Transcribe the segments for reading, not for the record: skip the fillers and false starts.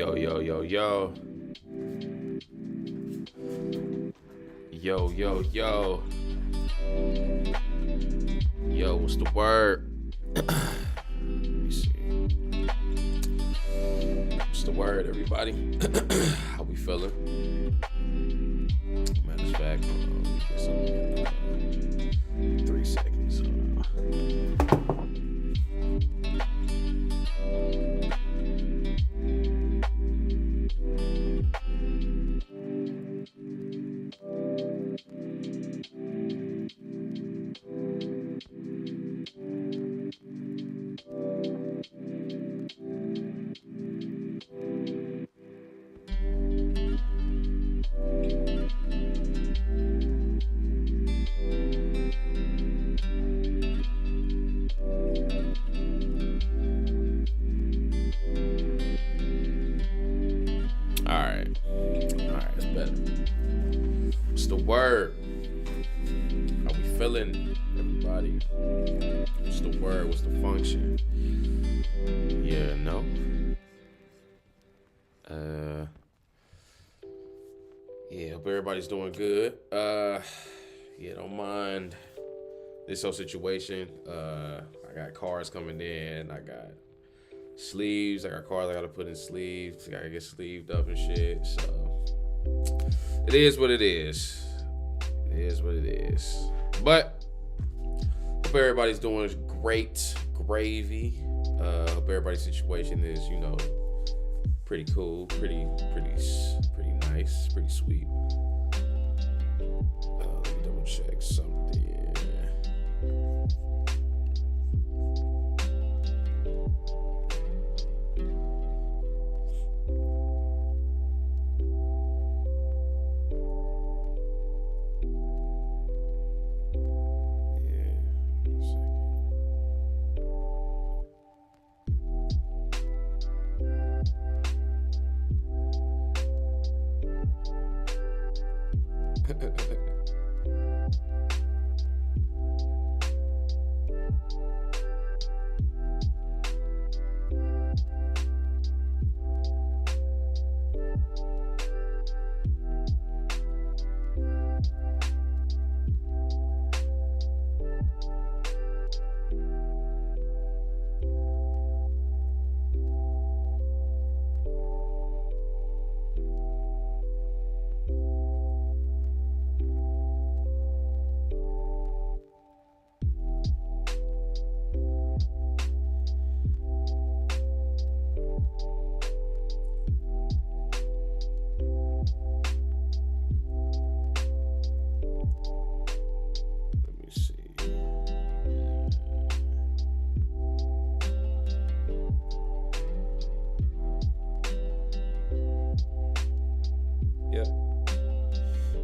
Yo, yo, yo, yo. Yo, yo, yo. Yo, what's the word? Let me see. What's the word, everybody? How we feeling? Matter of fact, let me get something in 3 seconds. Word. How we feeling, everybody? What's the word? What's the function? Yeah, no. Yeah, hope everybody's doing good. Yeah, don't mind this whole situation. I got cars coming in. I got sleeves. I got cars I gotta put in sleeves. I gotta get sleeved up and shit. So it is what it is. It is what it is. But hope everybody's doing great, gravy. Hope everybody's situation is, you know, pretty cool, pretty nice, pretty sweet. Let me double check something.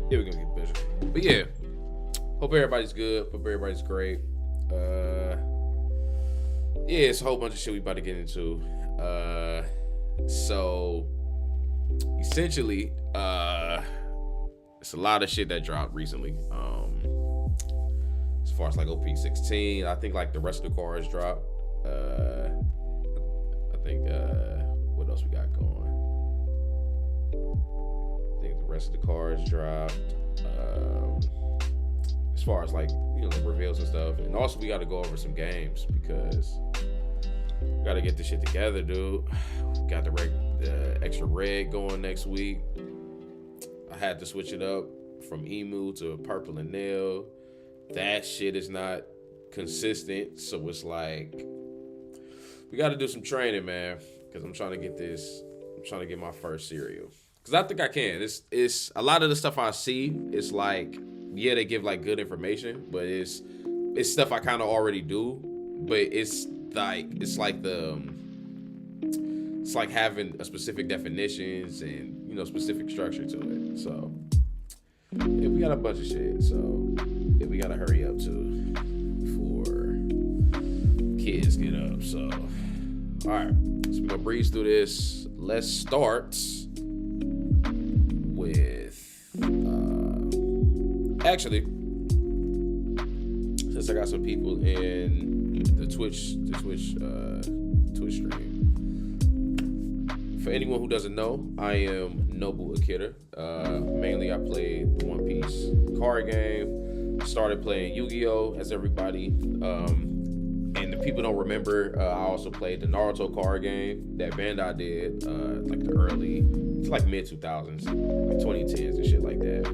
Yeah, we're gonna get better. But yeah, hope everybody's good. Hope everybody's great. Yeah, it's a whole bunch of shit we about to get into. So essentially, it's a lot of shit that dropped recently. As far as like OPTCG, I think like the rest of the cards dropped. I think what else we got going? I think the rest of the cards dropped. As far as like, you know, the reveals and stuff. And also we got to go over some games because we got to get this shit together, dude. We got the extra red going next week. I had to switch it up from emu to purple and nail. That shit is not consistent. So it's like, we got to do some training, man. Because I'm trying to get this. I'm trying to get my first cereal. Because I think I can. It's a lot of the stuff I see, it's like, yeah, they give like good information, but it's stuff I kind of already do. But it's like having a specific definitions and, you know, specific structure to it. So yeah, we got a bunch of shit. So yeah, we gotta hurry up too before kids get up. So all right, so we're gonna breeze through this. Let's start with actually, since I got some people in the Twitch stream, for anyone who doesn't know, I am Nobu Akira. Mainly, I play the One Piece card game. Started playing Yu-Gi-Oh! As everybody. And if people don't remember, I also played the Naruto card game that Bandai did, like the early, like mid 2000s, like 2010s and shit like that.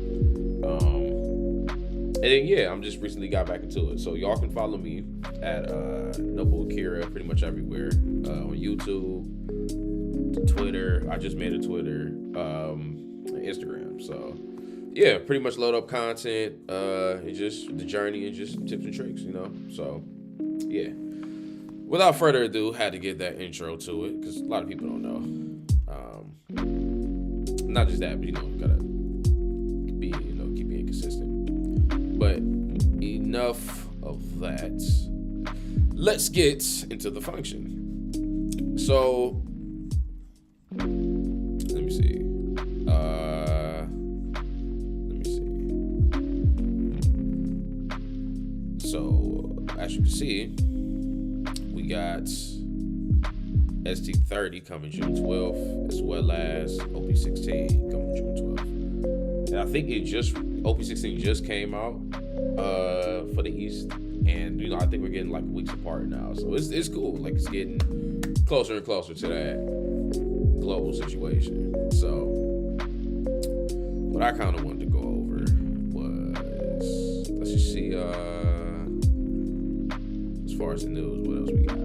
And then yeah, I'm just recently got back into it. So y'all can follow me at Nobu Akira pretty much everywhere, on YouTube, Twitter. I just made a Twitter, Instagram. So yeah, pretty much load up content. It's just the journey and just tips and tricks, you know. So yeah. Without further ado, had to get that intro to it because a lot of people don't know. Not just that, but you know, gotta be, you know, keep being consistent. But enough of that. Let's get into the function. So let me see. So as you can see, we got ST30 coming June 12th, as well as OP16 coming June 12th. And I think OP16 just came out for the East, and you know, I think we're getting like weeks apart now, so it's cool. Like it's getting closer and closer to that global situation. So what I kind of wanted to go over was, let's just see, as far as the news, what else we got?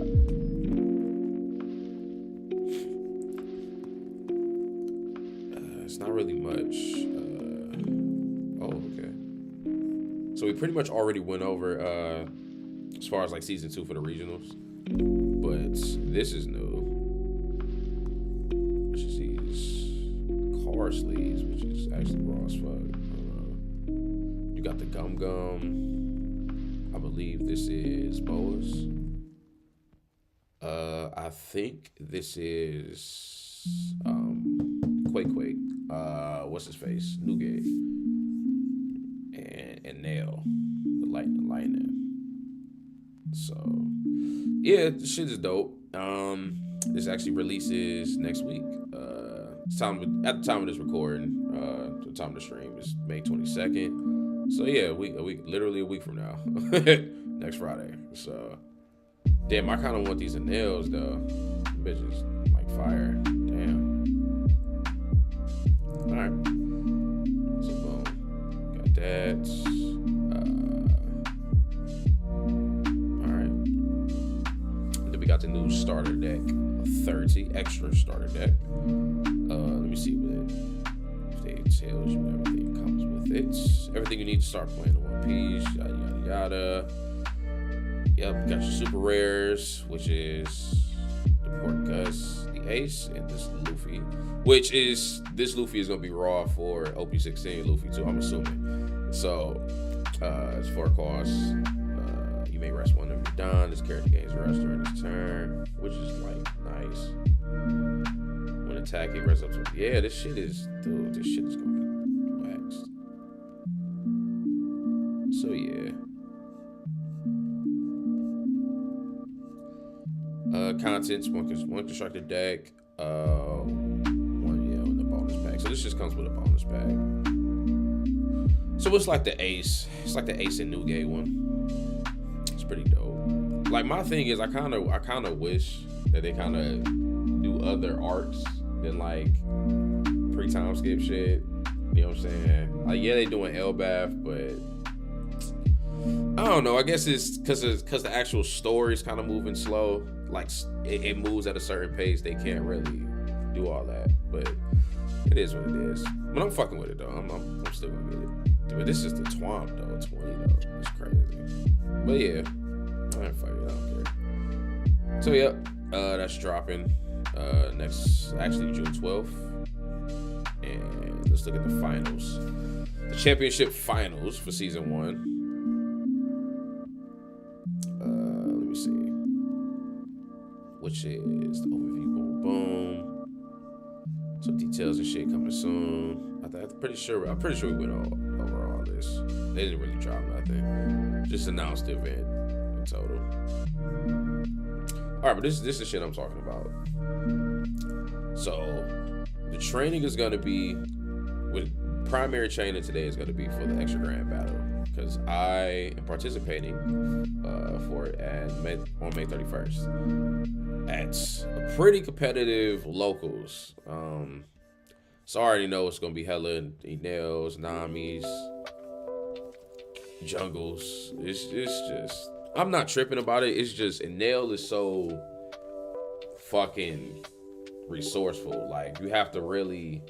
It's not really much. Okay. So we pretty much already went over as far as like season 2 for the regionals, but this is new. Which is these car sleeves, which is actually raw as fuck. You got the Gum. I believe this is Boas. I think this is Quake. What's his face? Nugget. And Nail. The lightning. So yeah, this shit is dope. This actually releases next week. At the time of this recording, the time of the stream is May 22nd. So yeah, literally a week from now. Next Friday. So damn, I kinda want these nails though. Bitches like fire. Damn. Alright. So boom. Got that. Alright. And then we got the new starter deck. 30 extra starter deck. Let me see what it tells you. Everything comes with it. Everything you need to start playing the One Piece. Yada yada yada. Yep, got your super rares, which is the Port Gus, the Ace, and this Luffy. This Luffy is gonna be raw for OP16 Luffy too, I'm assuming. So as far cost, you may rest one of them done. This character gains rest during his turn, which is like nice. When attacking, rest up to this shit is gonna be waxed. So yeah. Contents, one constructed deck, one in the bonus pack. So this just comes with a bonus pack. So it's like the Ace. It's like the Ace and Nugget one. It's pretty dope. Like my thing is, I kind of wish that they kind of do other arcs than like pre-time skip shit. You know what I'm saying? Like yeah, they doing Elbath, but I don't know. I guess it's because the actual story is kind of moving slow. Like it moves at a certain pace. They can't really do all that, but it is what it is. But I'm fucking with it though. I'm still gonna get it. But this is the Twomp though. 20 though. It's crazy. But yeah, I don't care. So yeah, that's dropping actually June 12th. And let's look at the finals. The championship finals for season 1. Let me see. Which is the overview, boom. Some details and shit coming soon. I'm pretty sure we went over all this. They didn't really drop nothing. Just announced the event in total. All right, but this is the shit I'm talking about. So the training is going to be with primary training today is going to be for the extra grand battle because I am participating for it on May 31st. That's a pretty competitive locals. So I already know it's going to be hella nails, namis, jungles. It's just, I'm not tripping about it. It's just, Nail is so fucking resourceful. Like, you have to really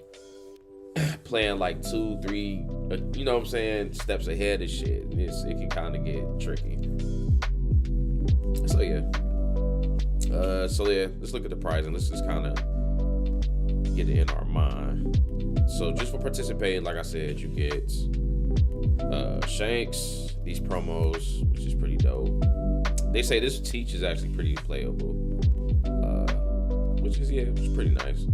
plan like 2, 3, you know what I'm saying, steps ahead of shit. It can kind of get tricky. So yeah. Let's look at the prize and let's just kind of get it in our mind. So just for participating, like I said, you get Shanks, these promos, which is pretty dope. They say this Teach is actually pretty playable, which is pretty nice.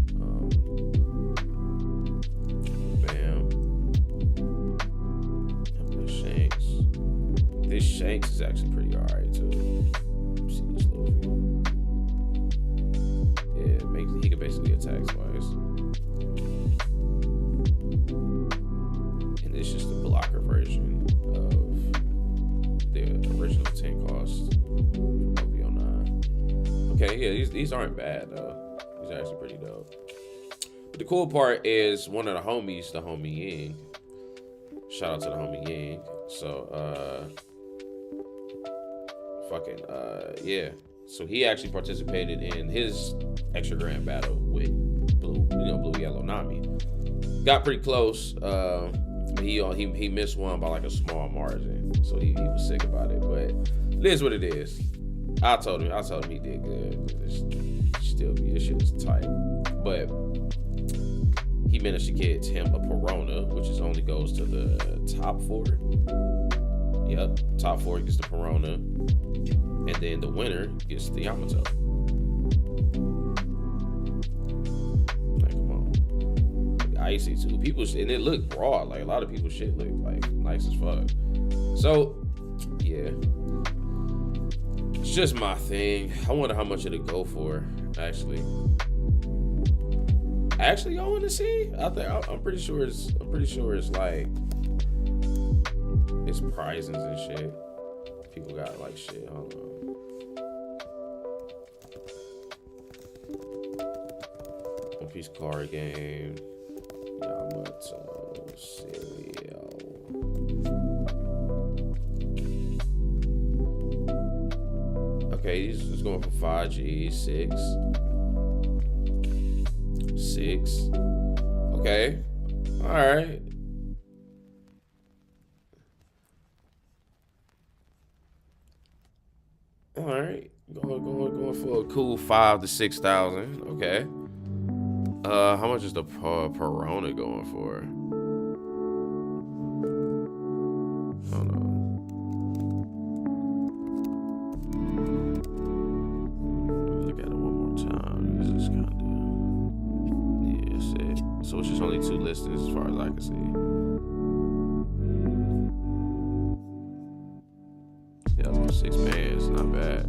Bam. Shanks. This Shanks is actually pretty alright too. Let's see this little view. Yeah, he can basically attack twice. And it's just a blocker version of the original 10 cost from OP09. Okay, yeah, these aren't bad though. These are actually pretty dope. But the cool part is one of the homies, the homie Ying. Shout out to the homie Ying. So yeah. So he actually participated in his extra grand battle with blue yellow Nami. Got pretty close. He missed one by like a small margin. So he was sick about it. But it is what it is. I told him he did good. This shit is tight. But he managed to get him a Perona, which only goes to the top 4. Yep, top 4 gets the Perona. And then the winner gets the Yamato. Like, come on. Icy too. And it looked broad. Like, a lot of people's shit looked like nice as fuck. So, yeah. It's just my thing. I wonder how much it'll go for, actually. Actually, I want to see. I'm pretty sure it's like it's prizes and shit. People got like shit. I don't know. One Piece card game. Yamato cereal. Okay, he's going for 5G, 6. Okay. All right. All right. Going for a cool 5,000 to 6,000. Okay. How much is the Perona going for? Hold on. Look at it one more time. This is kind of it. So it's just only 2 listings as far as I can see. Yeah, 6 bands, not bad.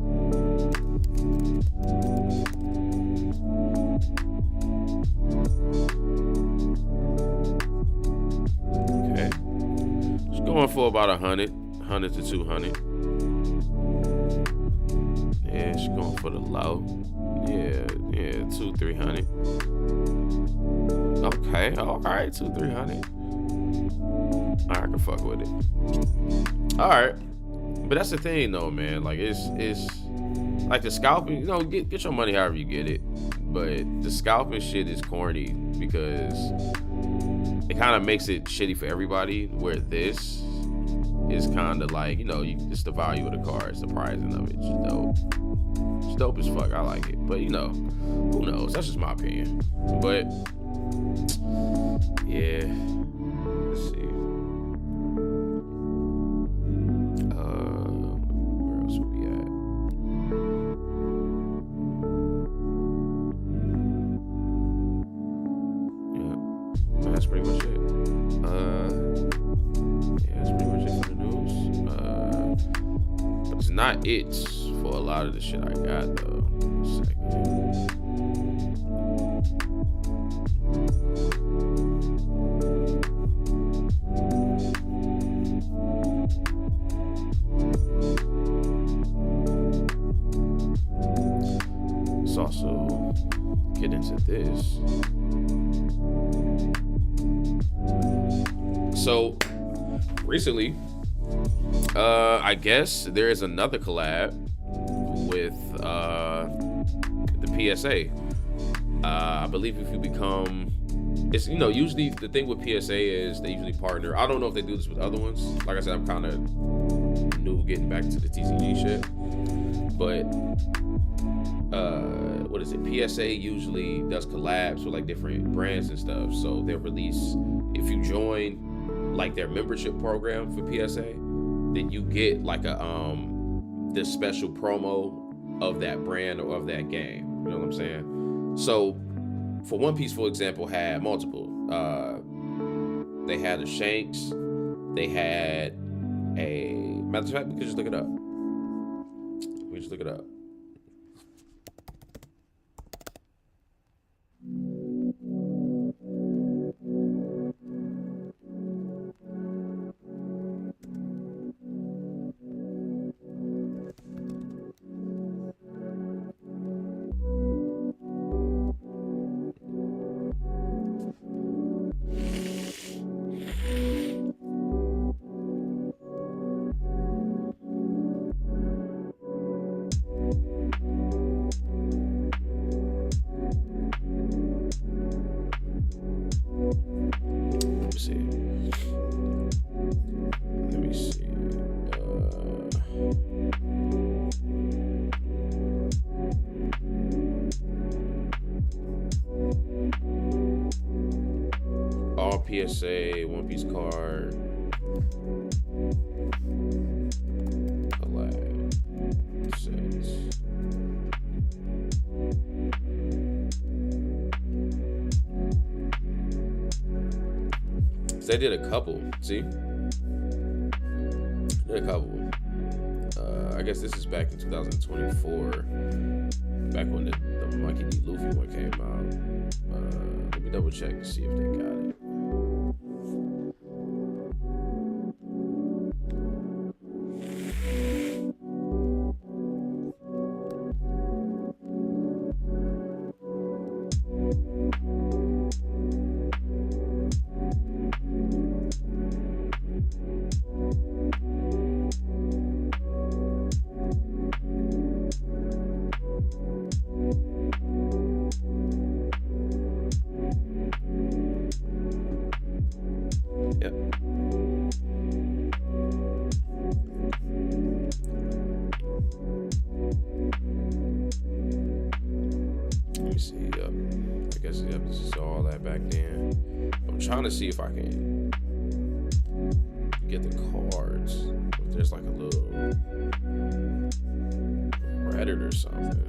Okay, just going for about 100 to 200. Yeah, she's going for the low. Yeah, 200-300. Okay, all right, 200-300. I can fuck with it. All right, but that's the thing, though, man. Like, it's like the scalping. Get your money however you get it, but the scalping shit is corny because it kind of makes it shitty for everybody. Where this is kind of like, it's the value of the cards, the pricing of it. It's dope. It's dope as fuck. I like it, but who knows? That's just my opinion. But yeah, let's see. Where else would we at? Yeah, that's pretty much it. Yeah, that's pretty much it for the news. But it's not it for a lot of the shit I got though. A second. So recently, I guess there is another collab with the PSA. I believe if you become, it's, you know, usually the thing with PSA is they usually partner. I don't know if they do this with other ones. Like I said, I'm kind of new getting back to the TCG shit, but what is it? PSA usually does collabs with like different brands and stuff. So they'll release, if you join like their membership program for PSA, then you get like a this special promo of that brand or of that game. You know what I'm saying? So for One Piece, for example, had multiple. They had a Shanks. They had a, matter of fact, we could just look it up. We just look it up. PSA One Piece card collab sets. So they did a couple. See, did a couple. I guess this is back in 2024, back when the Monkey D. Luffy one came out. Let me double check to see if they got it. To see if I can get the cards. If there's like a little Reddit or something.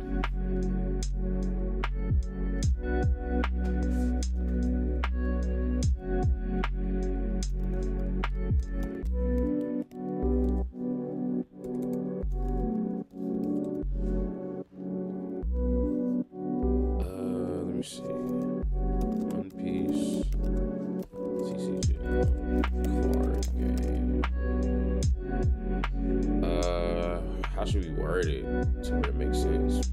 Let me see. One Piece. TCG card game. How should we word it to where it makes sense?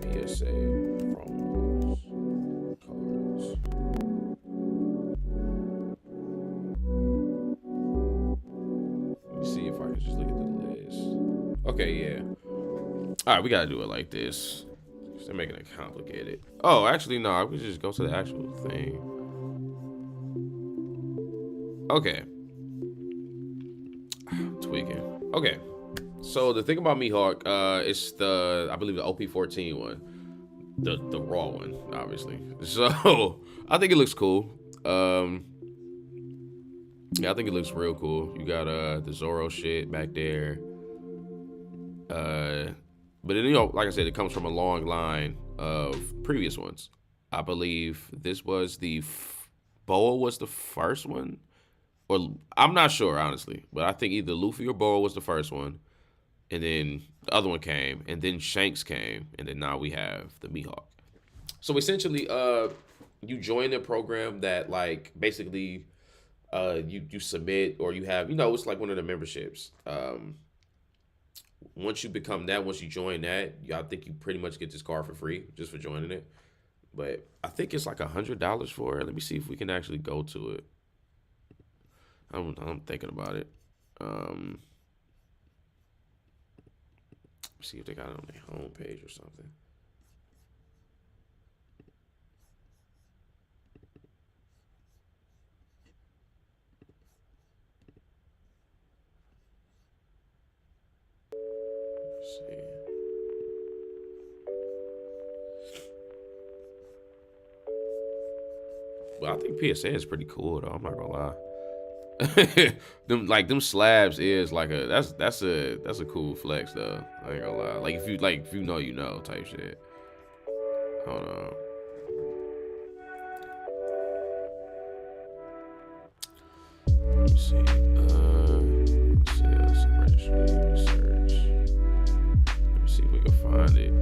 PSA promos cards. Let me see if I can just look at the list. Okay, yeah. All right, we gotta do it like this. They're making it complicated. Oh, actually, no. We just go to the actual thing. Okay. I'm tweaking. Okay. So the thing about Mihawk, it's the, I believe the OP14 one, the raw one, obviously. So I think it looks cool. Yeah, I think it looks real cool. You got the Zoro shit back there. But you know, like I said, it comes from a long line of previous ones. I believe this was the Boa was the first one, or I'm not sure honestly, but I think either Luffy or Boa was the first one, and then the other one came, and then Shanks came, and then now we have the Mihawk. So essentially, you join a program that like basically, you submit or you have, you know, it's like one of the memberships. Once you become that, once you join that, I think you pretty much get this card for free just for joining it. But I think it's like $100 for it. Let me see if we can actually go to it. I'm thinking about it. See if they got it on their homepage or something. Let's see. Well, I think PSA is pretty cool though. I'm not gonna lie. them slabs is like that's a cool flex though. I ain't gonna lie. Like if you know you know type shit. Hold on. Let me see. Sales and registry search. Let me see if we can find it.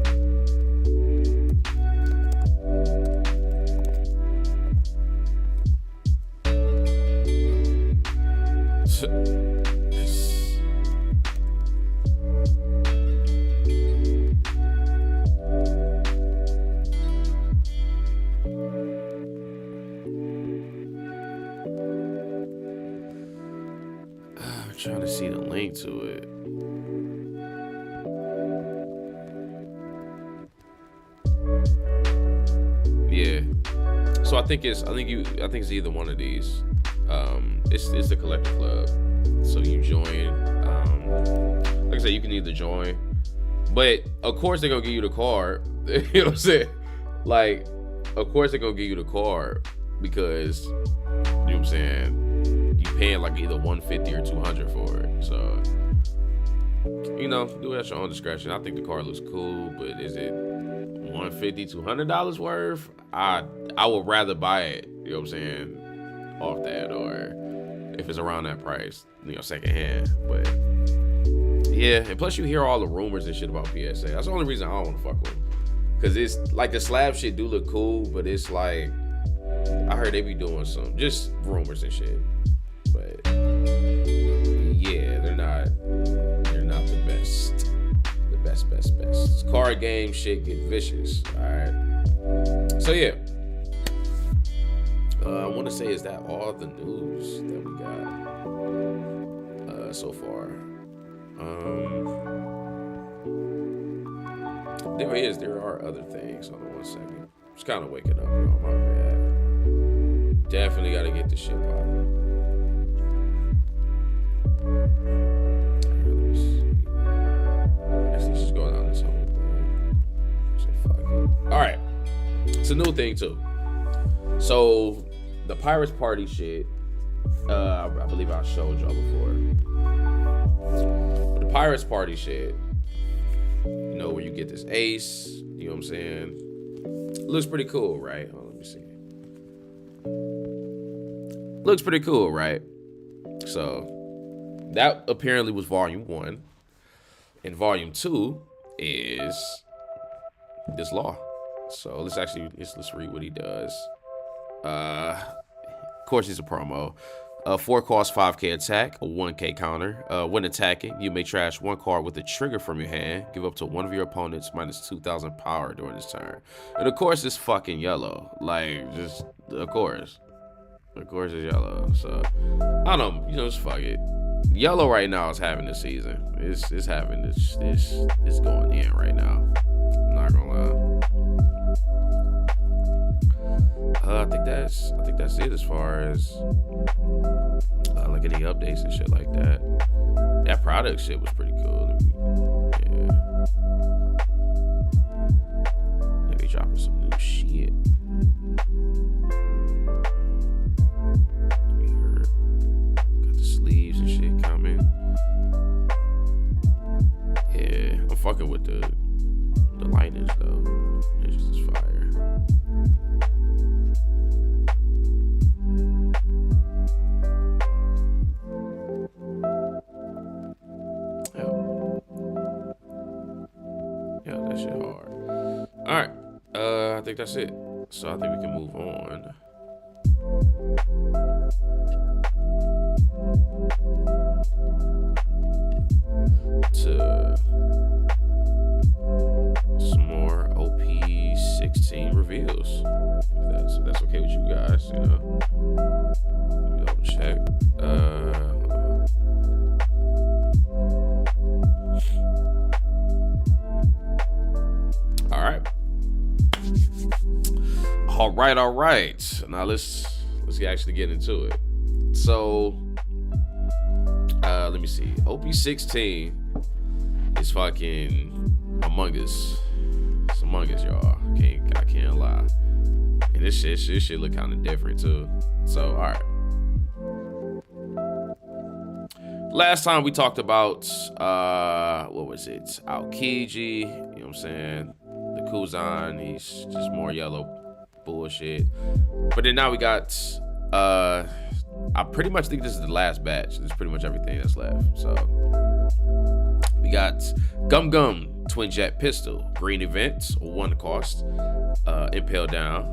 I'm trying to see the link to it. Yeah. So I think it's either one of these. It's the collector club. So you join. Like I said, you can either join, but of course they're gonna give you the card. You know what I'm saying? Like, of course they're gonna give you the card because you know what I'm saying. You paying like either $150 or $200 for it. So you know, do it at your own discretion. I think the card looks cool, but is it $150, $200 worth? I would rather buy it. You know what I'm saying? Off that, or if it's around that price, you know, secondhand. But yeah, and plus you hear all the rumors and shit about PSA. That's the only reason I don't want to fuck with them. Cause it's like the slab shit do look cool, but it's like I heard they be doing some just rumors and shit. But yeah, they're not the best. The best. This card game shit get vicious. Alright. So yeah. I want to say, is that all the news that we got so far? There are other things. Hold on 1 second. Just kind of waking up, y'all. My bad. Definitely got to get this shit popping. Let me see. Guess this is going on this whole thing. Say fuck it. All right. It's a new thing too. So the Pirates Party shit, I believe I showed y'all before. The Pirates Party shit, you know, where you get this ace, you know what I'm saying? Looks pretty cool, right? Oh, let me see. Looks pretty cool, right? So that apparently was volume 1. And volume 2 is this law. So let's read what he does. Of course, he's a promo. 4 cost 5k attack, a 1k counter. When attacking, you may trash 1 card with a trigger from your hand. Give up to one of your opponents minus 2,000 power during this turn. And of course, it's fucking yellow. Like, just, of course. Of course, it's yellow. So, I don't know, you know, just fuck it. Yellow right now is having the season. It's having this, it's going in right now. I'm not gonna lie. I think that's it as far as like any updates and shit like that. That product shit was pretty cool. Yeah. They dropping some new shit. Got the sleeves and shit coming. Yeah, I'm fucking with the lightness though. It's just fire. Yeah, that shit hard. Alright. I think that's it. So I think we can move on. To some more OP16 reviews. reveals. If that's okay with you guys, you know. Let me double check. All right. Now let's actually get into it. So, let me see. OP16 is fucking Among Us. It's Among Us, y'all. I can't lie. And this shit look kind of different too. So, all right. Last time we talked about what was it? Aokiji, you know what I'm saying? The Kuzan, he's just more yellow bullshit. But then now we got I pretty much think this is the last batch. This is pretty much everything that's left. So we got Gum Gum Twin Jet Pistol, green events, 1 cost, impale down.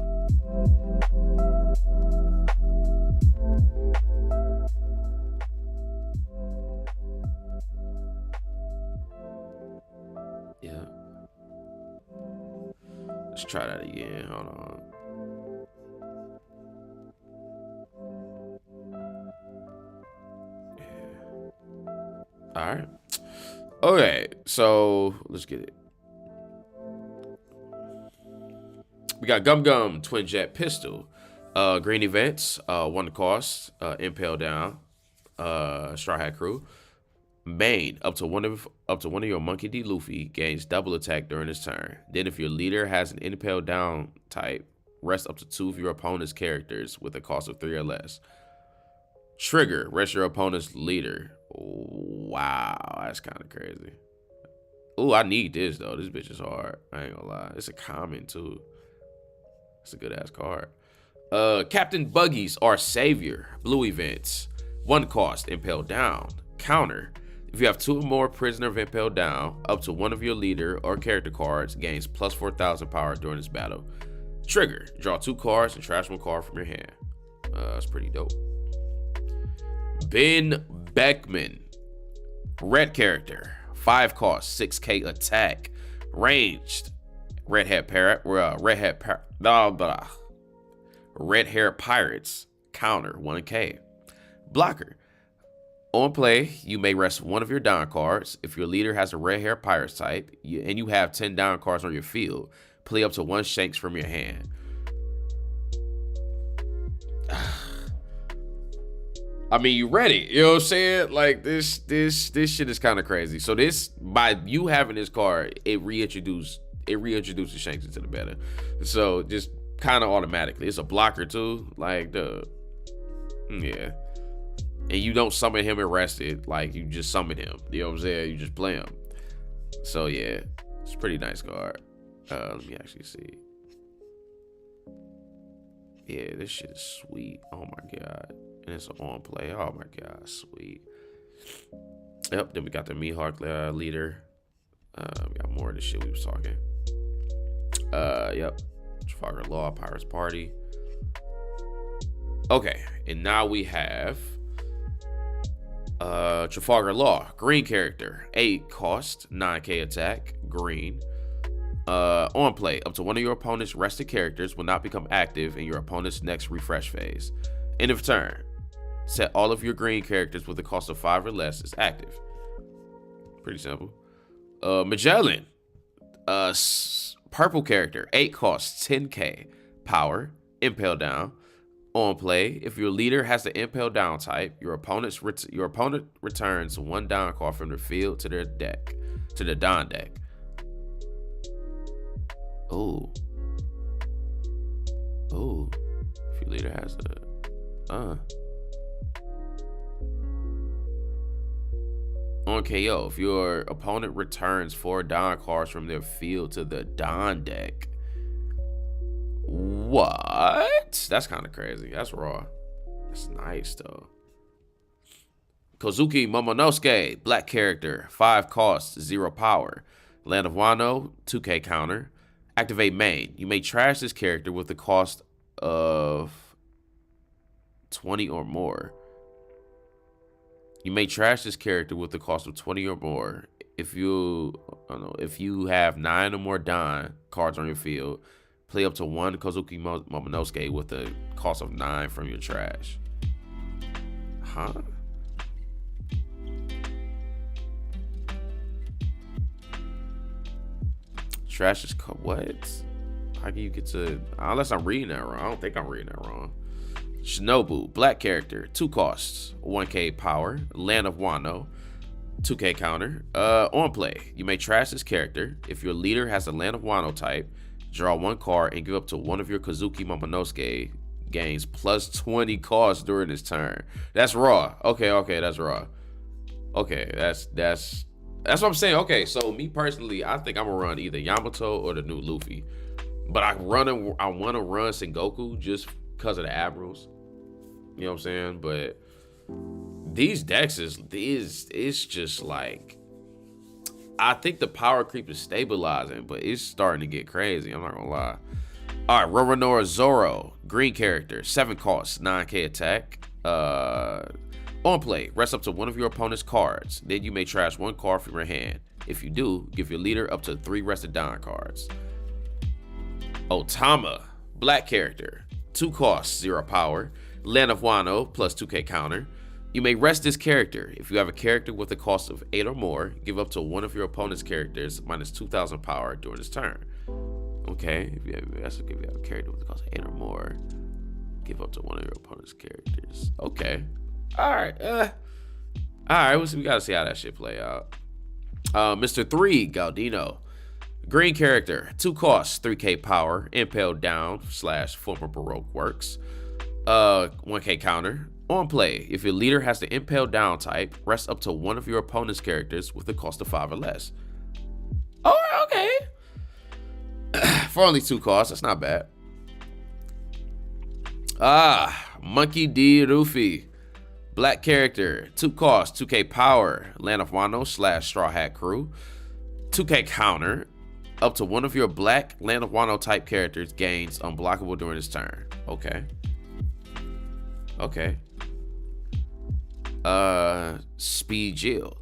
Yeah. Let's try that again. Hold on. All right. Okay, so let's get it. We got Gum Gum Twin Jet Pistol, green events, 1 cost, impale down, Straw Hat Crew. Main, up to one of your Monkey D. Luffy gains double attack during his turn. Then if your leader has an impale down type, rest up to 2 of your opponent's characters with a cost of 3 or less. Trigger, rest your opponent's leader. Wow, that's kind of crazy. Ooh, I need this though. This bitch is hard. I ain't gonna lie. It's a common too. It's a good ass card. Captain Buggy's Our Savior, blue events, 1 cost, impale down. Counter, if you have 2 or more prisoner of impale down, up to 1 of your leader or character cards gains plus 4,000 power during this battle. Trigger, draw 2 cards and trash 1 card from your hand. That's pretty dope. Ben Beckman, red character, 5 cost, 6k attack, ranged, red hair pirates, counter, 1k. Blocker, on play, you may rest 1 of your down cards. If your leader has a red hair pirates type and you have 10 down cards on your field, play up to 1 shanks from your hand. I mean, you ready? You know what I'm saying? Like this shit is kind of crazy. So this, by you having this card, it reintroduces Shanks into the meta. So just kind of automatically, it's a blocker too. Like yeah. And you don't summon him and rest it. Like you just summon him. You know what I'm saying? You just play him. So yeah, it's a pretty nice card. Let me actually see. Yeah, this shit is sweet. Oh my god. And it's on play. Oh my god, sweet. Yep, then we got the Mihawk leader. We got more of the shit we was talking. Yep. Trafalgar Law, Pirates Party. Okay, and now we have Trafalgar Law, green character, 8 cost, 9k attack, green. On play, up to 1 of your opponent's rested characters will not become active in your opponent's next refresh phase. End of turn. Set all of your green characters with a cost of 5 or less as active. Pretty simple. Magellan, purple character, 8 cost, 10k, power, impale down. On play, if your leader has the impale down type, your opponent returns 1 down card from their field to their deck, to the Don deck. Oh. If your leader has on KO, if your opponent returns 4 Don cards from their field to the Don deck. What? That's kind of crazy. That's raw. That's nice though. Kozuki Momonosuke, black character, 5 costs, 0 power. Land of Wano, 2k counter. Activate main. You may trash this character with the cost of 20 or more. You may trash this character with the cost of 20 or more. If you have 9 or more Don cards on your field, Play up to 1 Kozuki Momonosuke with a cost of 9 from your trash. Huh? Trash is what? How can you get to? Unless I'm reading that wrong. I don't think I'm reading that wrong. Shinobu, black character, 2 costs, 1k power, Land of Wano, 2k counter. On play, you may trash this character. If your leader has a Land of Wano type, draw 1 card and give up to one of your Kozuki Momonosuke, gains plus 20 costs during this turn. That's raw. Okay, that's raw. Okay, that's what I'm saying. Okay, so me personally, I think I'm gonna run either Yamato or the new Luffy, but I want to run Sengoku just because of the admirals. You know what I'm saying? But these decks it's just like, I think the power creep is stabilizing, but it's starting to get crazy. I'm not gonna lie. All right, Roronoa Zoro, green character, 7 costs, 9k attack. On play, rest up to one of your opponent's cards. Then you may trash 1 card from your hand. If you do, give your leader up to 3 rested Don cards. Otama, black character, 2 costs, 0 power. Land of Wano plus 2k counter. You may rest this character. If you have a character with a cost of 8 or more, give up to one of your opponent's characters minus 2,000 power during this turn. Okay, if you have a character with a cost of 8 or more, give up to one of your opponent's characters. Okay. All right. We gotta see how that shit play out. Mr. 3, Galdino. Green character, 2 costs, 3k power, impaled down / former Baroque works. 1k counter. On play, if your leader has the impaled down type, rest up to one of your opponent's characters with a cost of 5 or less. Oh, okay. For only 2 costs, that's not bad. Monkey D. Rufy. Black character, 2 costs, 2k power, Land of Wano / Straw Hat Crew, 2k counter. Up to one of your black Land of Wano type characters gains unblockable during this turn. Okay. Speed Jill.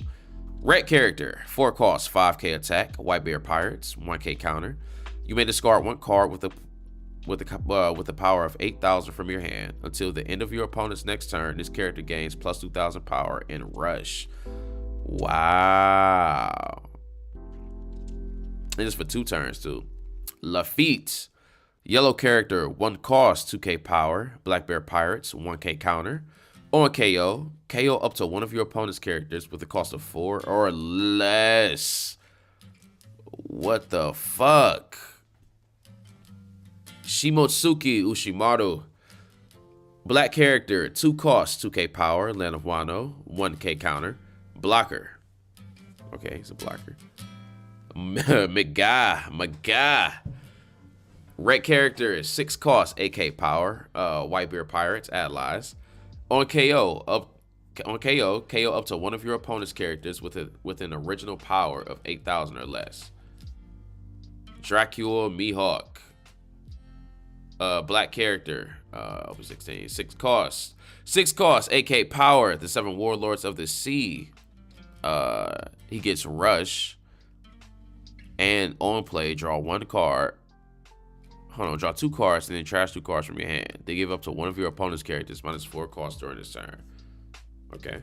Red character, 4 costs, 5k attack, White Bear Pirates, 1k counter. You may discard 1 card with the power of 8,000 from your hand. Until the end of your opponent's next turn, this character gains plus 2,000 power in Rush. Wow. And it's for 2 turns too. Lafitte, yellow character, 1 cost, 2k power, Black Bear Pirates, 1k counter. On KO, KO up to one of your opponent's characters with a cost of 4 or less. What the fuck? Shimotsuki Ushimaru. Black character, 2 costs, 2k power, Land of Wano, 1k counter. Blocker. Okay, he's a blocker. McGuy. Red character is 6 costs, 8k power, White Bear Pirates, allies. On KO, KO up to one of your opponent's characters with an original power of 8,000 or less. Dracula Mihawk. Black character, 16, 6 costs. 6 costs, 8k power, the 7 Warlords of the Sea. He gets Rush. And on play, draw 1 card. Draw 2 cards and then trash 2 cards from your hand. They give up to one of your opponent's characters minus 4 costs during this turn. Okay.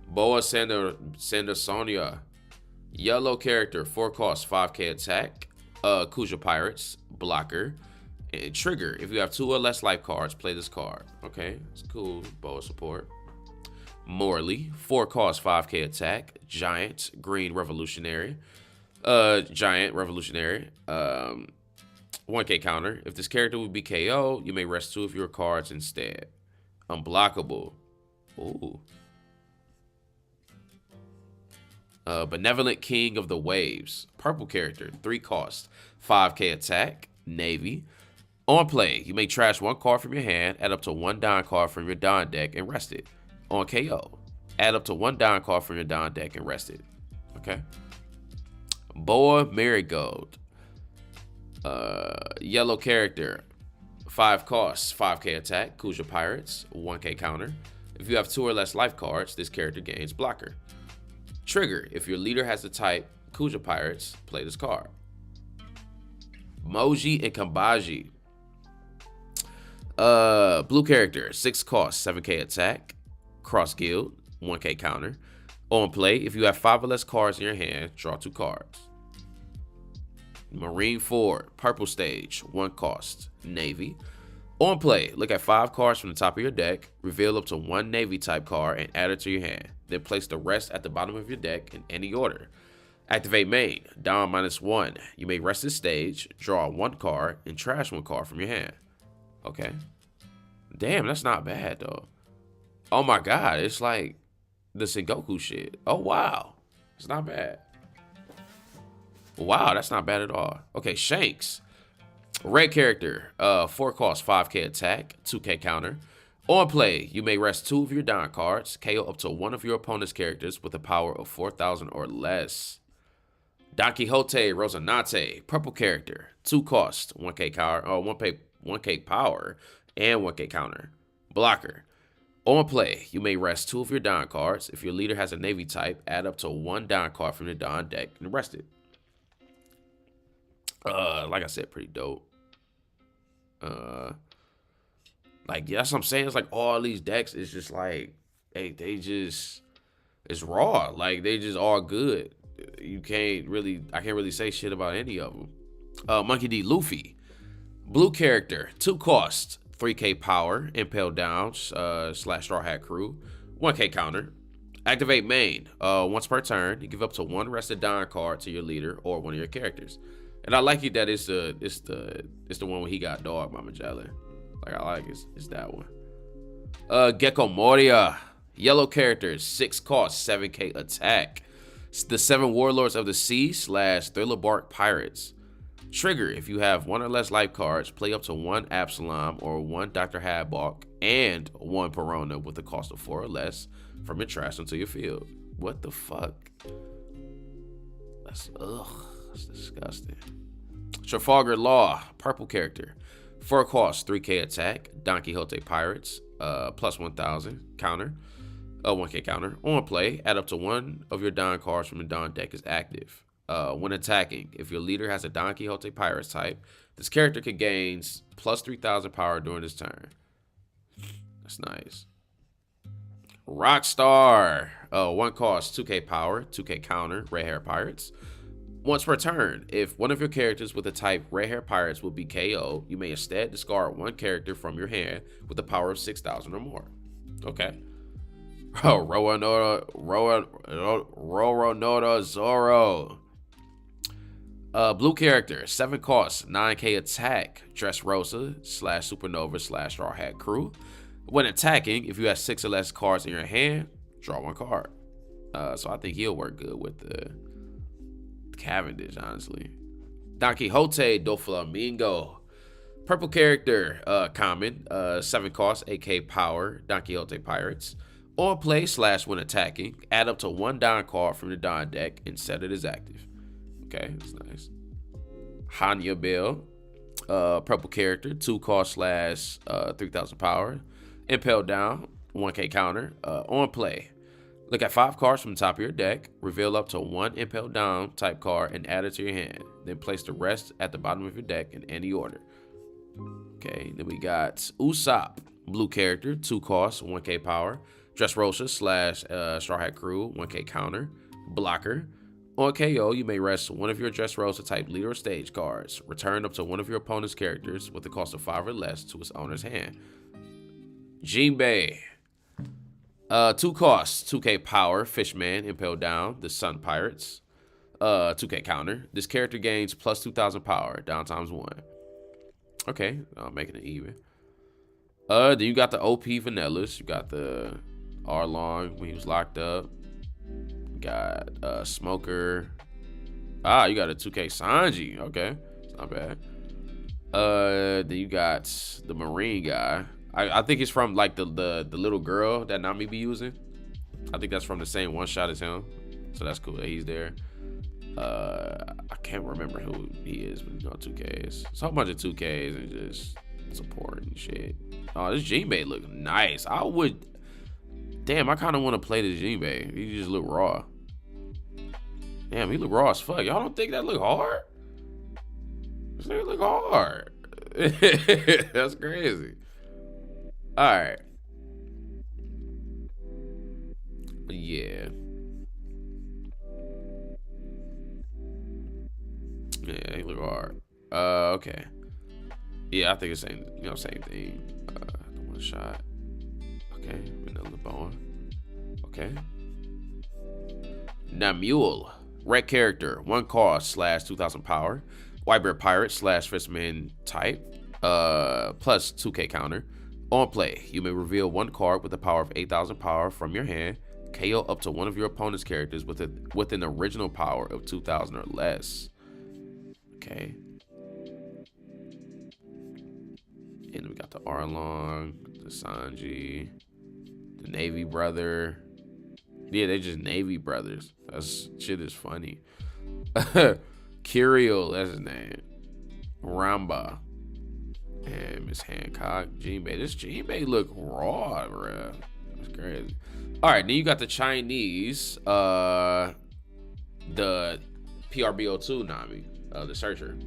Boa Sandersonia. Yellow character, 4 costs, 5k attack. Kuja Pirates, blocker. And trigger. If you have 2 or less life cards, play this card. Okay, it's cool. Boa support. Morley, 4 costs, 5k attack. Giant, green revolutionary. 1k counter. If this character would be KO, you may rest 2 of your cards instead. Unblockable. Ooh. Benevolent King of the Waves. Purple character, 3 costs, 5k attack, Navy. On play, you may trash 1 card from your hand, add up to 1 Don card from your Don deck, and rest it. On KO, add up to 1 Don card from your Don deck and rest it. Okay. Boa Marigold. Yellow character, 5 costs, 5k attack, Kuja Pirates, 1k counter. If you have 2 or less life cards, this character gains blocker. Trigger, if your leader has the type Kuja Pirates, play this card. Moji and Kambaji. Blue character, 6 cost, 7k attack. Cross guild, 1k counter. On play, if you have 5 or less cards in your hand, draw 2 cards. Marine 4, purple stage, 1 cost, Navy. On play, look at 5 cards from the top of your deck, reveal up to 1 Navy type card and add it to your hand. Then place the rest at the bottom of your deck in any order. Activate main, down -1. You may rest this stage, draw 1 card, and trash 1 card from your hand. Okay. Damn, that's not bad though. Oh my god, it's like the Sengoku shit. Oh wow. It's not bad. Wow, that's not bad at all. Okay, Shanks. Red character, 4 cost, 5k attack, 2k counter. On play, you may rest 2 of your Don cards, KO up to 1 of your opponent's characters with a power of 4,000 or less. Don Quixote Rosanate, purple character, 2 cost, 1k counter, 1k power, and 1k counter. Blocker. On play, you may rest 2 of your Don cards. If your leader has a Navy type, add up to 1 Don card from the Don deck and rest it. Like I said, pretty dope. Like, yeah, that's what I'm saying. It's like all these decks is just like, they just, it's raw. Like, they just all good. I can't really say shit about any of them. Monkey D. Luffy. Blue character, 2 cost, 3k power, impale down, / Straw Hat Crew, 1k counter. Activate main. Once per turn, you give up to 1 rested Don card to your leader or one of your characters. And I like it that it's the one where he got dogged by Magellan. Like, I like it's that one. Gecko Moria. Yellow character, 6 cost, 7k attack. It's the 7 Warlords of the Sea / Thriller Bark Pirates. Trigger, if you have 1 or less life cards, play up to 1 Absalom or 1 Dr. Hadbok and 1 Perona with a cost of 4 or less from your trash into your field. What the fuck? That's disgusting. Trafalgar Law, purple character, 4 cost, 3k attack, Don Quixote Pirates, plus 1,000 counter, 1k counter. On play, add up to 1 of your Don cards from the Don deck is active. When attacking, if your leader has a Don Quixote Pirates type, this character can gain plus 3,000 power during this turn. That's nice. Rockstar, 1 cost, 2k power, 2k counter, Red Hair Pirates. Once per turn, if one of your characters with the type Red Hair Pirates will be KO, you may instead discard 1 character from your hand with a power of 6,000 or more. Okay. Roronoda Zoro. Blue character, 7 costs, 9k attack, Dressrosa / Supernova / Straw Hat Crew. When attacking, if you have 6 or less cards in your hand, draw 1 card. So I think he'll work good with the Cavendish, honestly. Don Quixote Doflamingo. Purple character, common, 7 costs, 8k power, Don Quixote Pirates. On play / when attacking, add up to 1 Don card from the Don deck and set it as active. Okay, that's nice. Hanya Bell, purple character, 2 cost / 3,000 power. Impale down, 1k counter. On play, look at 5 cards from the top of your deck, reveal up to 1 Impale down type card and add it to your hand. Then place the rest at the bottom of your deck in any order. Okay, then we got Usopp, blue character, 2 costs, 1k power. Dressrosa / Straw Hat Crew, 1k counter. Blocker. On KO, you may rest 1 of your Dressrosa type leader or stage cards. Return up to 1 of your opponent's characters with a cost of 5 or less to its owner's hand. Jinbei. 2 costs, 2k power, Fishman, Impale down, the Sun Pirates. 2k counter. This character gains plus 2,000 power, down ×1. Okay, making it even. Then you got the OP Vanillas. You got the Arlong when he was locked up. You got Smoker. You got a 2k Sanji. Okay, it's not bad. Then you got the Marine guy. I think it's from like the little girl that Nami be using. I think that's from the same one shot as him. So that's cool that he's there. I can't remember who he is, but 2Ks. It's a whole bunch of 2Ks and just support and shit. Oh, this Jinbei look nice. Damn, I kind of want to play this Jinbei. He just look raw. Damn, he look raw as fuck. Y'all don't think that look hard? This nigga look hard. That's crazy. All right. Yeah. Yeah, he look hard. Okay. Yeah, I think it's same. Same thing. The one shot. Okay, Vanilla Bone. Okay. Namule. Red character. 1 cost / 2000 power. Whitebeard pirate / fistman type. Plus 2k counter. On play, you may reveal 1 card with a power of 8000 power from your hand. KO up to one of your opponent's characters with an original power of 2000 or less. Okay. And we got the Arlong, the Sanji, the Navy brother. Yeah, they just Navy brothers. That's shit is funny. Kirill, that's his name. Ramba. And Miss Hancock. Jinbei. This Jinbei look raw, bruh. That's crazy. Alright, then you got the Chinese, the PRBO2 Nami, the Searcher.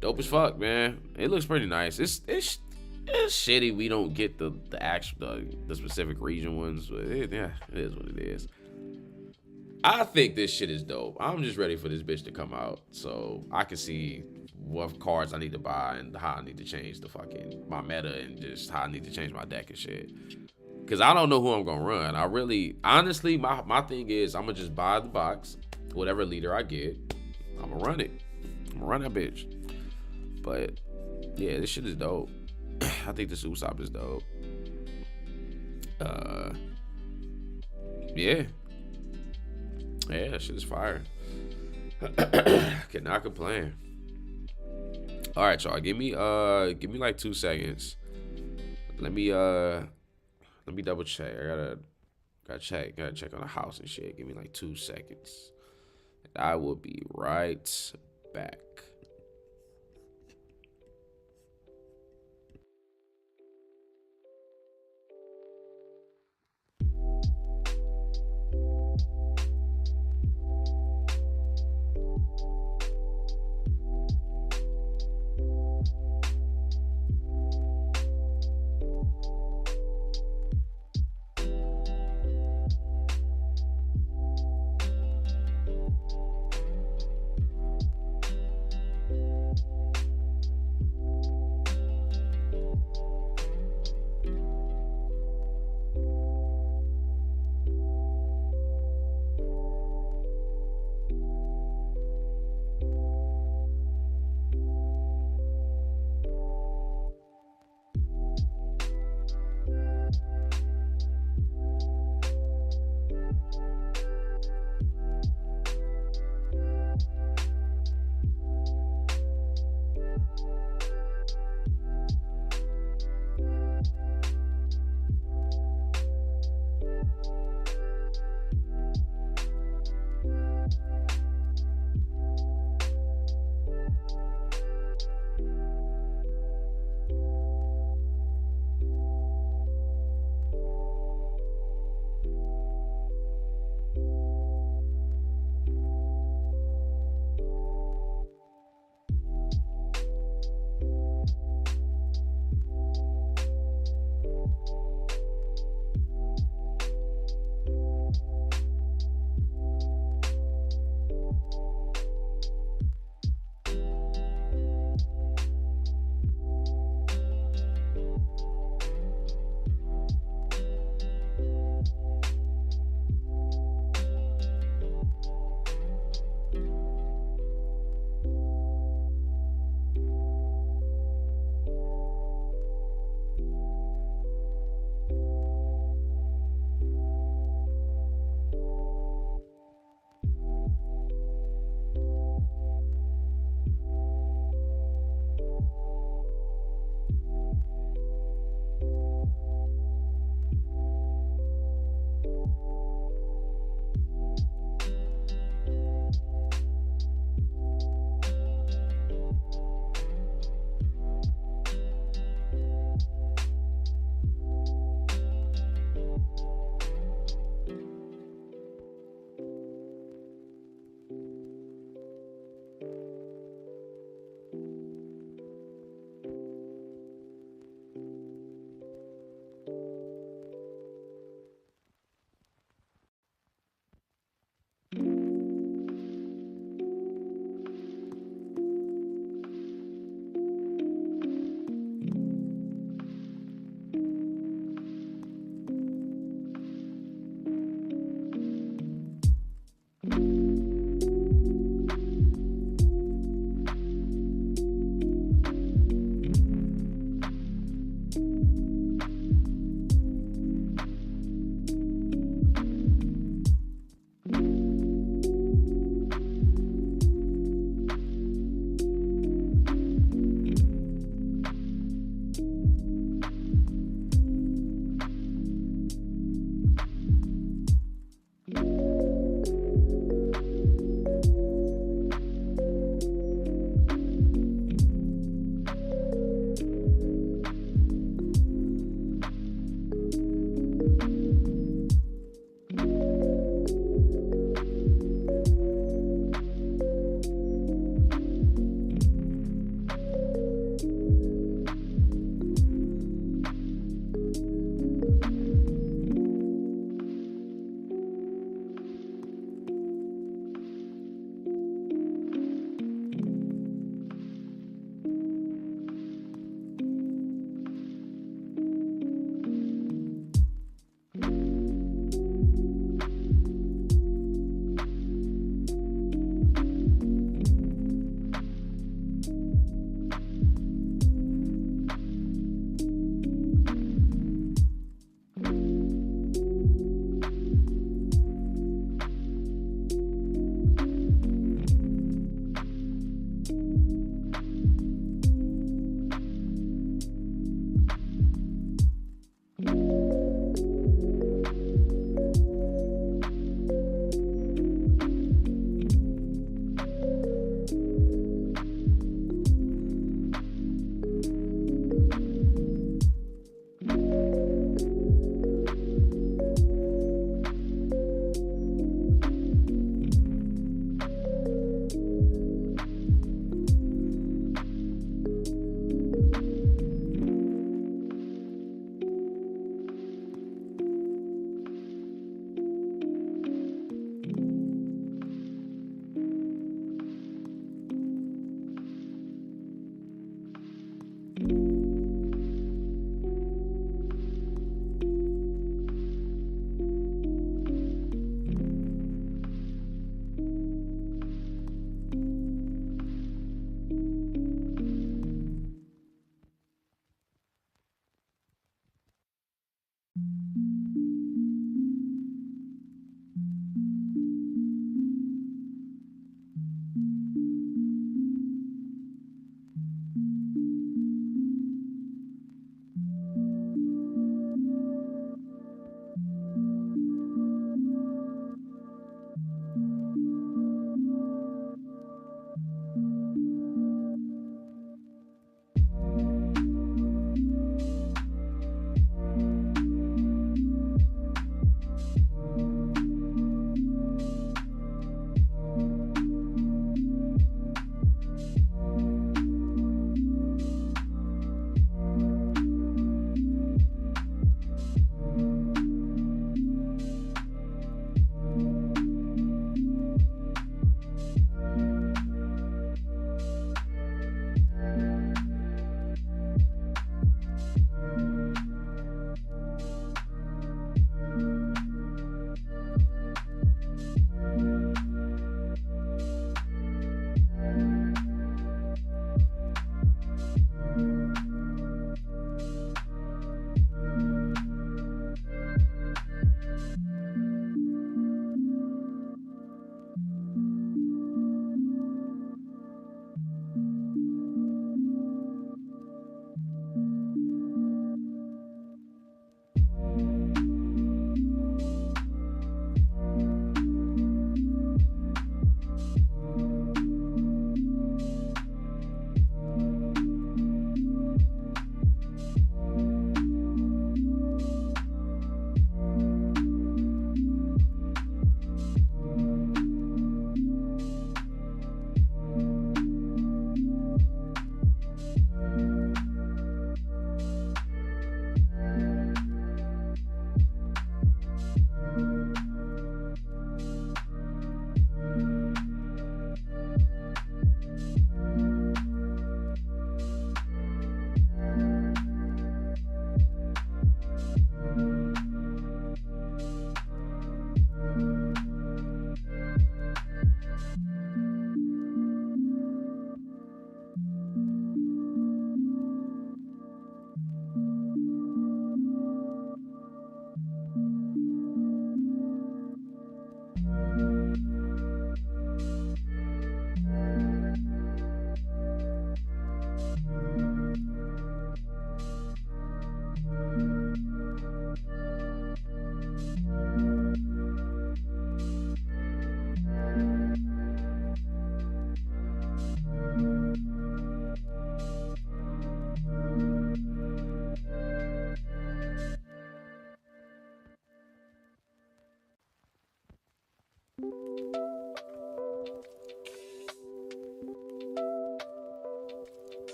Dope as fuck, man. It looks pretty nice. It's shitty we don't get the actual the specific region ones, but it is what it is. I think this shit is dope. I'm just ready for this bitch to come out so I can see what cards I need to buy and how I need to change my meta and just how I need to change my deck and shit. Cause I don't know who I'm gonna run. Honestly, my thing is I'm gonna just buy the box, whatever leader I get, I'm gonna run it. I'm gonna run that bitch. But yeah, this shit is dope. I think this Usopp is dope. Yeah, that shit is fire. Cannot complain. All right, y'all. Give me like 2 seconds. Let me double check. I gotta check on the house and shit. Give me like 2 seconds. I will be right back.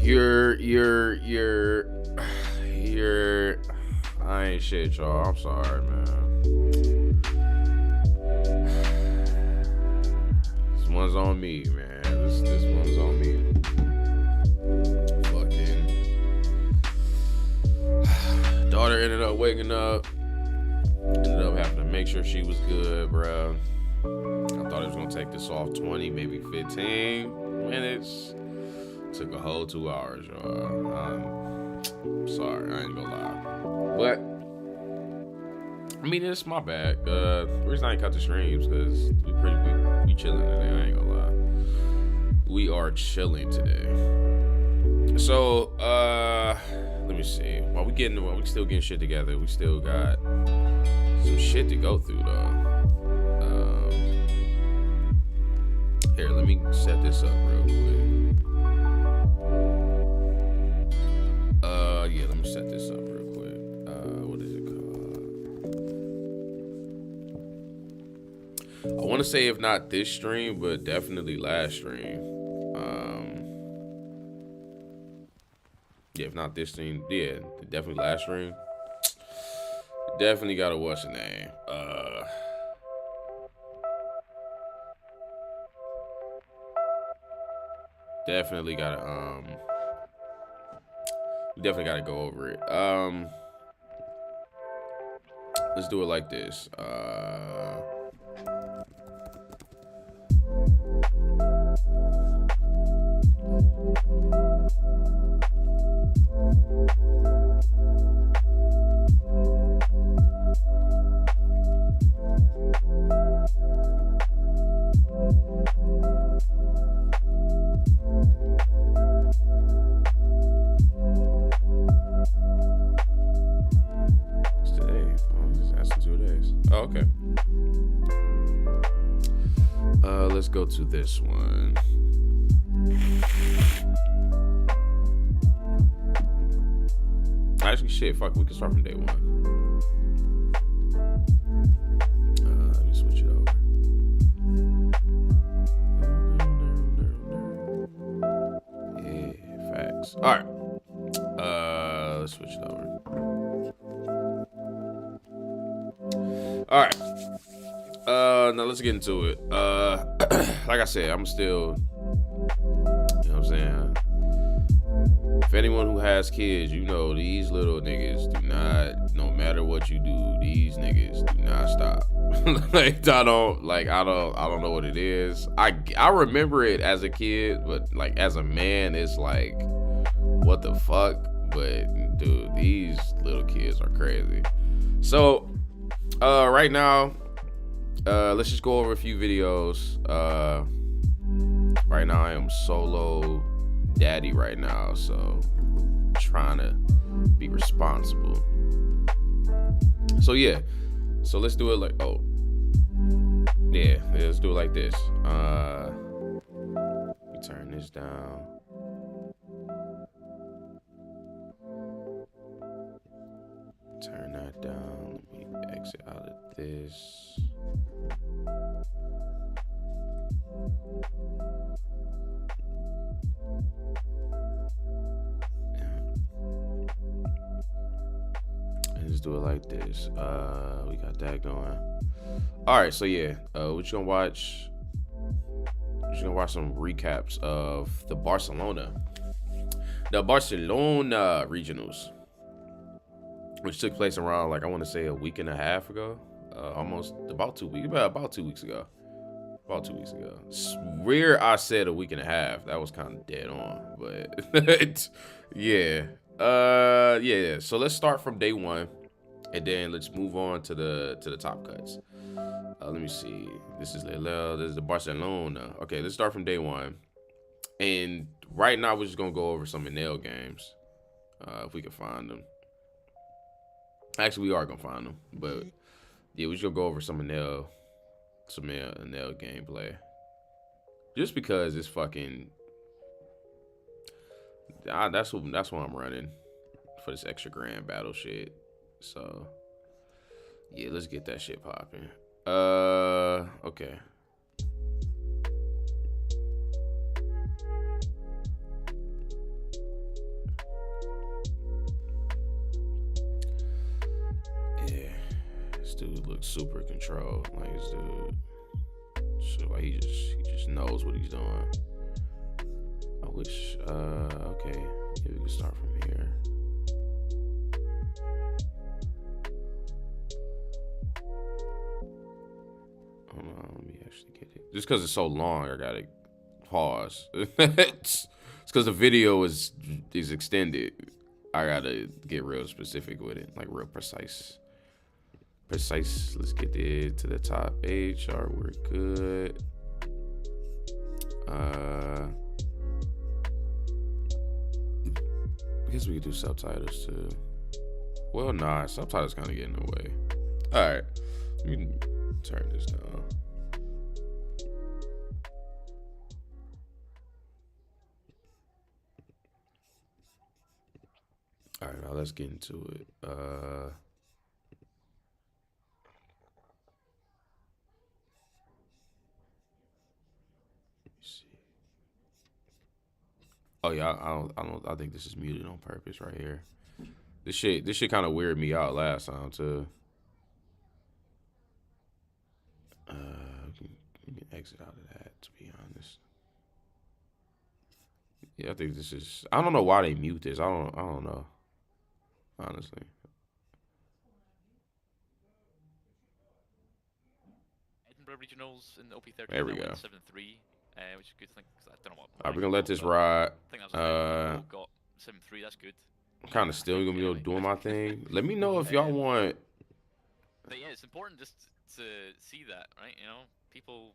You're I ain't shit, y'all. I'm sorry, man. This one's on me, man. This one's on me. Fucking daughter ended up waking up. Ended up having to make sure she was good, bro. I thought it was gonna take this off 20, maybe 15 minutes. Took a whole 2 hours, y'all. I'm sorry, I ain't gonna lie. But I mean, it's my bad. The reason I ain't cut the streams because we chilling today. I ain't gonna lie. We are chilling today. So let me see. While we still getting shit together, we still got some shit to go through though. Here, let me set this up real quick. Yeah, let me set this up real quick. What is it called? I want to say if not this stream, but definitely last stream. Yeah, if not this stream, yeah, definitely last stream. Definitely gotta what's the name? Definitely gotta we definitely gotta go over it. Let's do it like this. Okay. Let's go to this one. Actually, shit, fuck, we can start from day one. Let me switch it over. Yeah, facts. All right. Let's switch it over. All right. Now let's get into it. Like I said, I'm still, you know what I'm saying? If anyone who has kids, you know these little niggas do not, no matter what you do, these niggas do not stop. Like I don't know what it is. I remember it as a kid, but like as a man, it's like, what the fuck? But dude, these little kids are crazy. So right now, let's just go over a few videos. Right now I am solo daddy right now, so trying to be responsible. So yeah, so let's do it like, oh yeah, let's do it like this. We turn this down. Turn that down. Let me exit out of this. do it like this. We got that going. All right, so yeah, what you gonna watch? We're gonna watch some recaps of the Barcelona regionals, which took place around, like, I want to say a week and a half ago, almost about 2 weeks, about 2 weeks ago. About 2 weeks ago. Where I said a week and a half, that was kind of dead on, but yeah. Yeah. So let's start from day one, and then let's move on to the top cuts. Let me see. This is the Barcelona. Okay, let's start from day one. And right now we're just gonna go over some Enel games, if we can find them. Actually, we are gonna find them, but yeah, we're just gonna go over some Enel gameplay. Just because it's fucking. That's what I'm running for this extra grand battle shit. So yeah, let's get that shit popping. Okay. Yeah, this dude looks super controlled. Like, this dude, so like he just knows what he's doing. I wish. Okay, yeah, we can start from here. Hold on, let me actually get it. Just because it's so long, I gotta pause. It's because the video is extended. I gotta get real specific with it, like real precise. Let's get it to the top page. All right, we're good. I guess we could do subtitles too. Well, nah, subtitles kind of get in the way. All right, let me turn this down. All right, now let's get into it. Oh yeah, I think this is muted on purpose right here. This shit kind of weirded me out last time too. We can exit out of that, to be honest. Yeah, I think this is. I don't know why they mute this. I don't know. Honestly. Edinburgh Regionals in the OP30. There we go. 7-3, which is a good thing. I don't know what. All right, we're gonna let this ride. I think that was got 7-3. That's good. I'm kind of still gonna be doing my thing. Let me know if y'all want. But yeah, it's important just to see that, right? You know, people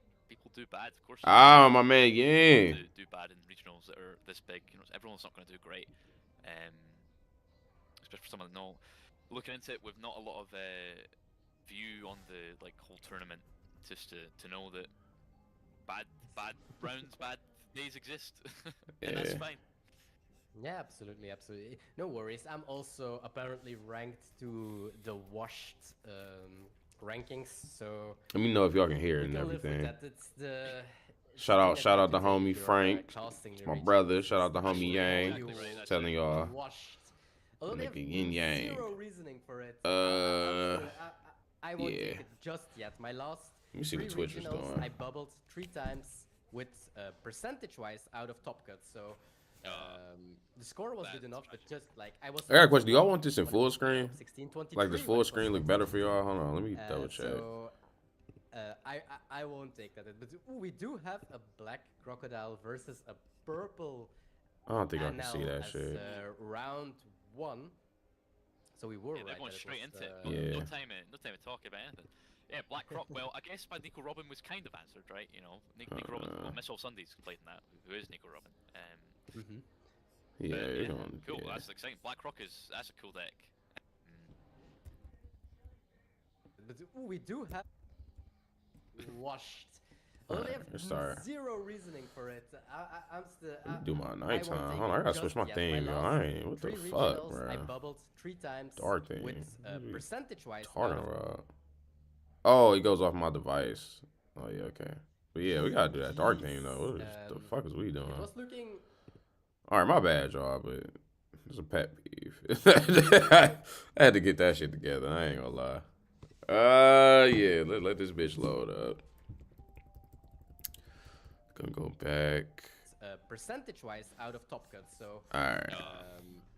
do bad, of course. My man, yeah. Do bad in regionals that are this big. You know, everyone's not going to do great. Especially for someone that know, looking into it with not a lot of view on the whole tournament, just to know that bad rounds, bad days exist, and that's fine. Yeah, absolutely. No worries. I'm also apparently ranked to the washed rankings, so let me know if y'all can hear it and everything. Shout out the homie Frank, my brother. Shout out the homie Yang. Telling y'all, nigga yin yang. Zero reasoning for it. I won't take it just yet. My last let me see what Twitch was doing. I bubbled 3 times with percentage-wise out of top cut, so. The score was good enough, but just like I was. I got a question. Do y'all want this in full screen? Like, does full screen look better for y'all? Hold on, let me double check. So, I won't take that. But we do have a black crocodile versus a purple. I don't think I can see that shit. Round 1. So we were right. They're going straight into it. Yeah. No time to talk about anything. Yeah, Black Croc. Well, I guess by Nico Robin was kind of answered, right? You know, Nico Robin. Well, Miss All Sundays played in that. Who is Nico Robin? Yeah, cool. Yeah. That's exciting. Black Croc that's a cool deck. But we do have washed. Only have zero reasoning for it. I'm still. Do my nighttime. Hold on, I gotta switch my theme, yo. What the fuck, bro? I bubbled 3 times. Dark thing. With percentage-wise. Talking about. Oh, it goes off my device. Oh yeah, okay. But yeah, we gotta do that dark thing though. What the fuck is we doing? It was looking. All right, my bad, y'all. But It's a pet peeve. I had to get that shit together. I ain't gonna lie. Yeah. Let this bitch load up. Gonna go back. Percentage-wise, out of Top Cut, so All right.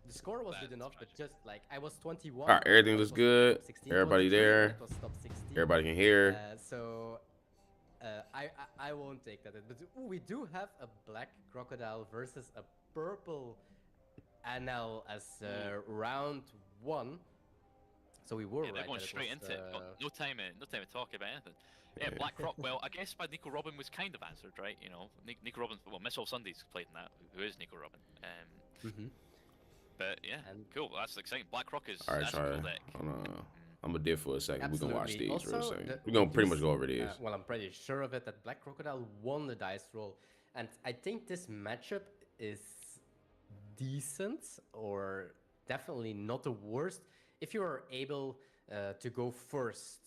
the score was That's good enough, but magic. just like I was 21. All right. Everything It looks was good. 16, Everybody 23, there. and it was top 16. Everybody can hear. So I won't take that. But ooh, we do have a black crocodile versus a purple Anel as round 1. So we were Yeah, they're right. going That it straight was, into it. No time to talk about anything. Yeah, Black Rock. Well, I guess by Nico Robin was kind of answered, right? You know, Nico Robin. Well, Miss All Sundays played in that. Who is Nico Robin? But yeah, And cool. That's exciting. Black Rock is All right, that's a sorry. cool deck. Hold on. I'm gonna dip for a second. We're gonna watch Absolutely. these for a Also, second. We're gonna pretty much go over these. Well, I'm pretty sure of it that Black Crocodile won the dice roll, and I think this matchup is decent, or definitely not the worst, if you are able to go first.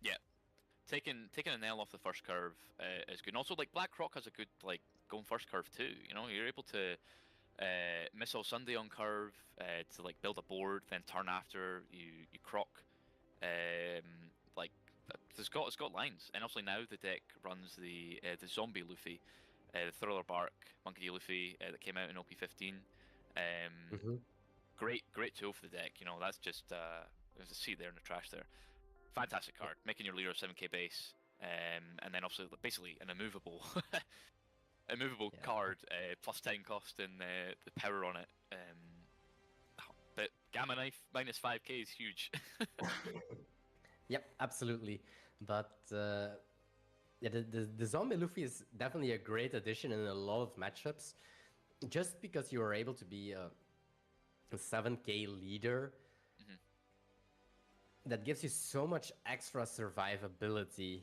Yeah, taking a nail off the first curve is good. And also, like Black Rock has a good like going first curve too. You know, you're able to miss all Sunday on curve to like build a board, then turn after you croc. Like it's got lines, and obviously now the deck runs the zombie Luffy, the Thriller Bark Monkey D. Luffy that came out in OP15. Great tool for the deck. You know, that's just there's a seat there in the trash there. Fantastic card, making your leader a 7k base, and then also basically an immovable card, plus 10 cost and the power on it. But Gamma Knife minus 5k is huge. Yep, absolutely. But yeah, the zombie Luffy is definitely a great addition in a lot of matchups, just because you are able to be a 7k leader. That gives you so much extra survivability.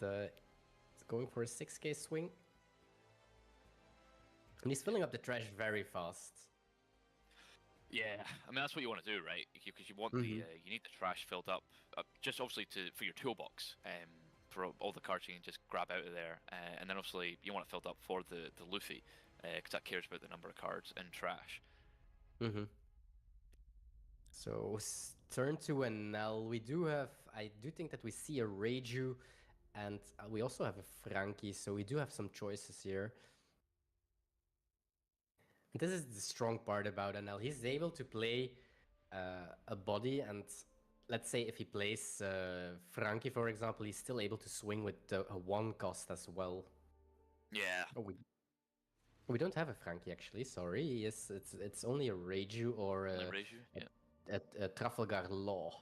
It's going for a 6k swing. And he's filling up the trash very fast. Yeah, I mean that's what you want to do, right? Because you want the you need the trash filled up, just obviously for your toolbox, for all the cards you can just grab out of there, and then obviously you want it filled up for the Luffy, because that cares about the number of cards in trash. So turn to an L. I do think that we see a Reiju, and we also have a Frankie, so we do have some choices here. And this is the strong part about Anel. He's able to play a body, and let's say if he plays Frankie, for example, he's still able to swing with a 1 cost as well. Yeah. Oh, we don't have a Frankie actually. Sorry, yes, it's only a Reiju or a Reiju, yeah. A Trafalgar Law.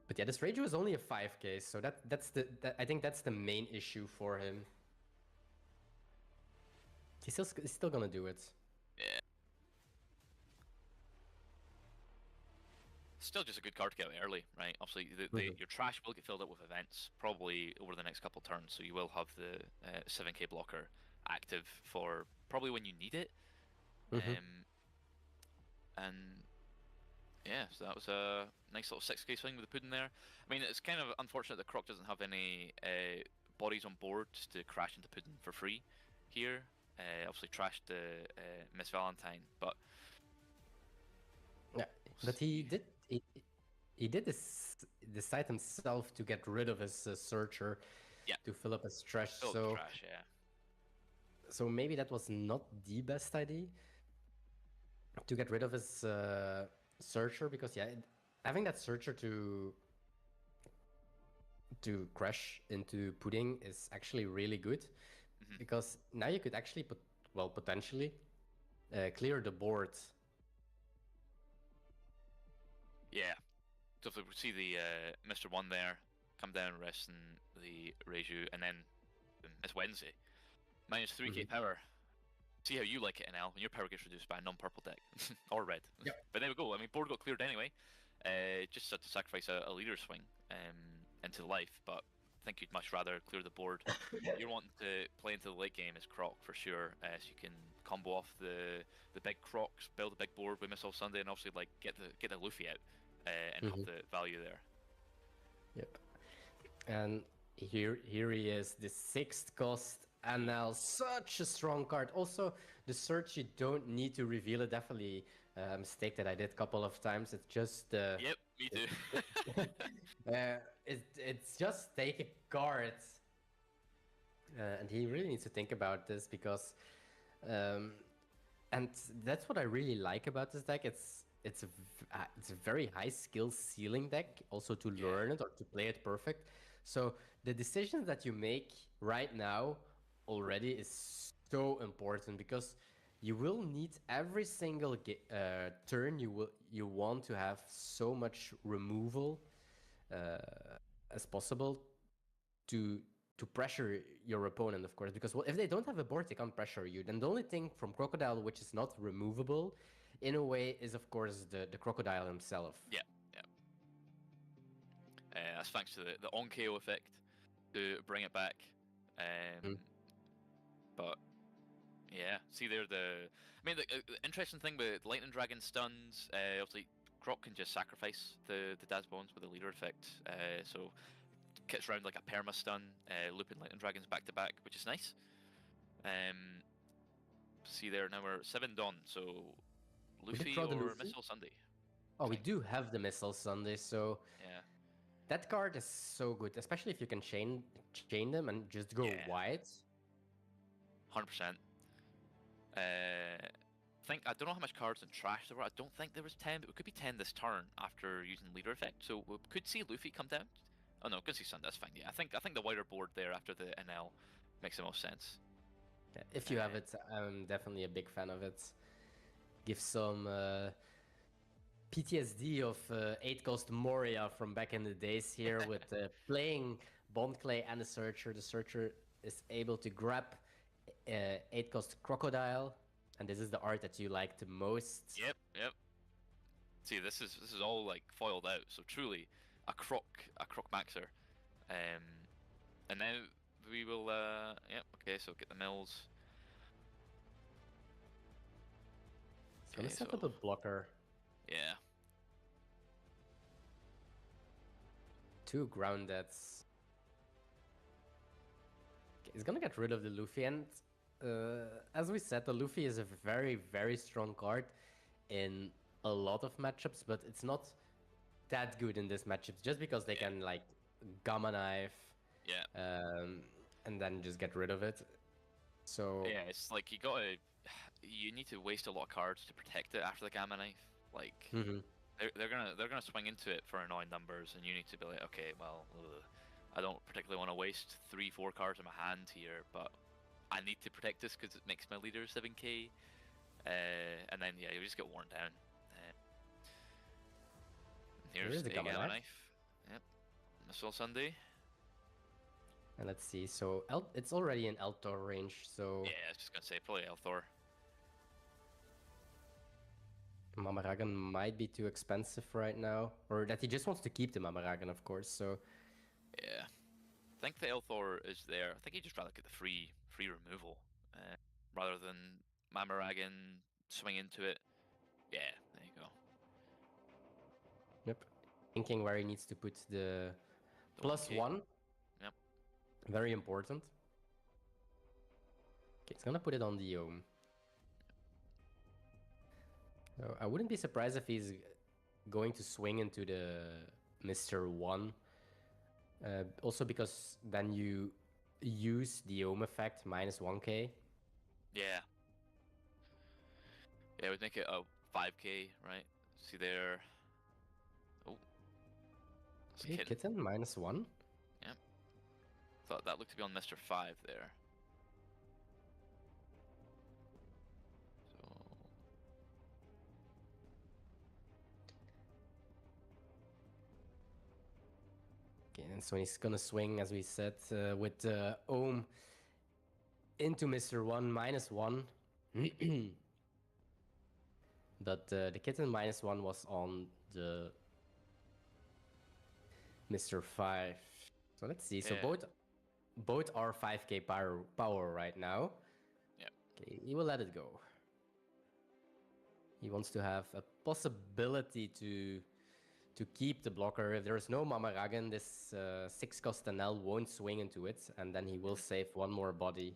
But yeah, this Reiju is only a 5k, so I think that's the main issue for him. He's still gonna do it. Yeah. Still just a good card to get out early, right? Obviously, your trash will get filled up with events probably over the next couple turns, so you will have the 7k blocker active for probably when you need it. And yeah, so that was a nice little 6k swing with the pudding there. I mean, it's kind of unfortunate that Croc doesn't have any bodies on board just to crash into pudding for free here. Obviously trashed Miss Valentine, but yeah, but he did decide himself to get rid of his searcher, to fill up his trash. So maybe that was not the best idea to get rid of his searcher, because having that searcher to crash into pudding is actually really good. Because now you could actually potentially clear the board. Yeah, so if we see the Mr. 1 there come down, resting the Reiju, and then Miss Wednesday minus 3k power. See how you like it, NL, when your power gets reduced by a non-purple deck or red. Yep. But there we go. I mean, board got cleared anyway. Just had to sacrifice a leader swing into life, but I think you'd much rather clear the board. You're wanting to play into the late game as Croc for sure, so you can combo off the big Crocs, build a big board with Miss All Sunday, and obviously like get the Luffy out and have the value there. Yep. And Here he is, the 6th cost, and now such a strong card. Also, the search, you don't need to reveal it. Definitely a mistake that I did a couple of times. It's just Yep, me too. it's just take a card, and he really needs to think about this because, um, and that's what I really like about this deck. It's a very high skill ceiling deck, also to Yeah. learn it or to play it perfect. So the decisions that you make right now already is so important because you will need every single turn you want to have so much removal uh, as possible to to pressure your opponent, of course, because well, if they don't have a board, they can't pressure you. Then the only thing from Crocodile which is not removable, in a way, is of course the Crocodile himself. Yeah, yeah. That's thanks to the on KO effect to bring it back. Mm. But yeah, see there I mean, the interesting thing with Lightning Dragon stuns, obviously Croc can just sacrifice the Daz Bones with the leader effect, so kits around like a perma stun, looping Lightning Dragons back to back, which is nice. See there, now we're 7 done, so We did Luffy draw the or Luffy. Missile Sunday? Oh, we Think. do have the Missile Sunday, so Yeah. that card is so good, especially if you can chain them and just go Yeah. wide. 100%. I don't know how much cards in trash there were. I don't think there was 10, but it could be 10 this turn after using leader effect. So we could see Luffy come down. Oh no, could see Sun. That's fine. Yeah, I think the wider board there after the NL makes the most sense. Yeah, if you have it, I'm definitely a big fan of it. Give some PTSD of 8 cost Moria from back in the days here with playing Bond Clay and the Searcher. The Searcher is able to grab 8 cost Crocodile, and this is the art that you like the most. Yep, yep. See, this is all like foiled out. So truly, a croc maxer. And now we will. Yep. Okay, so get the mills. It's gonna Okay, set so up a blocker. yeah. 2 groundeds. Okay, he's gonna get rid of the Luffy, and as we said, the Luffy is a very, very strong card in a lot of matchups, but it's not that good in this matchup just because they can like Gamma Knife, Yeah. and then just get rid of it. So Yeah, it's like you need to waste a lot of cards to protect it after the Gamma Knife. Like mhm. they're gonna swing into it for annoying numbers, and you need to be like, okay, well, I don't particularly want to waste 3-4 cards in my hand here, but I need to protect this because it makes my leader 7k. And then yeah, you just get worn down. Here's the a Gamma Gamma Knife. Knife. Yep. Missile Sunday. And let's see. So it's already in Eltor range. So Yeah, I was just gonna say probably Elthor. Mamaragan might be too expensive right now, or that he just wants to keep the Mamaragan, of course. So Yeah. I think the Elthor is there. I think he'd just rather get the free removal rather than Mamaragan swing into it. Yeah, there you go. yep, thinking where he needs to put the The plus 1K. 1. Yep. Very important. Okay, it's gonna put it on the Ohm. So I wouldn't be surprised if he's going to swing into the Mr. 1. Also because then you use the Ohm effect minus 1k. Yeah. Yeah, it would make it a 5k, right? See there. Oh. It's a Okay, kitten. kitten minus 1. Yep. Thought that looked to be on Mr. 5 there. So Okay, and so he's gonna swing, as we said, with Ohm into Mr. 1 minus 1. But the kitten minus 1 was on the Mr. 5. So let's see. So yeah. both are 5k power right now. Yep. Okay, he will let it go. He wants to have a possibility to to keep the blocker. If there is no Mamaragan, this 6-cost NL won't swing into it, and then he will save one more body.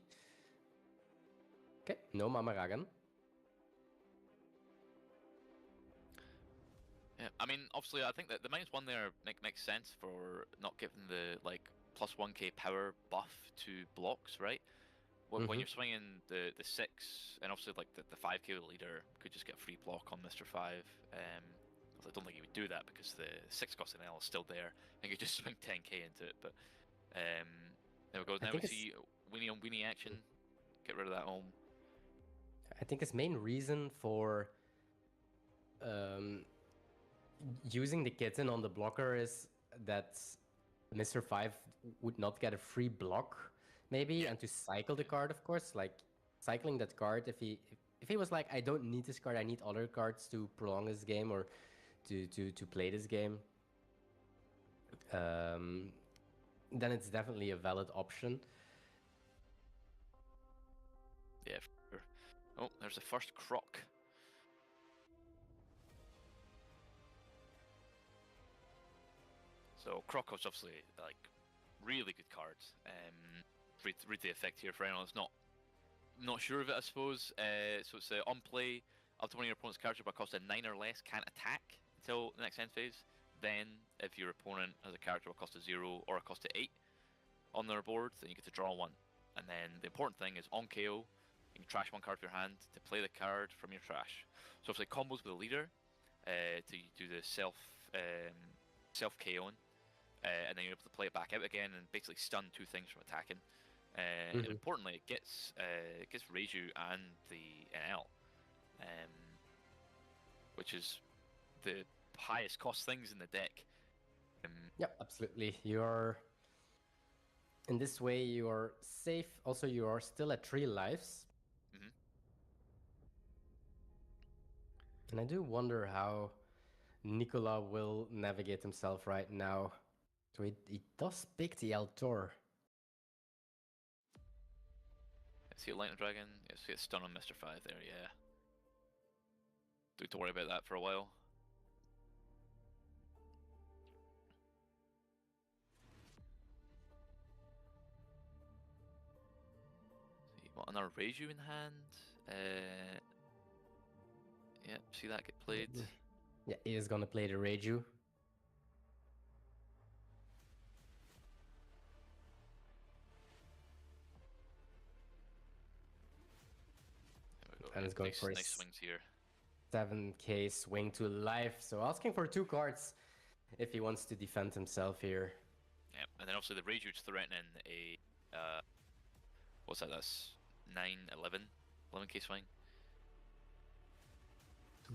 Okay, no Mamaragan. Yeah, I mean, obviously, I think that the -1 there makes sense for not giving the like +1k power buff to blocks, right? When you're swinging the 6, and obviously like the 5k leader could just get free block on Mr. 5. I don't think he would do that because the 6-cost NL is still there, and you just swing 10k into it. But there we go. Now we see weenie on weenie action. Get rid of that home. I think his main reason for using the kitten on the blocker is that Mr. 5 would not get a free block, maybe, and to cycle the card, of course, like cycling that card. If he was like, I don't need this card, I need other cards to prolong this game or to play this game, then it's definitely a valid option. Yeah, sure. Oh, there's the first croc. So croc was obviously like really good card. Read the effect here for anyone that's not sure of it, I suppose. So it's on play, up to one of your opponent's characters by cost of 9 or less can't attack until the next end phase. Then, if your opponent has a character with a cost of 0 or a cost of 8 on their board, then you get to draw one. And then the important thing is on KO, you can trash one card from your hand to play the card from your trash. So if it combos with a leader to do the self KOing, and then you're able to play it back out again and basically stun 2 things from attacking. And importantly, it gets Reiju and the NL, which is the highest cost things in the deck. Yep, absolutely. You're in this way you are safe. Also, you are still at 3 lives. And I do wonder how Nicola will navigate himself right now. So he does pick the Altor. See a Lightning Dragon? Yeah, see a stun on Mr. 5 there, yeah. Don't have to worry about that for a while. See, what, another Reiju in hand? Yeah, see that get played. Yeah, he is gonna play the Reiju. And it's going for nice swings here. 7k swing to life. So asking for 2 cards if he wants to defend himself here. Yeah, and then obviously the Reiju's threatening a what's that? That's 11k swing.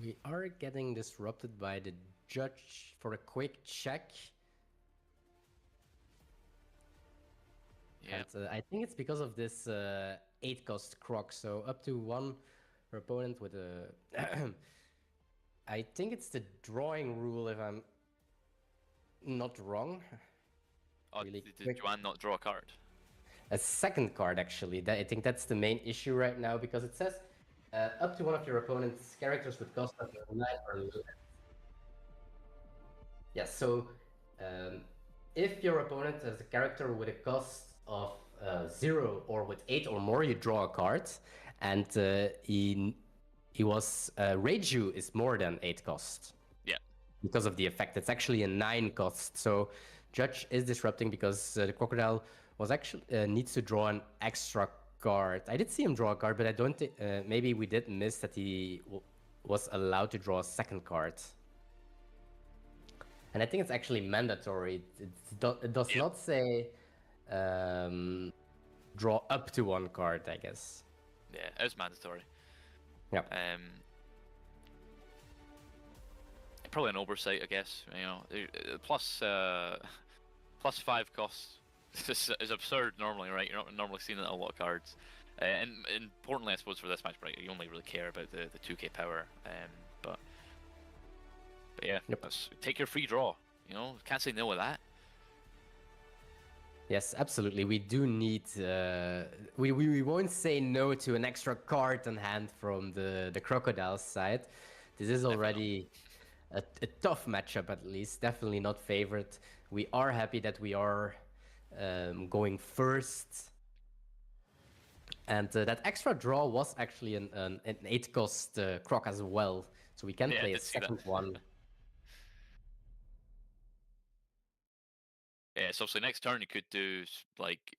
We are getting disrupted by the judge for a quick check. Yeah. And I think it's because of this 8-cost croc. So up to 1 per opponent with a... I think it's the drawing rule, if I'm not wrong. Oh, really did Joanne not draw a card? A second card, actually. I think that's the main issue right now, because it says up to 1 of your opponent's characters with cost of 9 or less. Yeah, so if your opponent has a character with a cost of 0 or with 8 or more, you draw a card. And he was Reiju is more than 8 cost. Yeah. Because of the effect, it's actually a 9 cost. So Judge is disrupting because the crocodile was actually needs to draw an extra card. I did see him draw a card, but I don't think maybe we did miss that he was allowed to draw a second card. And I think it's actually mandatory. It does not say draw up to 1 card, I guess. Yeah, it's mandatory. Yeah. Probably an oversight, I guess. You know, plus 5 costs is absurd normally, right? You're not normally seeing a lot of cards. And importantly, I suppose for this match, right, you only really care about the 2k power. But yeah, take your free draw. You know, can't say no with that. Yes, absolutely. We do need. We won't say no to an extra card on hand from the crocodile side. This is already a tough matchup at least. Definitely not favorite. We are happy that we are going first. And that extra draw was actually an 8 cost croc as well. So we can Yeah, I play a did see that. second one. Yeah, so obviously next turn you could do like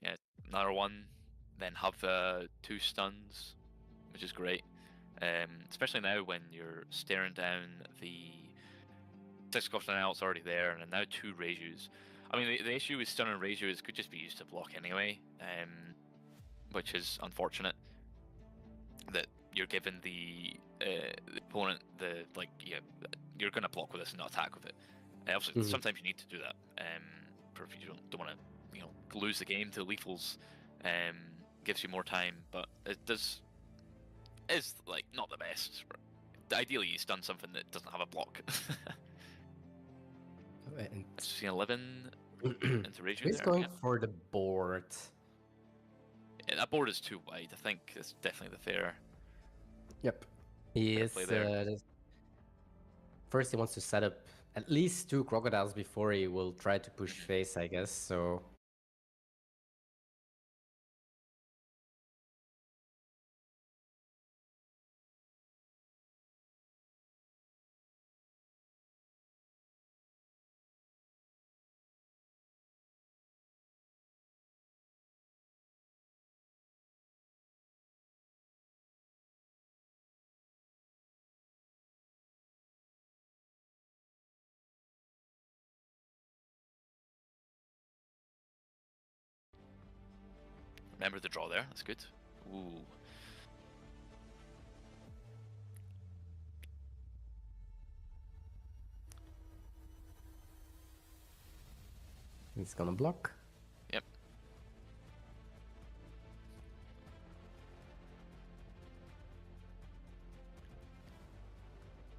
yeah, another one, then have 2 stuns, which is great. Especially now when you're staring down the 6 cost now it's already there, and then now 2 Reijus. I mean, the issue with stun and Reiju is could just be used to block anyway, which is unfortunate. That you're giving the opponent the you're gonna block with this and not attack with it. Obviously, sometimes you need to do that. For if you don't want to lose the game to lethals, gives you more time, but it is like not the best. Ideally, you stun something that doesn't have a block. See 11 into Rage He's there. going Yeah. for the board. Yeah, that board is too wide. I think it's definitely the fair. Yep. He Fair is. play there. First, he wants to set up at least 2 crocodiles before he will try to push face, I guess. So. Remember the draw there. That's good. Ooh. He's gonna block. Yep.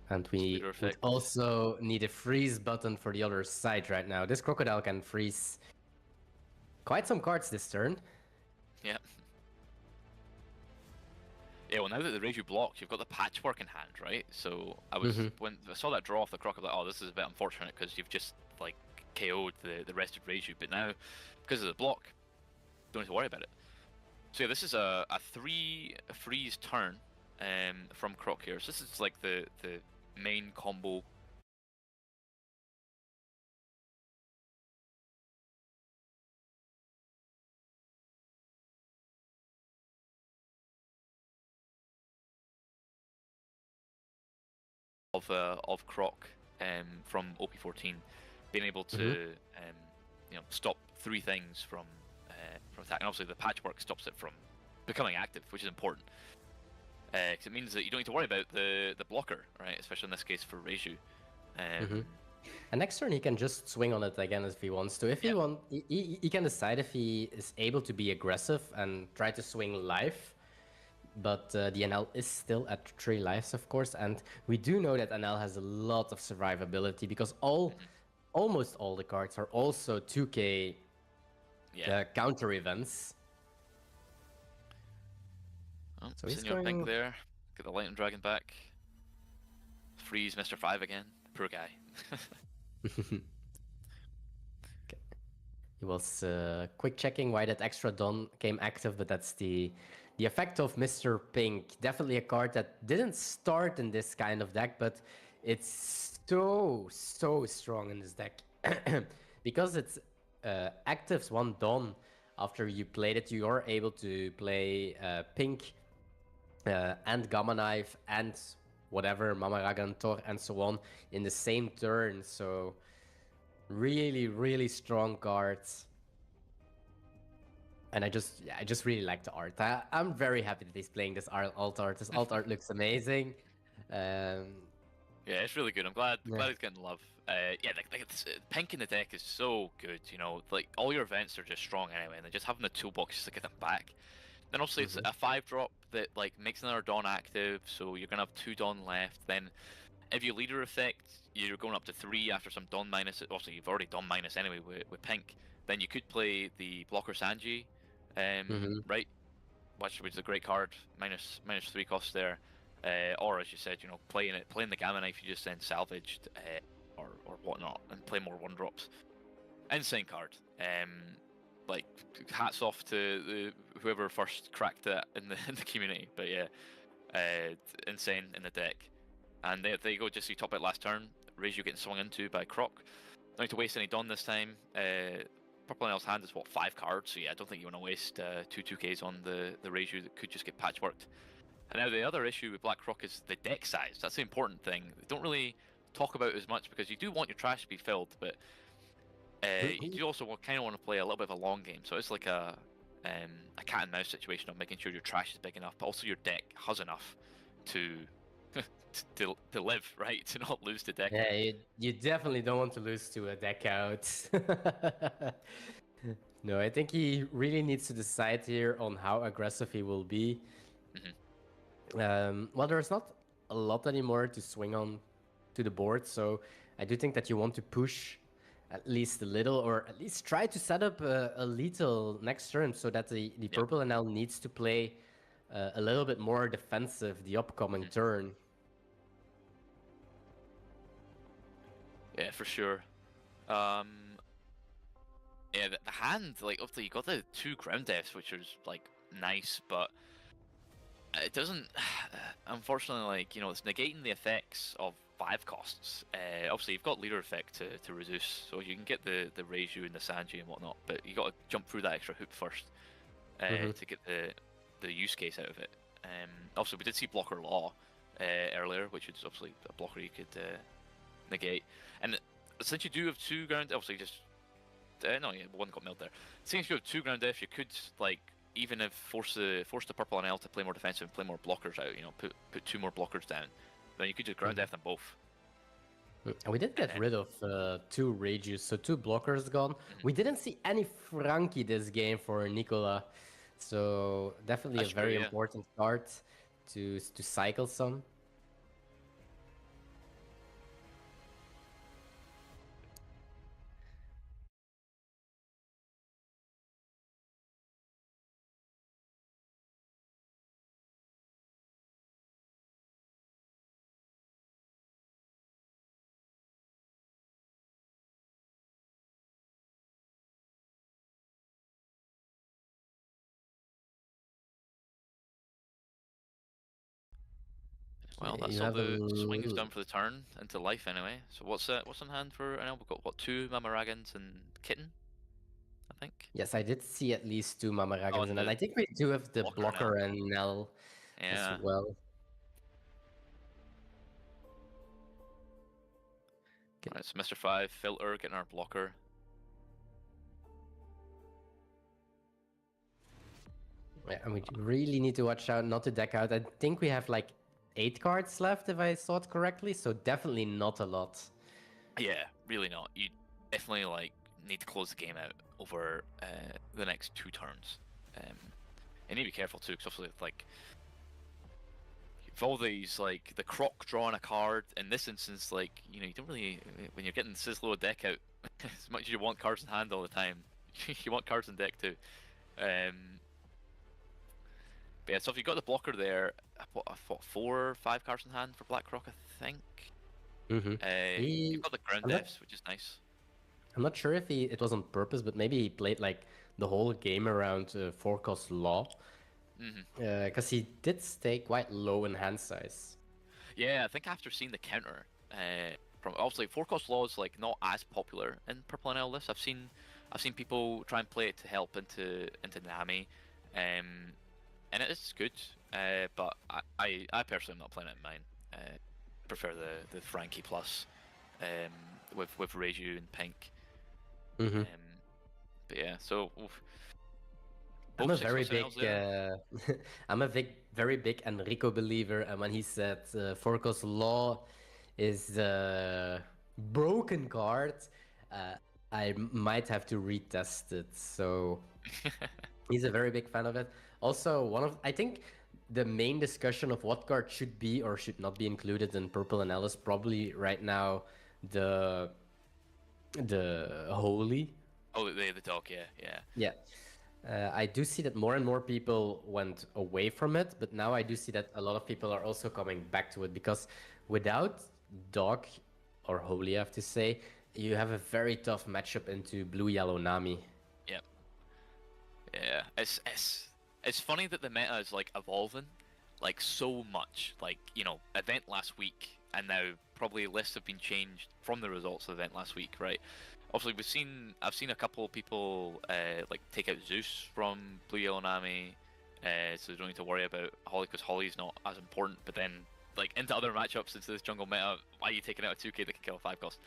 And we would also need a freeze button for the other side right now. This crocodile can freeze quite some cards this turn. Yeah. Yeah, well, now that the Reiju blocked, you've got the patchwork in hand, right? So I was when I saw that draw off the croc, I was like, oh, this is a bit unfortunate because you've just like KO'd the rested Reiju, but now because of the block, don't need to worry about it. So yeah, this is a 3 freeze turn from Croc here. So this is like the main combo. Of Croc from OP14, being able to stop 3 things from attack, and obviously the patchwork stops it from becoming active, which is important because it means that you don't need to worry about the blocker, right? Especially in this case for Reiju. And next turn he can just swing on it again if he wants to. If he want, he can decide if he is able to be aggressive and try to swing life. But the NL is still at 3 lives, of course, and we do know that NL has a lot of survivability because almost all the cards are also 2k counter events. Oh, so he's going pink there. Get the Lightning Dragon back. Freeze Mr. 5 again. Poor guy. Okay. He was quick checking why that extra Don came active, but that's the effect of Mr. Pink. Definitely a card that didn't start in this kind of deck, but it's so strong in this deck. Because it's actives 1 Don. After you played it, you are able to play Pink and Gamma Knife and whatever, Mama Ragantor and so on in the same turn. So really strong cards. And I just really like the art. I'm very happy that he's playing this alt art. This alt art looks amazing. Yeah, it's really good. I'm glad he's getting love. Pink in the deck is so good. You know, like all your events are just strong anyway, and then just having the toolbox just to get them back. Then obviously it's a 5-drop that like makes another Dawn active, so you're gonna have 2 Dawn left. Then if you leader effect, you're going up to 3 after some Dawn minus. Also, you've already Dawn minus anyway with Pink. Then you could play the blocker Sanji, right? Which is a great card, minus 3 costs there. Or as you said, playing the Gamma Knife you just then salvaged, or whatnot, and play more 1-drops. Insane card. Like hats off to whoever first cracked it in the community. But yeah, insane in the deck. And there you go. Just you top it last turn. Reiju getting swung into by Croc. Don't need to waste any Dawn this time. Purple Nail's hand is what, 5 cards. So yeah, I don't think you want to waste 2/2Ks on the Reiju that could just get patchworked. And now the other issue with Black Croc is the deck size. That's the important thing. They don't really talk about it as much because you do want your trash to be filled, but you do also kind of want to play a little bit of a long game. So it's like a cat and mouse situation of making sure your trash is big enough, but also your deck has enough to to live, right? To not lose the deck. Yeah, you definitely don't want to lose to a deck out. No, I think he really needs to decide here on how aggressive he will be. Well, there's not a lot anymore to swing on to the board, so I do think that you want to push at least a little, or at least try to set up a lethal next turn so that the purple NL needs to play a little bit more defensive the upcoming turn. Yeah, for sure. Yeah, the hand, like, obviously you got the 2 ground deaths, which is like nice, but it doesn't. Unfortunately, like, it's negating the effects of 5 costs. Obviously, you've got leader effect to reduce, so you can get the Reiju and the Sanji and whatnot, but you got to jump through that extra hoop first to get the use case out of it. Also, we did see blocker law earlier, which is obviously a blocker you could negate. And since you do have 2 ground, obviously just no, yeah, 1 got milled there. Since you have 2 ground def, you could like even if force the purple NL to play more defensive and play more blockers out. Put 2 more blockers down. Then you could just ground def them both. And we did get rid of 2 Rages, so 2 blockers gone. We didn't see any Frankie this game for Nicola, so definitely a very important card to cycle some. Well, that's all the swings done for the turn into life anyway. So what's on hand for NL? We've got what, 2 Mamaragans and Kitten, I think. Yes, I did see at least 2 Mamaragans, and then I think we do have the blocker and Nell as well. Alright, so Mr. 5, Filter, getting our blocker. Yeah, and we really need to watch out not to deck out. I think we have like 8 cards left, if I saw it correctly, so definitely not a lot. Yeah, really not. You definitely like need to close the game out over the next 2 turns. And you need to be careful too, because obviously like all these, like the Croc drawing a card in this instance, like you don't really, when you're getting this low deck out, as much as you want cards in hand all the time, you want cards in deck too. But yeah, so if you got the blocker there, what 4 or 5 cards in hand for Black Croc, I think. You've got the ground defs, which is nice. I'm not sure if it was on purpose, but maybe he played like the whole game around 4-cost law. Because he did stay quite low in hand size. Yeah, I think after seeing the counter, from obviously 4-cost law is like not as popular in purple NL lists. I've seen people try and play it to help into Nami, and it is good. But I personally am not playing it in mine. Prefer the Frankie plus, with Reiju and Pink. But yeah, so. I'm a very big, very big Enrico believer, and when he said Forco's Law is a broken card, I might have to retest it. So he's a very big fan of it. Also, I think the main discussion of what card should be or should not be included in Purple and L is probably right now the Holy. Oh, the dog, yeah. I do see that more and more people went away from it, but now I do see that a lot of people are also coming back to it because without Dog or Holy, I have to say, you have a very tough matchup into Blue Yellow Nami. Yep. Yeah. It's funny that the meta is like evolving, like so much. Like, you know, event last week, and now probably lists have been changed from the results of the event last week, right? Obviously, I've seen a couple of people like take out Zeus from Blue Yellow Nami, so you don't need to worry about Holly because Holly's not as important. But then, like into other matchups into this jungle meta, why are you taking out a 2K that can kill a 5 cost?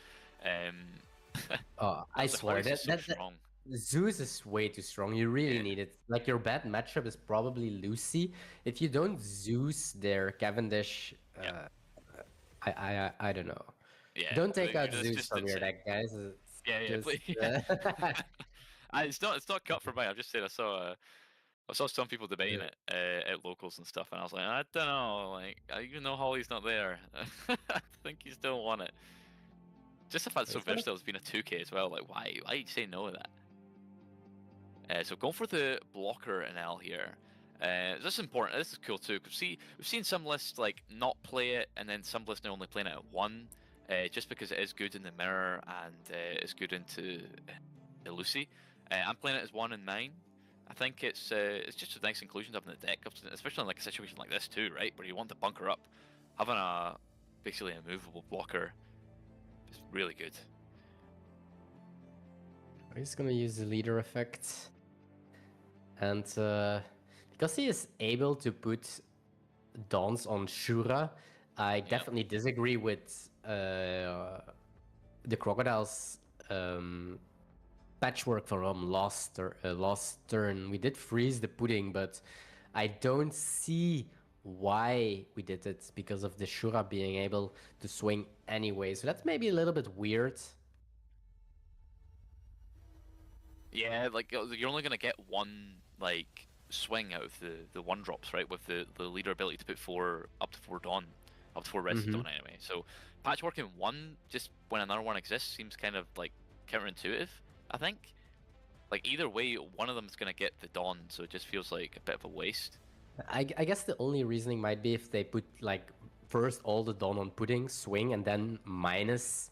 Oh, I swear Holly's just so that strong. Zeus is way too strong. You really Yeah. need it. Like your bad matchup is probably Lucy. If you don't Zeus their Cavendish, Yeah. I don't know. Yeah, Don't take out that's Zeus just from your insane. deck, guys. It's Yeah, yeah, just please. Yeah. It's not cut for me. I'm just saying I saw some people debating it at locals and stuff, and I was like, I don't know, like even though Holly's not there, I think you still want it. Just the fact so It's gonna- versatile has been a 2K as well. Like why you say no to that? So going for the blocker in L here. This is important. This is cool too. Cause see, we've seen some lists like not play it, and then some lists are only playing it at 1, just because it is good in the mirror and it's good into Lucy. I'm playing it as 1 and 9. I think it's just a nice inclusion to have in the deck, especially in like a situation like this too, right, where you want to bunker up. Having a basically a movable blocker is really good. I'm just gonna use the leader effect. And because he is able to put Dawns on Shura, I definitely disagree with the Crocodile's patchwork from last turn. We did freeze the pudding, but I don't see why we did it because of the Shura being able to swing anyway. So that's maybe a little bit weird. Yeah, like you're only gonna get one like swing out of the 1-drops, right? With the leader ability to put 4 up to 4 Dawn, up to 4 Red Dawn anyway. So patchwork in 1 just when another one exists seems kind of like counterintuitive. I think. Like either way, one of them is gonna get the Dawn, so it just feels like a bit of a waste. I guess the only reasoning might be if they put like first all the Dawn on pudding, swing, and then minus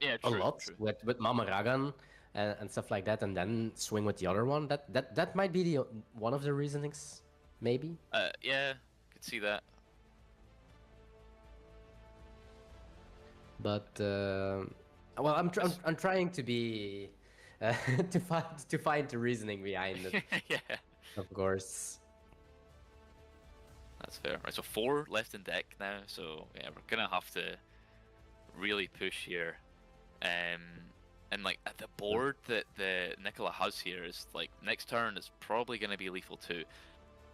Yeah, a true, lot true. with Mama Ragan and stuff like that, and then swing with the other one. That might be the one of the reasonings, maybe. Yeah, could see that. But well, I'm trying to be to find the reasoning behind it, Yeah, of course. that's fair. Right, so 4 left in deck now, so yeah, we're gonna have to really push here. And like at the board that the Nicola has here is like next turn is probably gonna be lethal too.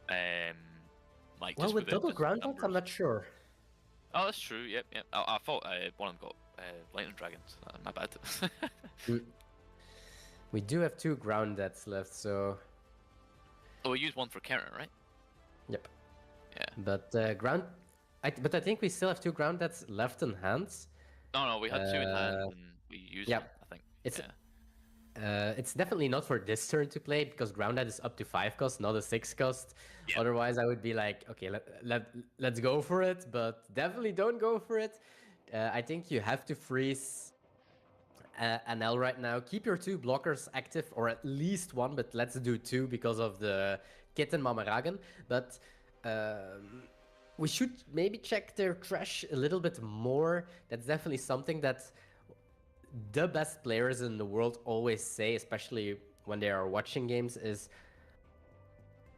Like Well, just with double the ground that, I'm numbers. not sure. Oh, that's true. Yep, yep. I thought one of them got lightning dragons. My bad. We do have 2 ground deaths left, so Oh, we used one for Karen, right? yep. Yeah. But but I think we still have 2 ground deaths left in hands. No, we had 2 in hand and we used yep. one. I think. It's yeah. it's definitely not for this turn to play because ground death is up to 5 cost, not a 6 cost. Yeah. Otherwise, I would be like, okay, let's go for it, but definitely don't go for it. I think you have to freeze an L right now. Keep your 2 blockers active, or at least 1, but let's do 2 because of the Kitten Mamaragan. But we should maybe check their trash a little bit more. That's definitely something that the best players in the world always say, especially when they are watching games, is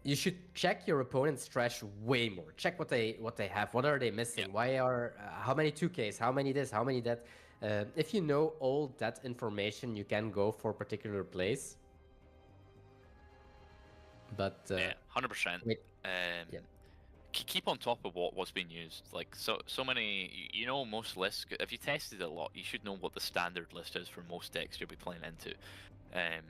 you should check your opponent's trash way more. Check what they have. What are they missing? Yeah. Why are how many 2Ks? How many this? How many that? If you know all that information, you can go for particular plays. But Yeah, 100%. wait, yeah. Keep on top of what's being used. Like so many, you know, most lists. If you tested it a lot, you should know what the standard list is for most decks you'll be playing into.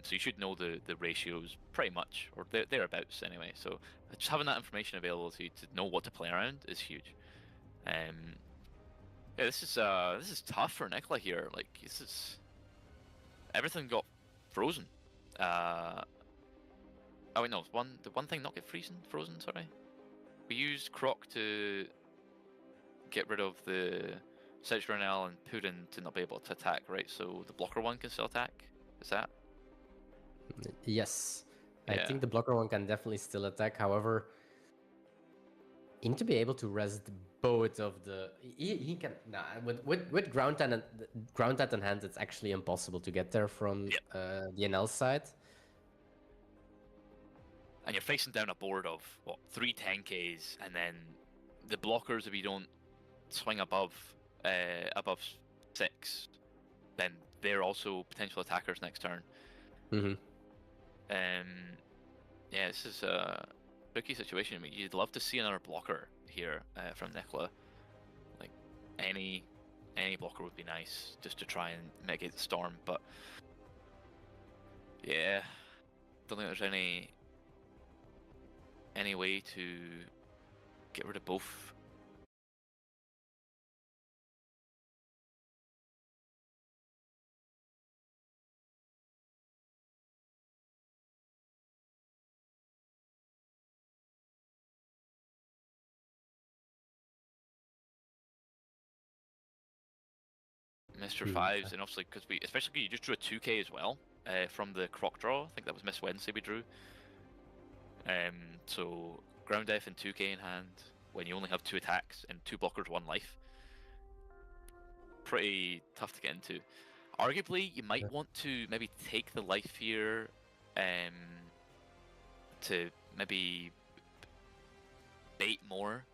So you should know the ratios pretty much, or thereabouts anyway. So just having that information available to you to know what to play around is huge. Yeah, this is tough for Nicola here. Like this is everything got frozen. Oh wait, no. Did one thing not get frozen? Sorry. We used Croc to get rid of the Sejranel and Putin to not be able to attack, right? So the blocker one can still attack. Is that? Yes. I Yeah. think the blocker one can definitely still attack. However, you need to be able to rest both of the. He can. Nah, with ground at in hand, it's actually impossible to get there from Yep. the NL side. And you're facing down a board of what 3 10Ks, and then the blockers, if you don't swing above 6, then they're also potential attackers next turn. Mm-hmm. Yeah, this is a tricky situation. I mean, you'd love to see another blocker here from Nicola. Like any blocker would be nice, just to try and mitigate the storm. But yeah, don't think there's any way to get rid of both. Mr. Fives, and obviously because especially you just drew a 2K as well from the Croc draw. I think that was Miss Wednesday we drew. So ground F and 2K in hand when you only have 2 attacks and 2 blockers, 1 life. Pretty tough to get into. Arguably, you might want to maybe take the life here to maybe bait more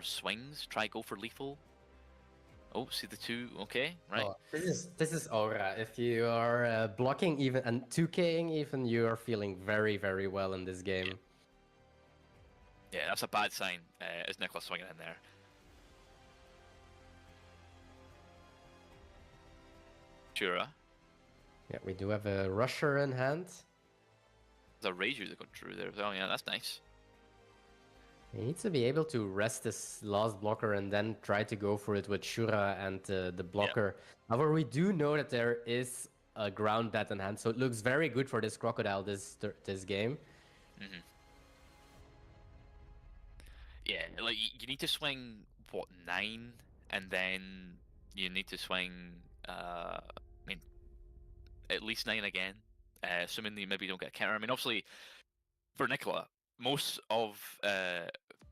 swings. Try go for lethal. Oh, see the 2. Okay, right. Oh, this is aura. If you are blocking even and 2King even, you are feeling very, very well in this game. Yeah, that's a bad sign. Is Nicholas swinging in there? Shura. Yeah, we do have a rusher in hand. There's a Rager that got through there. Oh yeah, that's nice. You need to be able to rest this last blocker and then try to go for it with Shura and the blocker. Yeah. However, we do know that there is a ground bat in hand, so it looks very good for this Crocodile this game. Mm-hmm. Yeah, like you need to swing what 9, and then you need to swing I mean at least 9 again, assuming you maybe don't get a counter. I mean, obviously for Nicola, most of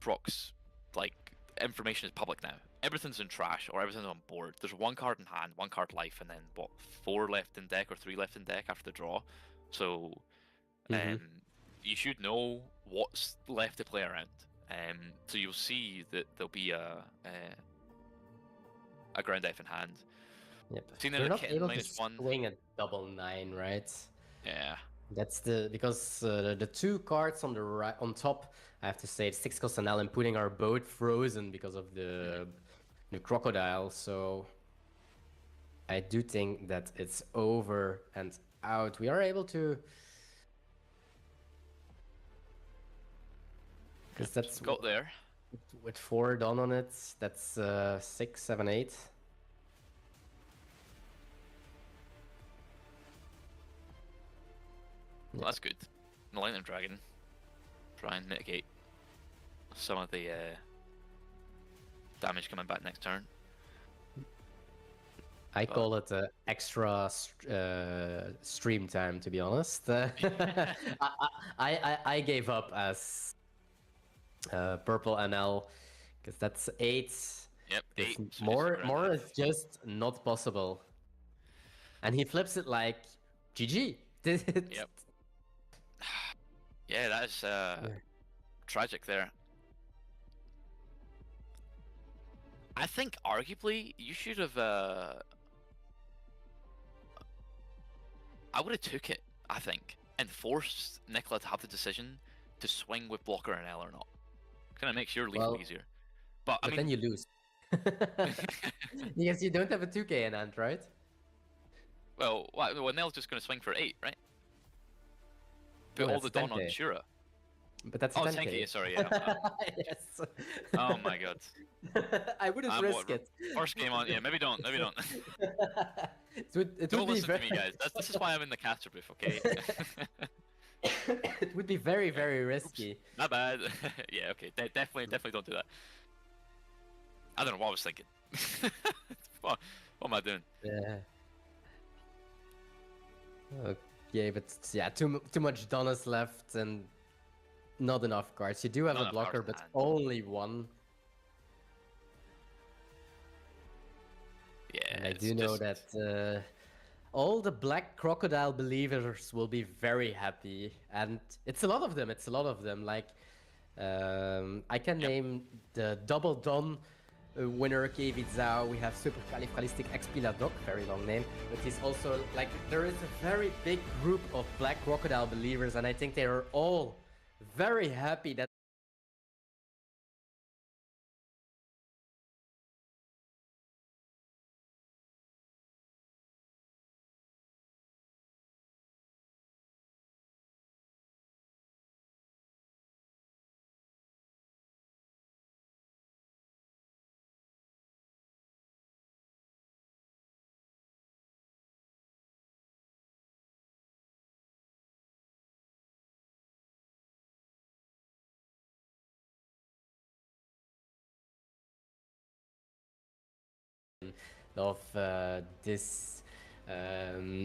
Proc's like information is public now. Everything's in trash or everything's on board. There's 1 card in hand, 1 card life, and then what 4 left in deck or 3 left in deck after the draw. So you should know what's left to play around. So you'll see that there'll be a ground F in hand. Yep. You're not able to swing a double 9, right? Yeah. That's because the 2 cards on the right on top, I have to say, 6 cost and Alan Pudding are both frozen because of the Crocodile. So I do think that it's over and out. We are able to, because that's got there with 4 done on it. That's 6, 7, 8. Well, that's good. The Lightning Dragon. Try and mitigate some of the damage coming back next turn. I call it extra stream time, to be honest. I gave up as purple NL because that's 8. Yep, 8. More is just not possible. And he flips it like GG. Yep. Yeah, that is tragic there. I think arguably you should have. I would have took it, I think, and forced Nicola to have the decision to swing with blocker and L or not. Kind of makes your lethal easier. But I mean, then you lose. Because you don't have a 2K in hand, right? Well, Nell's just going to swing for 8, right? Put all the Dawn on Shura. But that's a 10K. 10K, sorry, yeah. Yes. Oh my god. I wouldn't risk it. First game on, yeah, maybe don't. It don't listen to me, guys. This is why I'm in the caster booth, okay? It would be very, very risky. Oops, not bad. Yeah, okay, definitely don't do that. I don't know what I was thinking. What am I doing? Yeah. Okay, but yeah, too much Donas left and not enough cards. You do have Not a enough blocker, cards but in hand. only one. Yeah, And I it's do know just... that all the Black Crocodile believers will be very happy, and it's a lot of them. It's a lot of them. Like, I can Yep. name the Double Don winner KV Zhao. We have Supercalifragisticexpialidocious, very long name, but he's also like there is a very big group of Black Crocodile believers, and I think they are all very happy that. Of this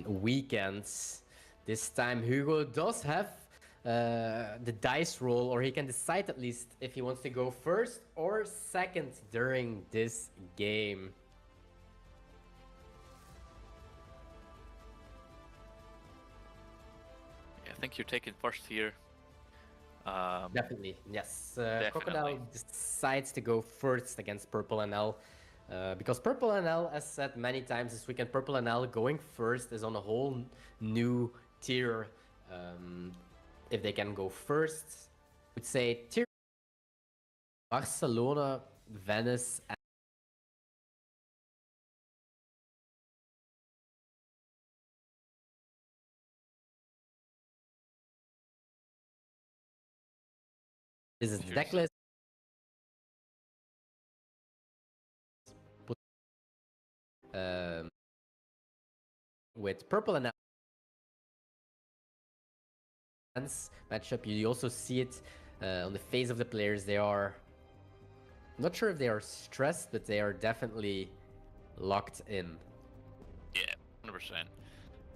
weekend. This time, Hugo does have the dice roll, or he can decide at least if he wants to go first or second during this game. Yeah, I think you're taking first here. Definitely, yes. Definitely. Crocodile decides to go first against Purple NL. Because Purple NL, as said many times this weekend, Purple NL going first is on a whole new tier. If they can go first, I would say tier Barcelona, Venice, and this is the Here's deck list. Um, with Purple and matchup, you also see it on the face of the players. They are not sure if they are stressed, but they are definitely locked in. Yeah, 100%.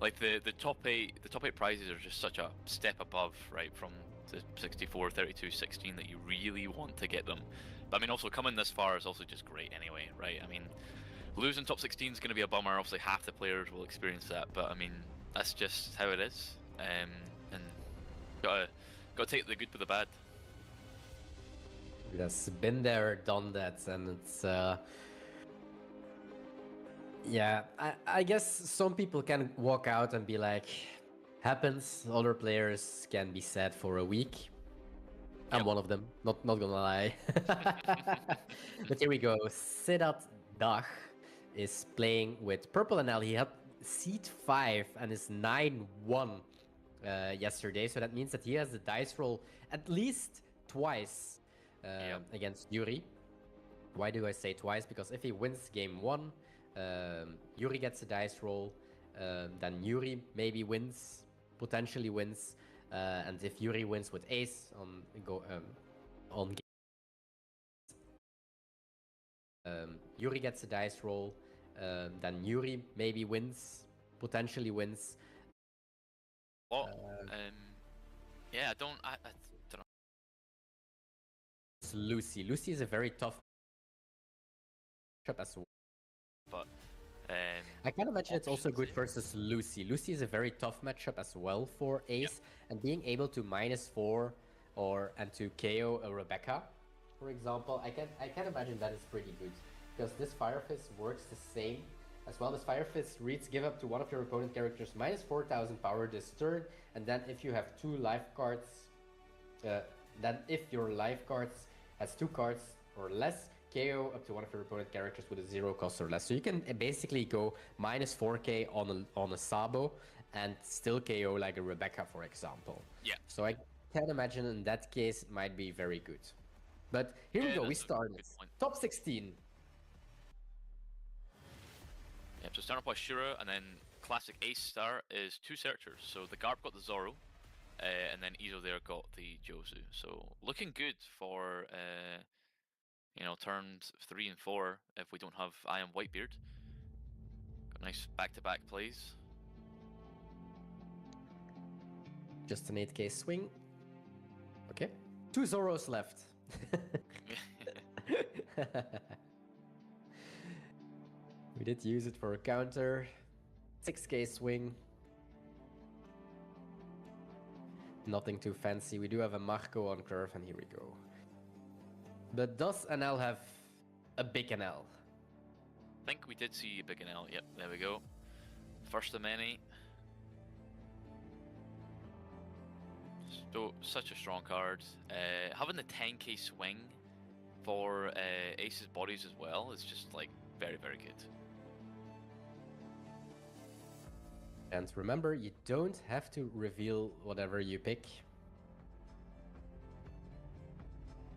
Like the top eight prizes are just such a step above, right, from the 64, 32, 16 that you really want to get them. But I mean, also coming this far is also just great anyway, right? I mean, losing top 16 is going to be a bummer. Obviously, half the players will experience that, but I mean, that's just how it is. And gotta take the good with the bad. Yes, been there, done that, and it's yeah. I guess some people can walk out and be like, happens. Other players can be sad for a week. I'm one of them. Not gonna lie. But here we go. Sedat Dach is playing with Purple NL. He had seed 5 and is 9-1 yesterday. So that means that he has the dice roll at least twice against Yuri. Why do I say twice? Because if he wins game 1, Yuri gets a dice roll. Then Yuri maybe wins, potentially wins. And if Yuri wins with ace on Yuri gets a dice roll, then Yuri maybe wins, potentially wins. What? Yeah, I don't know. It's Lucy. Lucy is a very tough matchup as well. But I can imagine it's also good versus Lucy. Lucy is a very tough matchup as well for Ace, and being able to -4 and to KO a Rebecca, for example, I can imagine that is pretty good because this Fire Fist works the same as well. This Fire Fist reads give up to one of your opponent characters -4,000 power this turn, and then if you have 2 life cards, then if your life cards has 2 cards or less, KO up to one of your opponent characters with a 0 cost or less. So you can basically go -4k on a Sabo and still KO like a Rebecca, for example. Yeah. So I can imagine in that case it might be very good. But here we go, we started. Top 16. Yep, so start off by Shura, and then classic Ace star is 2 Searchers. So the Garp got the Zoro, and then Izo there got the Josu. So looking good for turns 3 and 4 if we don't have I Am Whitebeard. Got nice back-to-back plays. Just an 8k swing. Okay. 2 Zoros left. We did use it for a counter. 6k swing. Nothing too fancy. We do have a Marco on curve, and here we go. But does NL have a big NL? I think we did see a big NL. Yep, there we go. First of many. So, such a strong card. Having the 10k swing for Ace's bodies as well is just like very, very good. And remember, you don't have to reveal whatever you pick.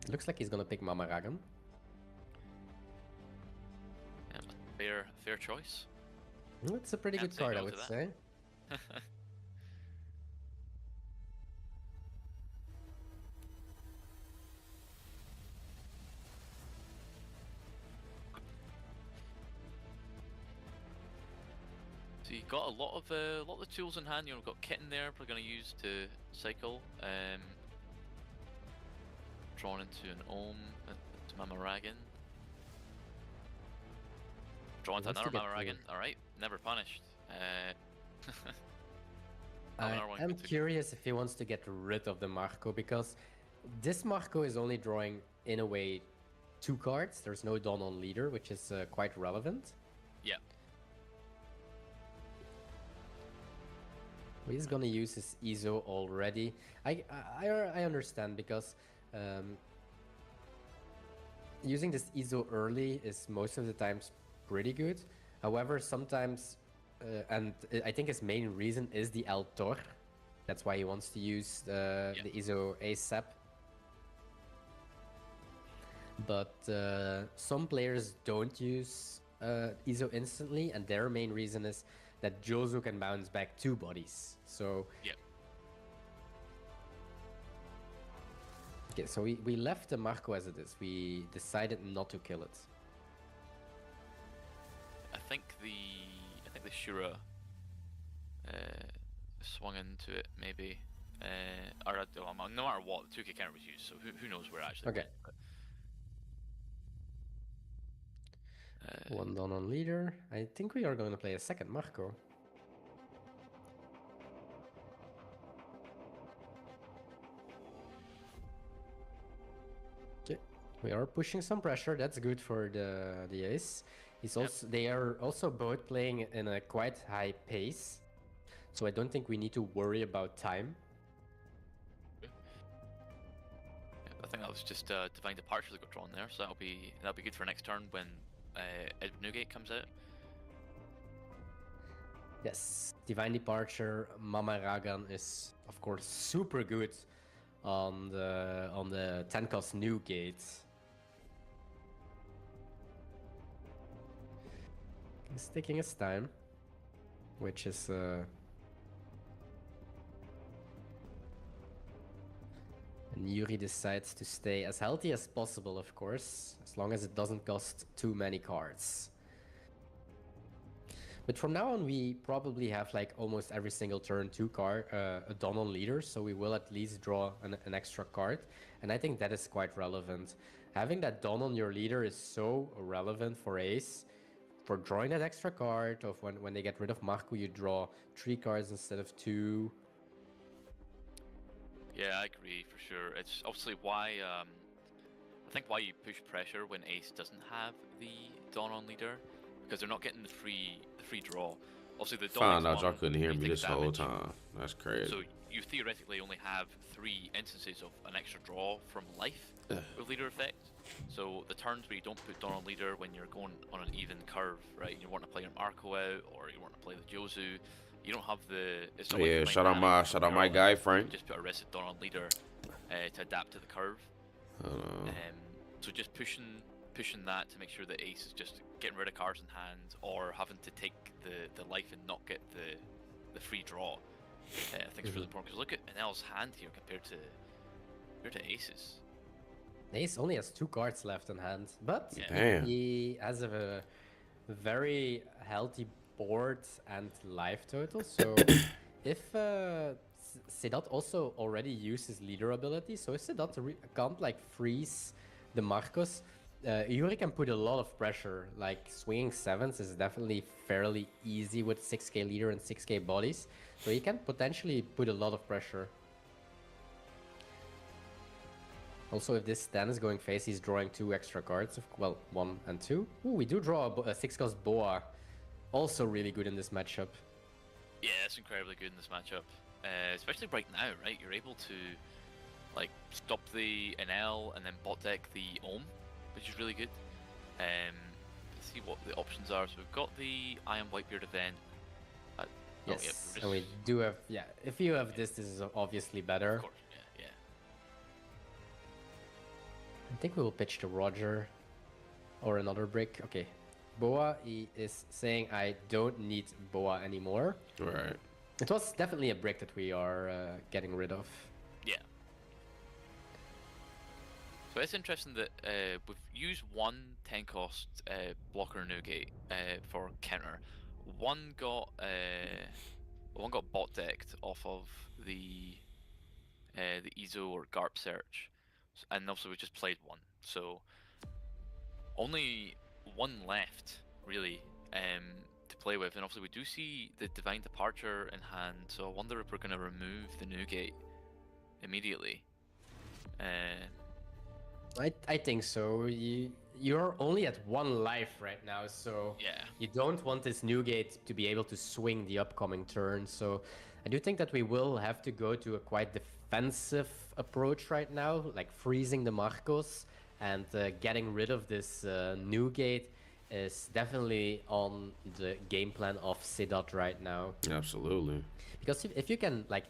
Looks like he's gonna pick Mama Ragan. Yeah, fair choice. It's a pretty Can't good say card, no I to would that. say. So you got a lot of the tools in hand. You've got Kitten there. We're going to use to cycle. Drawn into an Ohm to Mama Ragan. Drawn to Wants to another get Mama Ragan. through. All right, never punished. I another one am good to go. curious if he wants to get rid of the Marco, because this Marco is only drawing, in a way, 2 cards. There's no Dawn on leader, which is quite relevant. Yeah. He's gonna use his Izo already. I understand, because using this Izo early is most of the times pretty good. However, sometimes, and I think his main reason is the El Tor. That's why he wants to use the Izo ASAP. But some players don't use Izo instantly, and their main reason is that Josu can bounce back 2 bodies. So Yeah. okay, so we left the Marco as it is. We decided not to kill it. I think the Shura swung into it maybe. Or no matter what, the 2k counter was used, so who knows where it actually Okay. went, but, One Dawn on leader. I think we are going to play a second Marco. Okay, we are pushing some pressure. That's good for the ace. He's also They are also both playing in a quite high pace, so I don't think we need to worry about time. I think that was just Divine Departure that got drawn there, so that'll be good for next turn when Newgate comes out. Yes, Divine Departure, Mama Ragan is of course super good on the 10 cost Newgate. He's taking his time, which is and Yuri decides to stay as healthy as possible, of course, as long as it doesn't cost too many cards. But from now on, we probably have like almost every single turn a Dawn on leader, so we will at least draw an extra card, and I think that is quite relevant. Having that Dawn on your leader is so relevant for Ace, for drawing that extra card of when they get rid of Marco, you draw 3 cards instead of 2. Yeah, I agree for sure. It's obviously why I think why you push pressure when Ace doesn't have the Dawn on leader, because they're not getting the free draw. Obviously, the Dawn Found out y'all couldn't hear me this whole time. That's crazy. So you theoretically only have 3 instances of an extra draw from life with leader effect. So the turns where you don't put Dawn on leader, when you're going on an even curve, right? You want to play your Marco out, or you want to play the Josu. You don't have the. It's not Yeah, like shout out my guy Frank. Just put a Arrested Dawn on leader to adapt to the curve. So just pushing that to make sure that Ace is just getting rid of cards in hand, or having to take the life and not get the free draw. I think it's really important because look at Enel's hand here compared to Ace's. Ace only has 2 cards left in hand, but Yeah. Damn. he has a very healthy board and life total. So if Sedat also already uses leader ability, so if Sedat can't like freeze the Marcos, Yuri can put a lot of pressure. Like swinging 7s is definitely fairly easy with 6k leader and 6k bodies, so he can potentially put a lot of pressure. Also, if this Stan is going face, he's drawing 2 extra cards. Well, 1 and 2. Ooh, we do draw a 6-cost Boa. Also really good in this matchup. Yeah, it's incredibly good in this matchup. Especially right now, right? You're able to like stop the NL and then bot deck the Ohm, which is really good. Let's see what the options are. So we've got the Iron Whitebeard event. Yes, and we do have, yeah, if you have this is obviously better. Of course, yeah. I think we will pitch to Roger or another brick. Okay, Boa, he is saying I don't need Boa anymore. Right. It was definitely a brick that we are getting rid of. Yeah. So it's interesting that we've used one 10-cost blocker Nugate for counter. One got bot decked off of the Ezo or Garp search, and also we just played one. So only one left really to play with, and obviously we do see the Divine Departure in hand. So I wonder if we're going to remove the Nugate immediately. I think so. You're only at 1 life right now, so Yeah. you don't want this Newgate to be able to swing the upcoming turn. So I do think that we will have to go to a quite defensive approach right now, like freezing the Marcos and getting rid of this Newgate is definitely on the game plan of Sedat right now. Absolutely. Because if you can like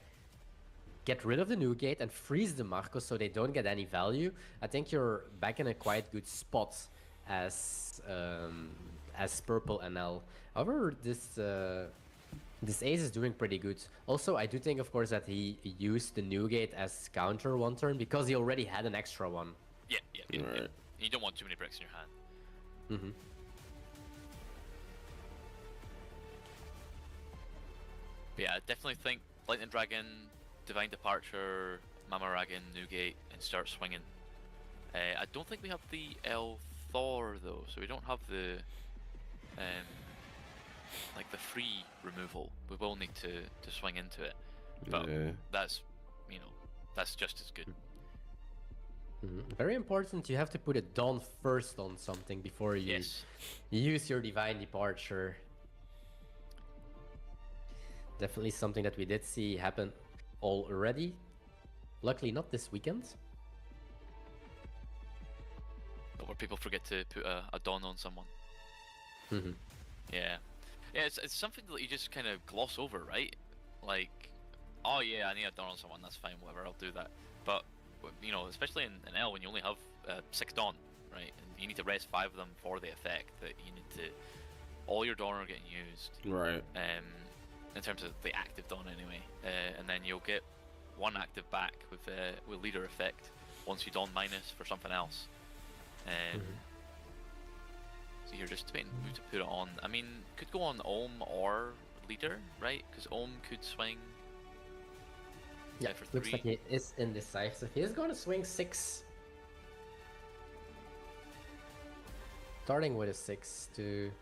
get rid of the Newgate and freeze the Marcos so they don't get any value, I think you're back in a quite good spot as purple NL. However, this ace is doing pretty good. Also, I do think, of course, that he used the Newgate as counter one turn because he already had an extra one. Yeah. Right. You don't want too many bricks in your hand. Mm-hmm. But yeah, I definitely think Lightning Dragon, Divine Departure, Mama Ragan, Newgate, and start swinging. I don't think we have the El Thor though, so we don't have the like the free removal. We will need to swing into it, but Yeah. that's that's just as good. Mm-hmm. Very important. You have to put a Dawn first on something before you Yes. use your Divine Departure. Definitely something that we did see happen already. Luckily not this weekend. But where people forget to put a Dawn on someone. Mm-hmm. Yeah, it's something that you just kind of gloss over, right? Like, oh yeah, I need a Dawn on someone, that's fine, whatever, I'll do that. But, especially in L, when you only have 6 Dawn, right? And you need to rest 5 of them for the effect, that you need to... All your Dawn are getting used. Right. In terms of the active Dawn anyway. And then you'll get 1 active back with leader effect once you Dawn minus for something else. So you're just debating who to put it on. I mean, could go on Ohm or leader, right? Because Ohm could swing. Yeah, for 3. looks like he is indecisive. He is going to swing 6. Starting with a 6 to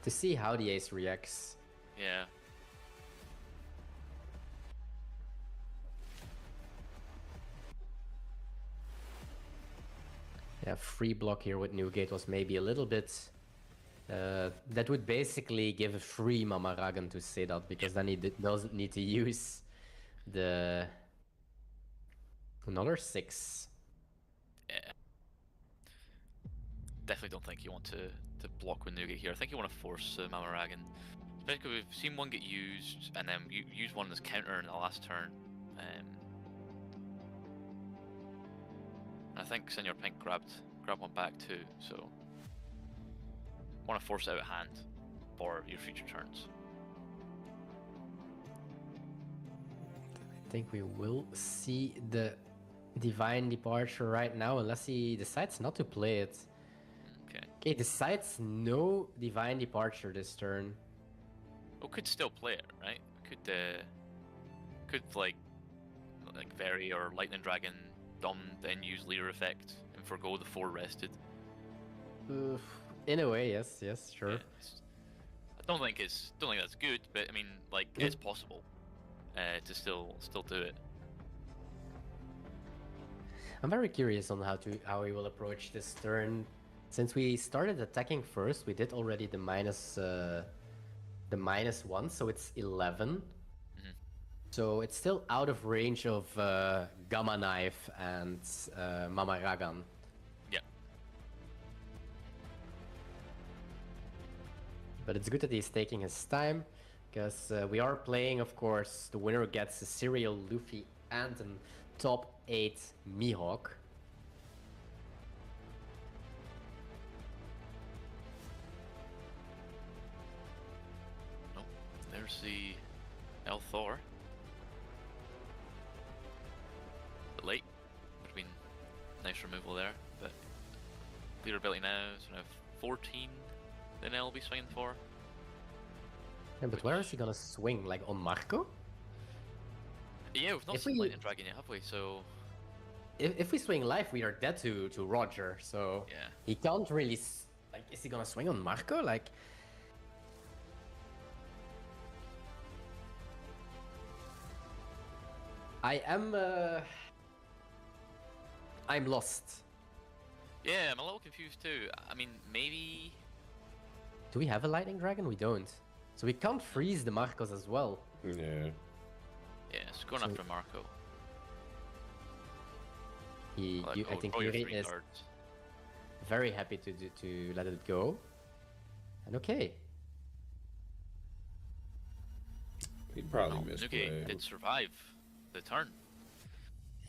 see how the ace reacts. Yeah. Yeah, free block here with Newgate was maybe a little bit... that would basically give a free Mama Ragan to Sedat, because then he doesn't need to use the... Another 6. Yeah. Definitely don't think you want to block with Nugget here. I think you want to force Mama Ragan. Especially because we've seen one get used, and then you use one as counter in the last turn. I think Senior Pink grabbed one back too, so want to force it out of hand for your future turns. think we will see the Divine Departure right now, unless he decides not to play it. Okay. Okay, decides no Divine Departure this turn. Well, could still play it, right? Could like Very or Lightning Dragon Dom, then use Leader Effect and forgo the 4 rested. In a way, yes, sure. Yeah, I don't think that's good, but I mean, like, it's possible to still do it. I'm very curious on how we will approach this turn. Since we started attacking first, we did already the -1, so it's 11. So it's still out of range of Gamma Knife and Mama Ragan. Yeah. But it's good that he's taking his time, because we are playing, of course, the winner gets a serial Luffy and a top 8 Mihawk. Oh, there's the Thor. Bit late. Would have been nice removal there, but leader ability now, so now 14 then I'll be swinging for. Yeah, but where is he gonna swing? Like on Marco? Yeah, we've not seen Lightning Dragon yet, have we? So if we swing live, we are dead to Roger. So yeah, he can't really like. Is he gonna swing on Marco? Like, I'm lost. yeah, I'm a little confused too. I mean, maybe. Do we have a Lightning Dragon? We don't. So we can't freeze the Marcos as well. Yeah. Yeah, it's going after Marco. I think Yuri is very happy to let it go. And okay. He probably missed Nugate did survive the turn.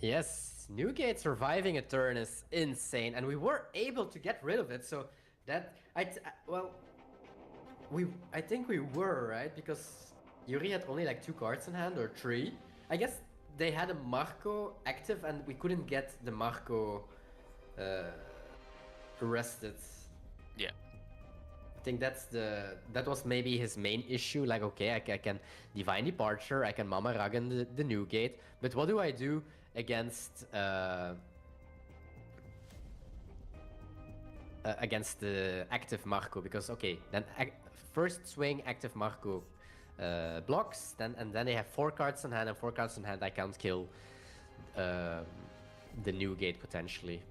Yes, Newgate surviving a turn is insane, and we were able to get rid of it. So that I think we were right, because Yuri had only like 2 cards in hand or 3. I guess they had a Marco active, and we couldn't get the Marco arrested. Yeah. I think that was maybe his main issue. Like, okay, I can Divine Departure, I can Mama Ragan the Newgate, but what do I do against the active Marco? Because okay, then first swing active Marco blocks, and then they have 4 cards in hand, and 4 cards in hand I can't kill the Newgate potentially.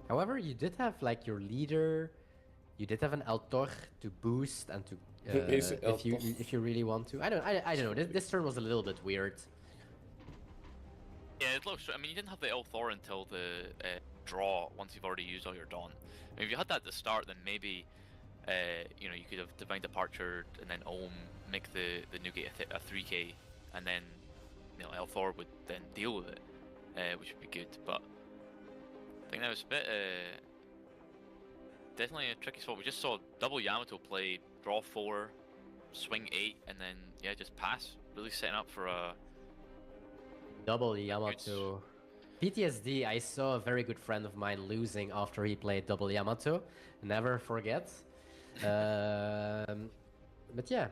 However, you did have like your leader, you did have an Altor to boost and to if you really want to. I don't know. This turn was a little bit weird. Yeah, it looks. I mean, you didn't have the Thor until the draw once you've already used all your Dawn. I mean, if you had that at the start, then maybe you know, you could have Divine Departure and then Ohm make the Newgate a 3k, and then you know Thor would then deal with it, which would be good. But I think that was a bit definitely a tricky spot. We just saw double Yamato play, draw 4, swing 8, and then yeah, just pass. Really setting up for a double Yamato. PTSD, I saw a very good friend of mine losing after he played double Yamato. Never forget. But yeah,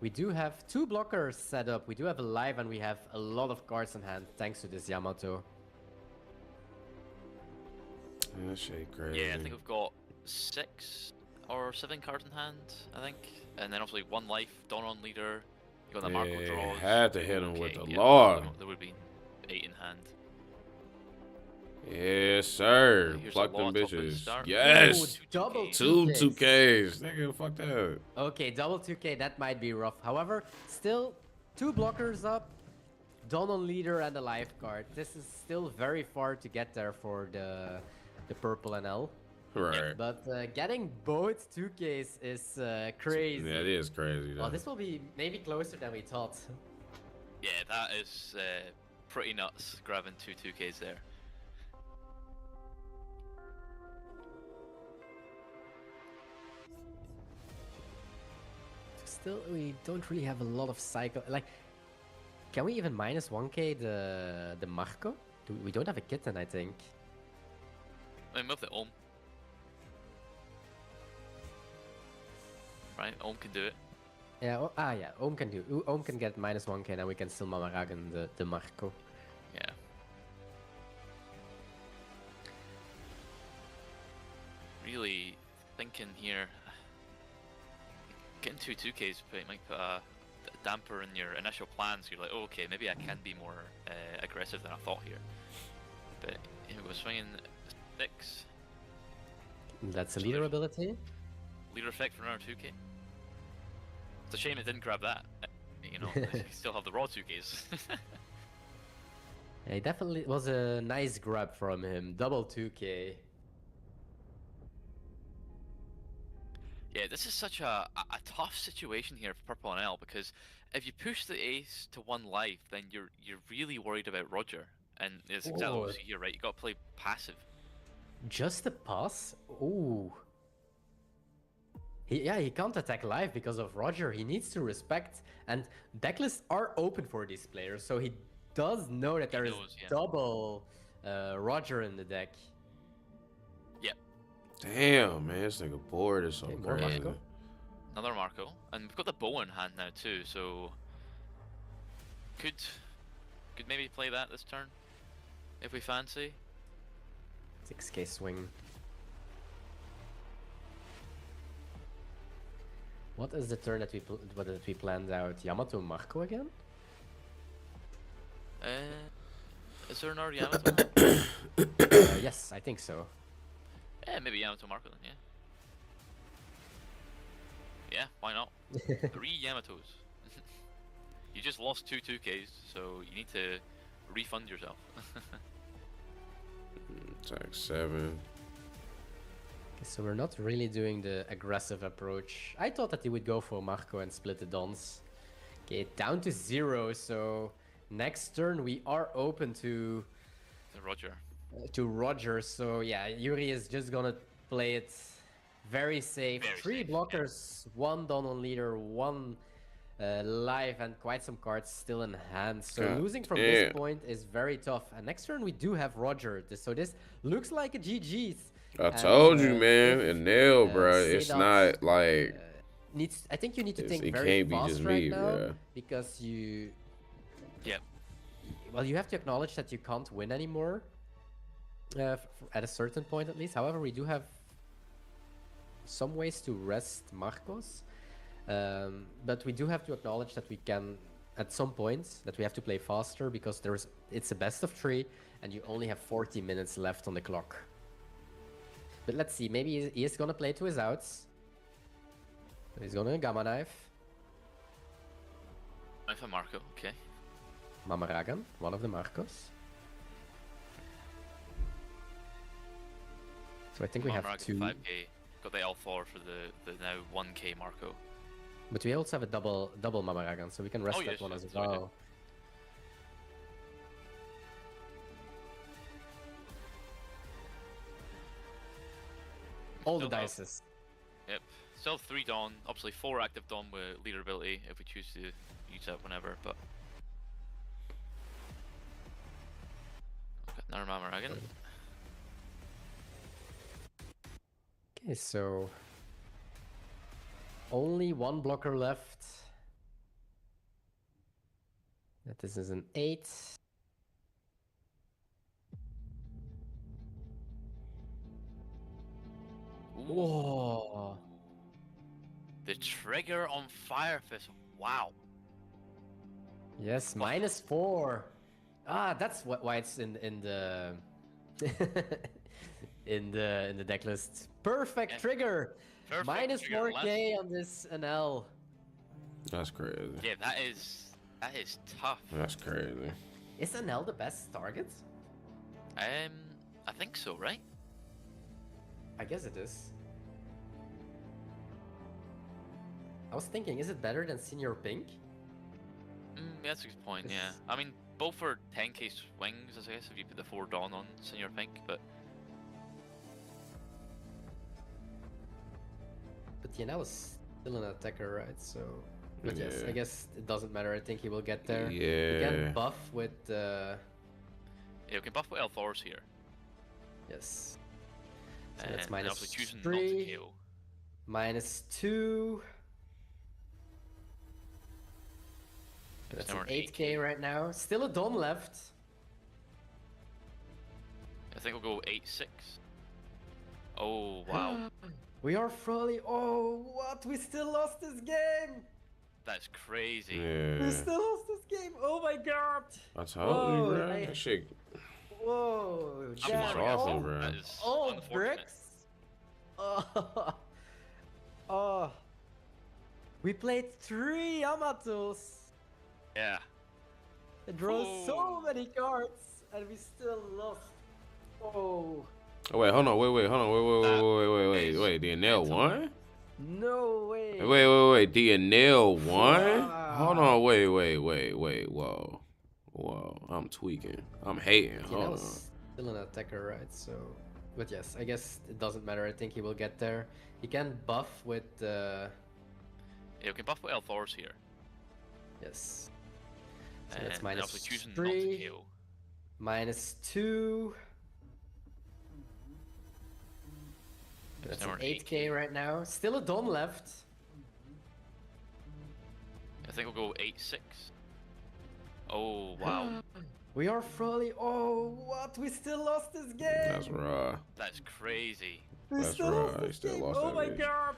we do have 2 blockers set up. We do have a live, and we have a lot of cards in hand thanks to this Yamato. That shit crazy. Yeah, I think we've got 6 or 7 cards in hand, I think. And then obviously 1 life, Dawn on leader. You got the Marco draws. Had to hit him with the yeah, Lord. There would be 8 in hand. Yes, sir. Here's Pluck a them lot top of the bitches. start. Yes. Ooh, double 2 2Ks. Nigga, fuck that. Okay, double 2k, that might be rough. However, still 2 blockers up, Dawn on leader and a life card. This is still very far to get there for the purple NL. Right. But getting both 2Ks is crazy. Yeah, it is crazy. Though. Well, this will be maybe closer than we thought. Yeah, that is pretty nuts, grabbing 2 2Ks there. Still, we don't really have a lot of cycle. Like, Can we even minus 1k the Marco? We don't have a kitten, I think. I mean, move the Ohm. Right, Ohm can do it. Yeah, yeah, Ohm can do. Ohm can get minus 1k, and then we can still Mamaragan the Marco. Yeah. Really thinking here. Getting 2-2Ks might put a damper in your initial plans. You're like, oh, okay, maybe I can be more aggressive than I thought here. But it was swinging 6. That's a So leader there's- ability. Leader effect for another 2K. It's a shame it didn't grab that. You know, you still have the raw 2Ks. Yeah, it definitely was a nice grab from him. Double 2k. Yeah, this is such a tough situation here for Purple and L, because if you push the ace to 1 life, then you're really worried about Roger. And it's exactly what we see here, right? You got to play passive. Just a pass? Ooh. He can't attack live because of Roger. He needs to respect. And decklists are open for these players, so he does know that there is knows, yeah. double Roger in the deck. Yep. Damn, man, this nigga board is so Okay, more crazy. Marco. Another Marco. And we've got the bow in hand now too, so could maybe play that this turn if we fancy. 6k swing. What is the turn that we planned out? Yamato Marco again? Is there another Yamato? Yes, I think so. Yeah, maybe Yamato Marco then, yeah. Yeah, why not? 3 Yamatos. You just lost 2 2Ks, so you need to refund yourself. Attack 7. So we're not really doing the aggressive approach. I thought that he would go for Marco and split the dons. Okay, down to 0, so next turn we are open to Roger. Roger. So yeah, Yuri is just gonna play it very safe. Very 3 safe, blockers, 1 don on leader, 1 live, and quite some cards still in hand. So God losing from damn. this point is very tough. And next turn we do have Roger. So this looks like a GG's. I told you, man. if, And nail, bro. It's Sedat, not like I think you need to think it very can't be fast just right me, now, bro. because you Yep. well, you have to acknowledge that you can't win anymore at a certain point at least. However, we do have some ways to rest Marcos, but we do have to acknowledge that we can at some point that we have to play faster, because it's a best of 3 and you only have 40 minutes left on the clock. But let's see, maybe he is gonna play to his outs. He's gonna Gamma Knife. Knife and Marco, okay. Mamaragan, one of the Marcos. So I think we have Marco 2. 5K. Got the L4 for the now 1K Marco. But we also have a double Mamaragan, so we can rest Oh, that yes, one yes, as so we do. well. All the Still have- dices. Yep. Still 3 Dawn, obviously 4 active Dawn with leader ability if we choose to use that whenever, but. Okay, another Mamaragan. Okay, so only 1 blocker left. That this is an 8. Whoa. The trigger on Fire Fist. Wow. Yes, -4. Ah, that's why it's in the in the deck list. Perfect Yeah. trigger. Perfect Minus trigger, 4k on this NL. That's crazy. Yeah, that is tough. That's crazy. Is NL the best target? I think so, right? I guess it is. I was thinking, is it better than Senior Pink? That's a good point. This- Yeah. I mean, both are 10k swings, I guess, if you put the 4 Dawn on Senior Pink, but But the NL is still an attacker, right? So But yes, I Yeah. guess it doesn't matter. I think he will get there. He Yeah. can buff with Yeah, we can buff with L4s here. yes. So And that's then minus obviously choosing not to 3, KO. minus 2. That's now an we're an 8k right now. Still a Don left. I think we'll go 8-6. Oh, wow. We are fully. Oh, what? We still lost this game. That's crazy. We Yeah. still lost this game. Oh my god. I told you, Whoa, bro. That shit. Whoa. I'm Damn. flabbergasted, All, bro. That is all unfortunate. bricks. Oh. Oh. We played 3 Yamatos. Yeah. It draws so Oh. many cards, and we still lost. Oh. Oh, wait, hold on. Wait, hold on. That Wait. is The Anel mental. won? No way. Wait. The Anel won? Wow. Hold on. Wait. Whoa. I'm tweaking. I'm hating. Hold on. Yanel's still an attacker, right? So, but yes, I guess it doesn't matter. I think he will get there. He can buff with Yeah, we can buff with L4s here. yes. So And that's then minus obviously choosing not 3, to KO. minus 2. That's now an we're an 8k right now. Still a Don left. I think we'll go 8-6. Oh, wow. We are fully. Oh, what? We still lost this game. That's raw. That's crazy. We That's still right, lost you this still game. lost Oh that my bitch. god.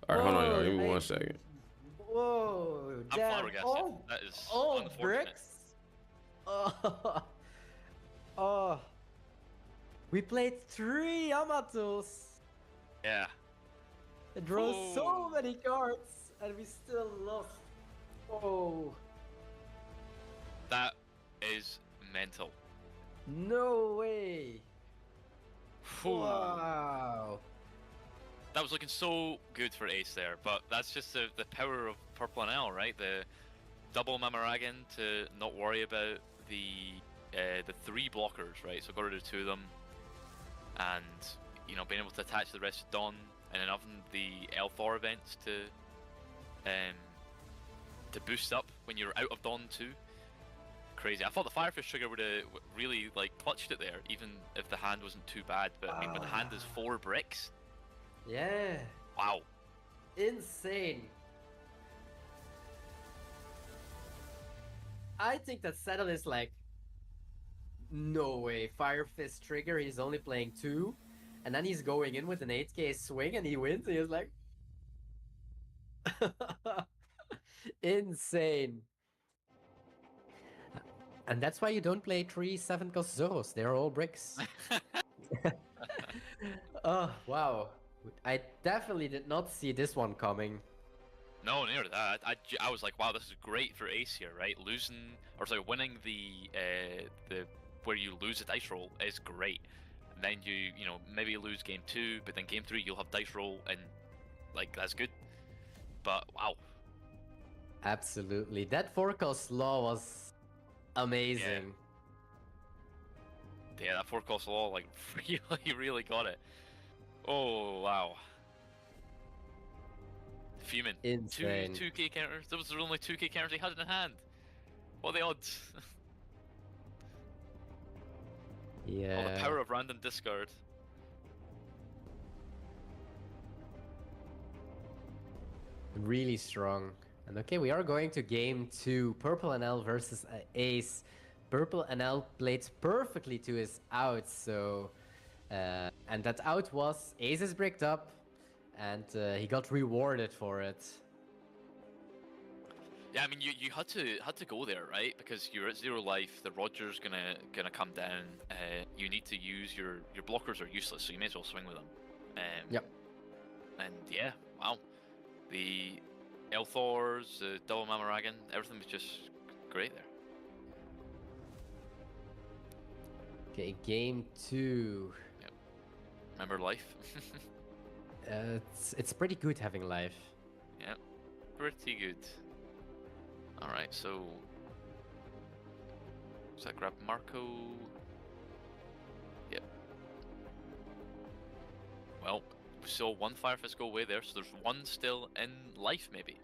All right, hold on, y'all. Whoa, Give me I- 1 second. Whoa, I'm damn. flabbergasted. That is all unfortunate. bricks. Oh. Oh. We played 3 Yamatos. Yeah. It draws so Oh. many cards, and we still lost. Oh. That is mental. No way. Phew. Wow. That was looking so good for Ace there, but that's just the power of Purple and L, right? The double Mamaragan to not worry about the 3 blockers, right? So got rid of 2 of them, and you know being able to attach the rest of Dawn, and then having the L4 events to boost up when you're out of Dawn too. Crazy. I thought the Firefish trigger would have really like clutched it there, even if the hand wasn't too bad. But I mean, when the hand is 4 bricks, Yeah. wow. Insane. I think that Settle is like, no way. Fire Fist trigger, he's only playing 2. And then he's going in with an 8k swing and he wins. He's like, insane. And that's why you don't play 3 7 cost Zoros. They're all bricks. Oh, wow. I definitely did not see this one coming. No, near that. I was like, wow, this is great for Ace here, right? Winning the where you lose a dice roll is great. And then you know maybe lose game 2, but then game 3 you'll have dice roll, and like that's good. But wow, Absolutely. That 4 cost law was amazing. yeah, that 4 cost law like really got it. Oh wow. Fuming. Insane. 2k counters. Those were only 2k counters he had in hand. What are the odds? Yeah. All the power of random discard. Really strong. And okay, we are going to game 2. Purple NL versus Ace. Purple NL played perfectly to his out, so... and that out was Ace is bricked up, and he got rewarded for it. Yeah, I mean you had to go there, right? Because you're at 0 life. The Roger's gonna come down. You need to use your blockers are useless, so you may as well swing with them. Yep. And yeah, wow. The Elthors, the double Mamaragan, everything was just great there. Okay, game 2. Remember life? It's pretty good having life. Yeah, pretty good. Alright, so... Does that grab Marco? Yep. Well, we saw 1 Firefist go away there, so there's 1 still in life, maybe.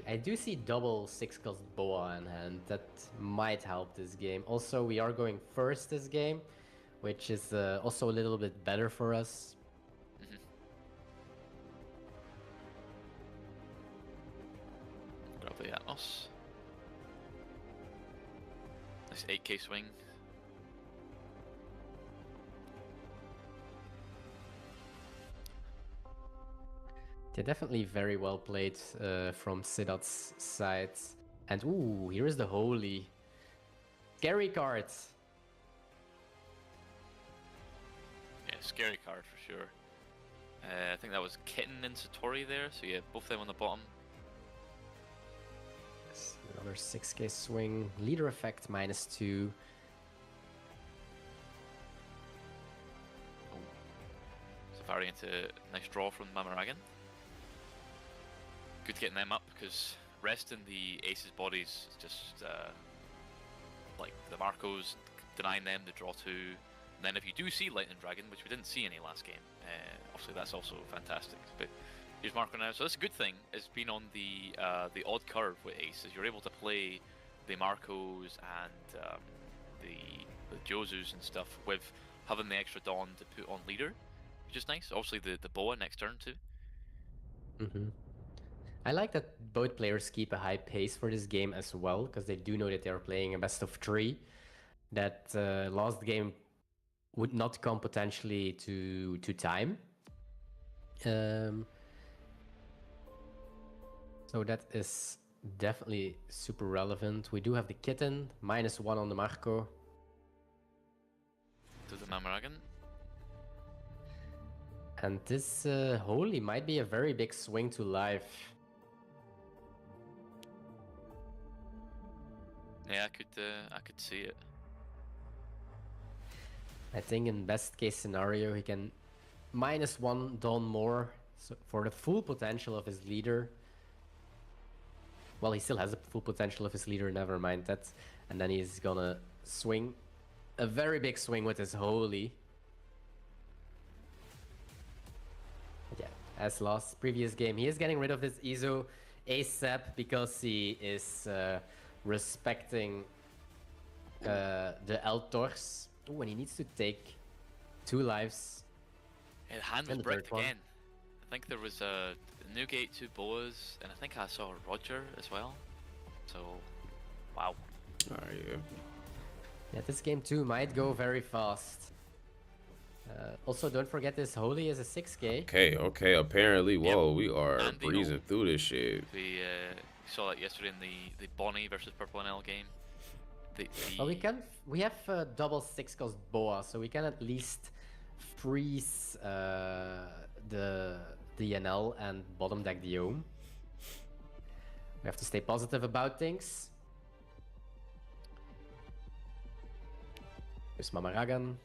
I do see double 6-cost Boa in hand. That might help this game. Also, we are going first this game, which is also a little bit better for us. Mhm. Grab the Atmos. Nice 8k swing. They're definitely very well played from Sidat's side. And ooh, here is the Holy. Scary card. Yeah, scary card for sure. I think that was Kitten and Satori there, so yeah, both of them on the bottom. Yes, another 6k swing. Leader effect -2. Oh. Safari into nice draw from Mamaragan. Good getting them up because resting the aces' bodies is just like the Marcos, denying them the draw 2. And then if you do see Lightning Dragon, which we didn't see any last game, obviously that's also fantastic. But here's Marco now, so that's a good thing. It's been on the odd curve with aces. You're able to play the Marcos and the Josus and stuff with having the extra Dawn to put on leader, which is nice. Obviously the Boa next turn too. Mm-hmm. I like that both players keep a high pace for this game as well, because they do know that they're playing a best of 3. That last game would not come potentially to time. So that is definitely super relevant. We do have the Kitten, -1 on the Marco. To the Mamaragan. And this Holy might be a very big swing to life. Yeah, I could see it. I think in best case scenario, he can -1 Dawn more for the full potential of his leader. Well, he still has the full potential of his leader, never mind that. And then he's gonna swing a very big swing with his Holy. Yeah, as last previous game, he is getting rid of this Izo ASAP because he is respecting the Eltors. Oh, and he needs to take 2 lives. Yeah, the hand was And the bricked third one. again. I think there was a Newgate, 2 Boas, and I think I saw Roger as well. So, wow. Alright, yeah. Yeah, this game too might go very fast. Also, don't forget this Holy is a 6k. Okay. Apparently, whoa, we are And the breezing ult. through this shit. We saw that yesterday in the Bonnie versus Purple NL game. Well, we have double 6-cost Boa, so we can at least freeze the NL and bottom deck the Ohm. We have to stay positive about things. Here's Mamaragan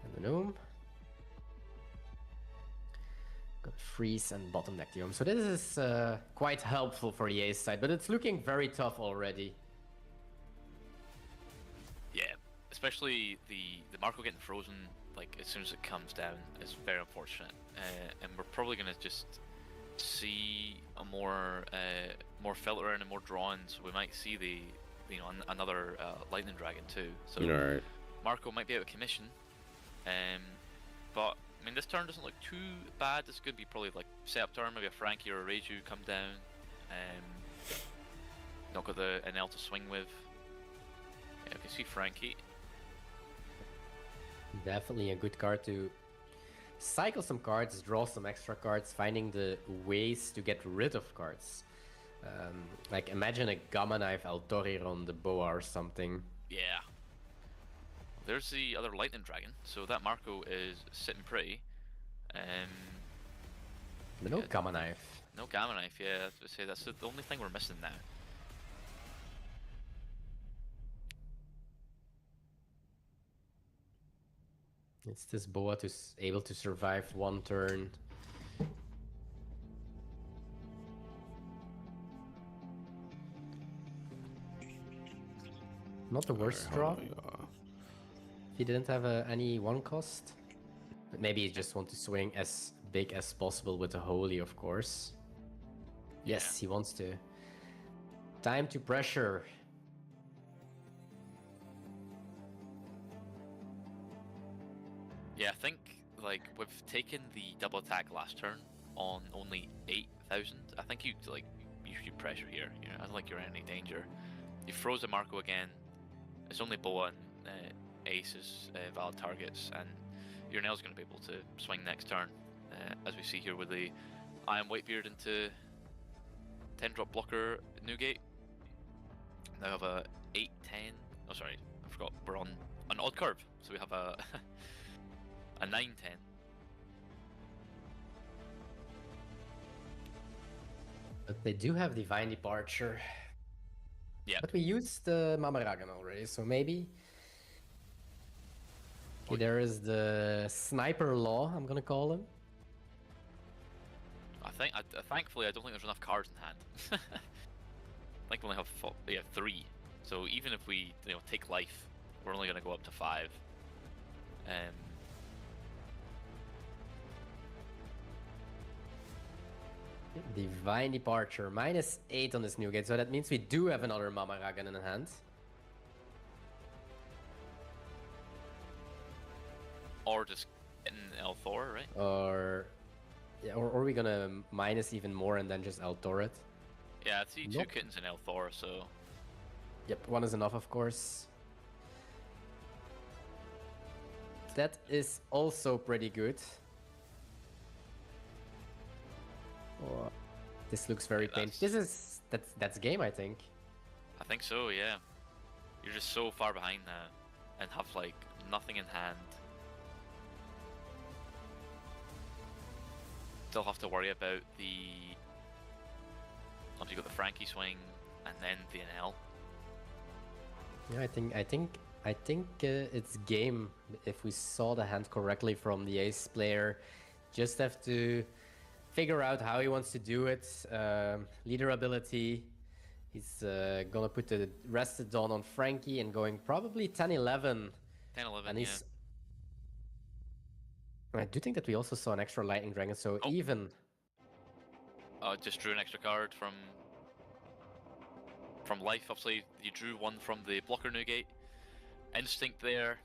and the Gnome. Got freeze and bottom deck the Ohm. So this is quite helpful for the ace side, but it's looking very tough already. Yeah, especially the Marco getting frozen like as soon as it comes down is very unfortunate, and we're probably gonna just see a more filtering and more drawing. So we might see another Lightning Dragon too. So Alright. Marco might be out of commission, but I mean this turn doesn't look too bad. This could be probably like setup turn, maybe a Frankie or a Reiju come down, not got the NL to swing with. Yeah, I can see Frankie. Definitely a good card to cycle some cards, draw some extra cards, finding the ways to get rid of cards. Like imagine a Gamma Knife Altorir on the Boa or something. Yeah. There's the other Lightning Dragon, so that Marco is sitting pretty. But no Yeah. Gamma Knife. No Gamma Knife, yeah, I was gonna say that's the only thing we're missing now. It's this Boa to able to survive 1 turn. Not the worst Alright, draw. hold on, y'all. If he didn't have any 1 cost. But maybe he just want to swing as big as possible with the Holy, of course. Yes, he wants to. Time to pressure. Yeah, I think like we've taken the double attack last turn on only 8,000. I think you should pressure here. You know, I don't think you're in any danger. You froze a Marco again. It's only Boa and Ace as valid targets, and your Nail's going to be able to swing next turn, as we see here with the Iron Whitebeard into 10-drop blocker Newgate. Now have a 8-10. Oh, sorry, I forgot. We're on an odd curve, so we have a a 9-10. But they do have Divine Departure. Yeah. But we used the Mamaragan already, so maybe. Okay, there is the Sniper Law, I'm gonna call him. Thankfully, I don't think there's enough cards in hand. I think we only have 3. So even if we take life, we're only going to go up to 5. Divine Departure, -8 on this Newgate, so that means we do have another Mamaragan in hand. Or just in L4, right? Or are we gonna minus even more and then just L-Tor it? Yeah, I see 2 Nope. kittens in L4, so... Yep, 1 is enough, of course. That is also pretty good. Oh, this looks very Yeah, painful. That's game, I think. I think so, yeah. You're just so far behind now, and have like nothing in hand. Still have to worry about the... Obviously you got the Frankie swing, and then the NL. Yeah, I think it's game if we saw the hand correctly from the ace player. Just have to figure out how he wants to do it. Leader ability. He's gonna put the rested dawn on Frankie and going probably 10-11. 10-11, And yeah. I do think that we also saw an extra lightning dragon, so even. Just drew an extra card from life. Obviously, you drew 1 from the blocker Newgate. Instinct there.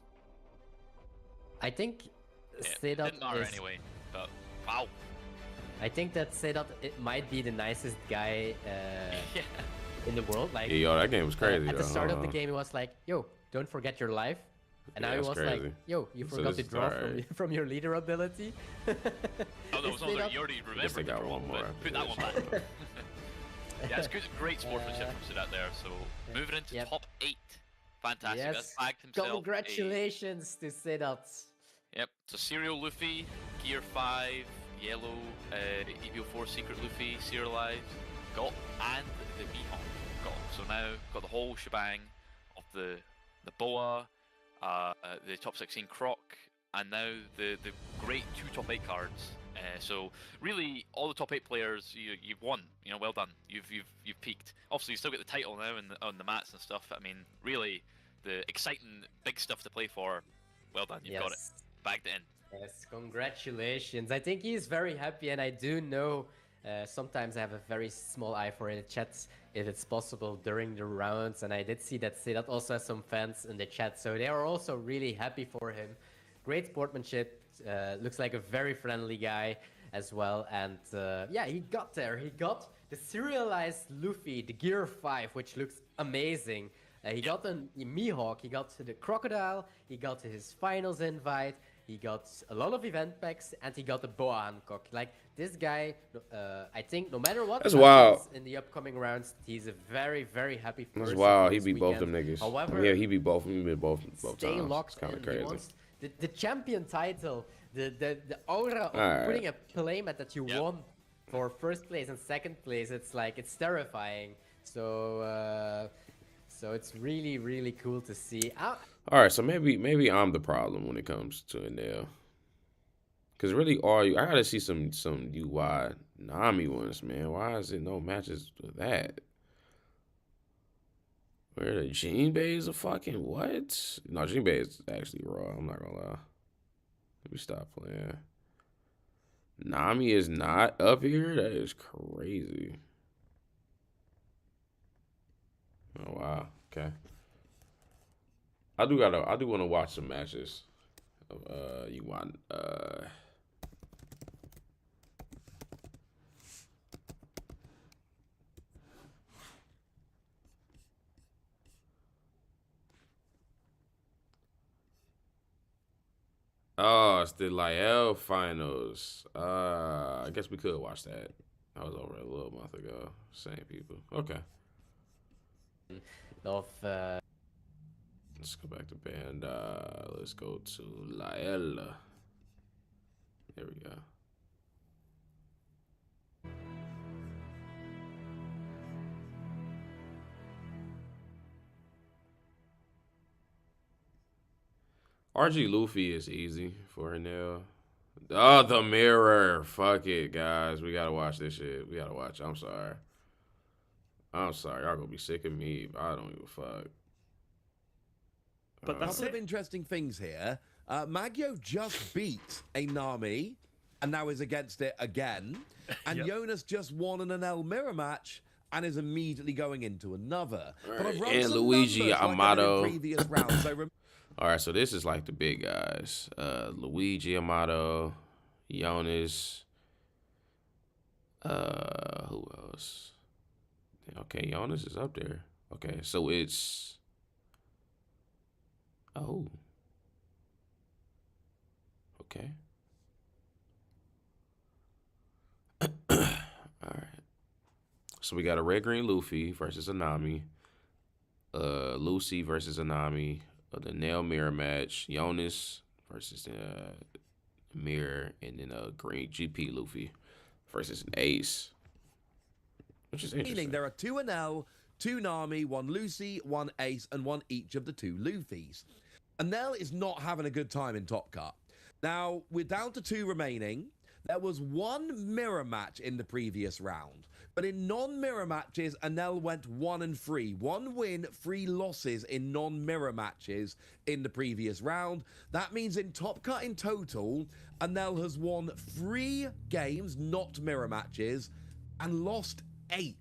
I think Yeah, Sedat didn't matter is, anyway, but wow. I think that Sedat it might be the nicest guy Yeah. in the world. Like, Yeah, yo, that game was crazy. at the though. start of the game, he was like, "Yo, don't forget your life," and Yeah, now he that's was like, crazy. "Yo, you So forgot this to is draw alright. from your leader ability." Oh, no, it's not Sedat- like you already Guess they remembered the got draw, one more but after put that this. one back. Yeah, it's good, great sportsmanship from Sedat there. So moving into Yep. top 8, fantastic. Yes, That's bagged himself. congratulations to Sedat. Yep. So Serial Luffy, Gear 5, Yellow, EVO4 Secret Luffy, serialized, got, and the Mihawk got. So now got the whole shebang of the Boa, the top 16 Croc, and now the great 2 top 8 cards. So really, all the top 8 players, you've won. You know, well done. You've peaked. Obviously, you still get the title now on the mats and stuff. I mean, really, the exciting big stuff to play for. Well done. You've got it. Bagged it in. Yes, congratulations. I think he's very happy, and I do know sometimes I have a very small eye for the chats if it's possible during the rounds, and I did see that Sedat also has some fans in the chat, so they are also really happy for him. Great sportsmanship, looks like a very friendly guy as well, and yeah, he got there. He got the serialized Luffy, the Gear 5, which looks amazing. He got the Mihawk, he got the Crocodile, he got his finals invite, he got a lot of event packs, and he got the Boa Hancock. Like, this guy, I think no matter what That's happens wild. in the upcoming rounds, he's a very, very happy person. That's wild. for He this beat both them weekend. niggas. However, yeah, he beat both. He beat both stay times. locked It's kind in. of He crazy. wants the champion title, the aura of Alright. putting a playmat that you Yep. won for first place and second place. It's like, it's terrifying. So so it's really, really cool to see. All right, so maybe I'm the problem when it comes to a nail. Cause really, I gotta see some UI Nami ones, man. Why is it no matches with that? Where the Gene Bay is a fucking what? No, Gene Bay is actually raw. I'm not gonna lie. Let me stop playing. Nami is not up here. That is crazy. Okay. I do want to watch some matches. You want Oh, it's the Lyell finals. I guess we could watch that. I was over a little month ago. Same people. Okay. Of Let's go back to band. Let's go to Lyell. There we go. RG Luffy is easy for her now. Oh, the mirror. Fuck it, guys. We gotta watch this shit. We gotta watch. I'm sorry. Y'all gonna be sick of me. I don't give a fuck. But that's a couple of interesting things here. Maggio just beat a Nami and now is against it again. And Jonas just won an NL mirror match and is immediately going into another. Right. But I've run And some Luigi numbers Amato. like I did in previous rounds. All right, so this is like the big guys. Luigi Amato, Jonas. Who else? Okay, Jonas is up there. Okay, so it's. Oh. Okay. All right. So we got a red green Luffy versus Anami. Lucy versus Anami. The nail mirror match. Jonas versus mirror, and then a green GP Luffy versus an ace. Which is interesting. Meaning there are 2 NL, 2 Nami, 1 Lucy, 1 Ace, and 1 each of the 2 Luffys. Anel is not having a good time in Top Cut. Now, we're down to 2 remaining. There was 1 mirror match in the previous round. But in non-mirror matches, Anel went 1-3. 1 win, 3 losses in non-mirror matches in the previous round. That means in Top Cut in total, Anel has won 3 games, not mirror matches, and lost 8.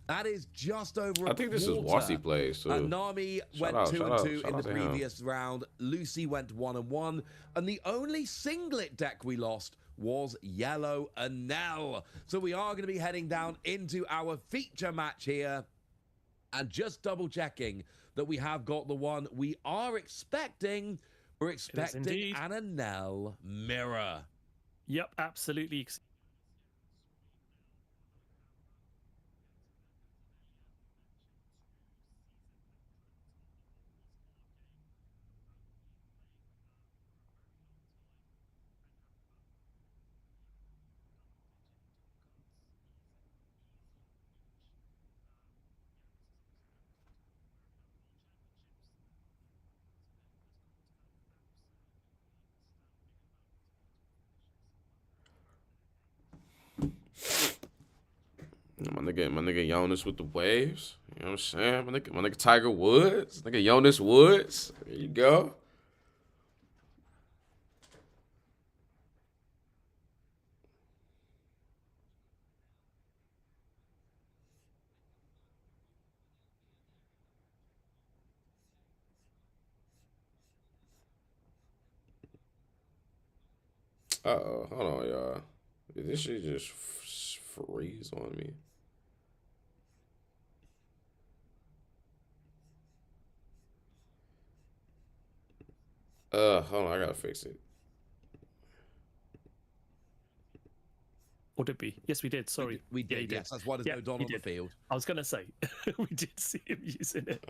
That is just over a I think this is quarter. Wasi plays too. Nami went 2-2 in the previous round. Lucy went 1-1. And the only singlet deck we lost was Yellow Anel. So we are going to be heading down into our feature match here. And just double checking that we have got the one we are expecting. We're expecting an Anel mirror. Yep, absolutely. My nigga Jonas with the waves. You know what I'm saying? My nigga Tiger Woods. Nigga Jonas Woods. There you go. Uh-oh. Hold on, y'all. Did this shit just freeze on me? Hold on. I gotta fix it. Or did we? Yes, we did. Sorry. We did, yes. That's why there's no Don on the field. I was going to say, we did see him using it.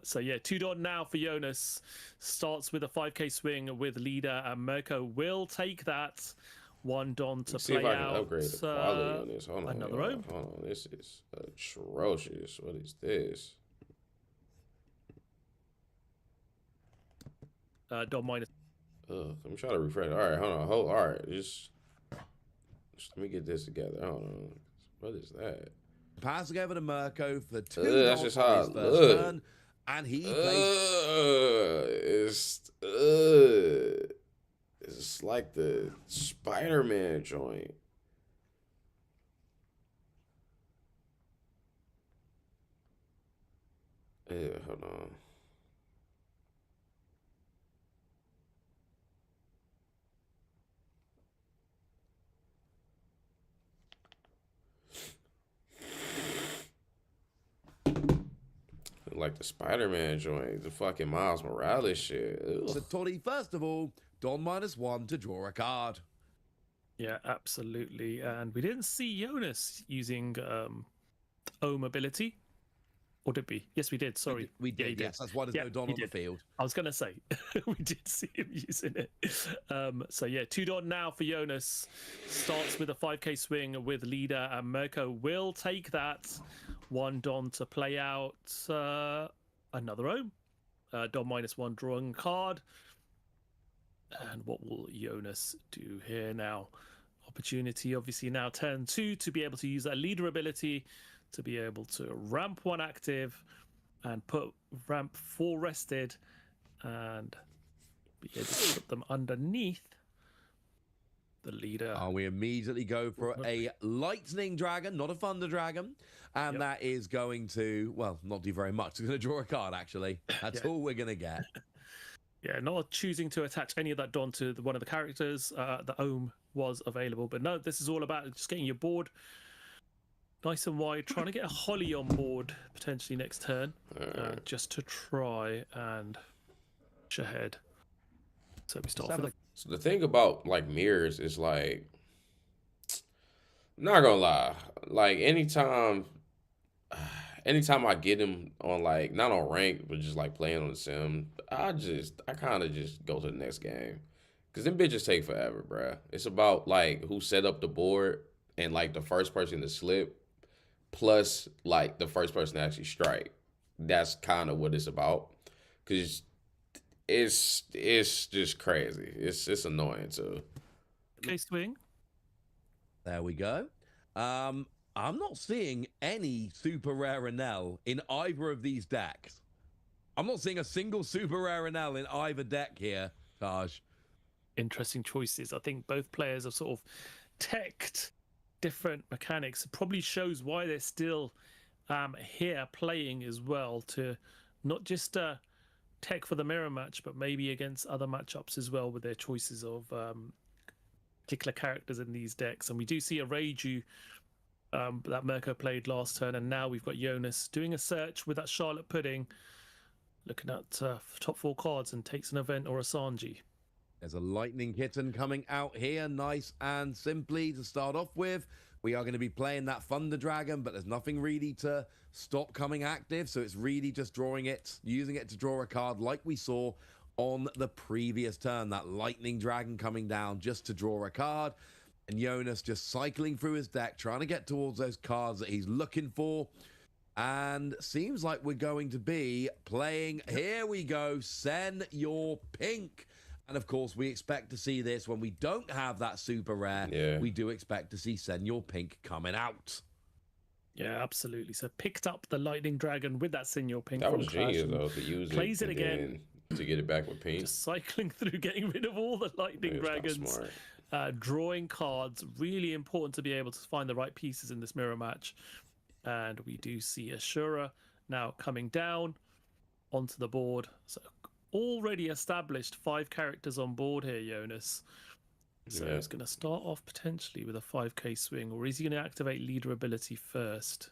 So, yeah, 2 Don now for Jonas. Starts with a 5k swing with leader, and Mirko will take that. 1 Don to See play if I can out. upgrade the quality on this. Hold on. Another row. Hold on. This is atrocious. What is this? Don minus. Let me try to refresh. All right, hold on. All right, just let me get this together. Hold on. What is that? Passing over to Mirko for 2 That's just how his it first look. turn, and he plays. It's like the Spider-Man joint. Yeah, hold on. Like the Spider-Man joint, the fucking Miles Morales shit. Ugh. So, Toddy, first of all, Don -1 to draw a card. Yeah, absolutely. And we didn't see Jonas using O mobility. Or did we? Yes, we did. Sorry. We Yeah, did, he yes. That's why there's no Don he on the field. I was going to say, we did see him using it. So, yeah, 2 Don now for Jonas. Starts with a 5k swing with leader, and Mirko will take that. 1 Don to play out another Ohm. Don -1 drawing card. And what will Jonas do here now? Opportunity, obviously, now turn 2 to be able to use that leader ability to be able to ramp 1 active and put ramp 4 rested and be able to put them underneath the leader. We immediately go for a lightning dragon, not a thunder dragon. And that is going to, well, not do very much. It's going to draw a card, actually. That's all we're going to get. Yeah, not choosing to attach any of that Don to one of the characters. The Ohm was available. But no, this is all about just getting your board nice and wide, trying to get a Holly on board potentially next turn, just to try and push ahead. So we start with So the thing about like mirrors is like, I'm not gonna lie, like anytime I get him on like not on rank but just like playing on the sim, I kind of just go to the next game because them bitches take forever, bruh. It's about like who set up the board and like the first person to slip plus like the first person to actually strike. That's kind of what it's about because it's just crazy. It's annoying too. okay, swing. There we go. I'm not seeing any super rare Enel in either of these decks. I'm not seeing a single super rare Enel in either deck here, Taj. Interesting choices. I think both players have sort of teched different mechanics. It probably shows why they're still here playing as well, to not just tech for the mirror match, but maybe against other matchups as well with their choices of particular characters in these decks. And we do see a Reiju that Mirko played last turn, and now we've got Jonas doing a search with that Charlotte Pudding, looking at top 4 cards, and takes an event or a Sanji. There's a lightning kitten coming out here, nice and simply to start off with. We are going to be playing that Thunder Dragon, but there's nothing really to stop coming active, so it's really just drawing it, using it to draw a card like we saw on the previous turn. That Lightning Dragon coming down just to draw a card, and Jonas just cycling through his deck, trying to get towards those cards that he's looking for. And seems like we're going to be playing, here we go, Send Your Pink. And of course, we expect to see this when we don't have that super rare. Yeah. We do expect to see Send Your Pink coming out. Yeah, absolutely. So picked up the Lightning Dragon with that Senior Pink. That from was Clash, genius though to use plays it and again then to get it back with pink. just cycling through, getting rid of all the Lightning Dragons, drawing cards. Really important to be able to find the right pieces in this mirror match. And we do see Ashura now coming down onto the board. So already established 5 characters on board here, Jonas. So he's going to start off potentially with a 5k swing, or is he going to activate leader ability first?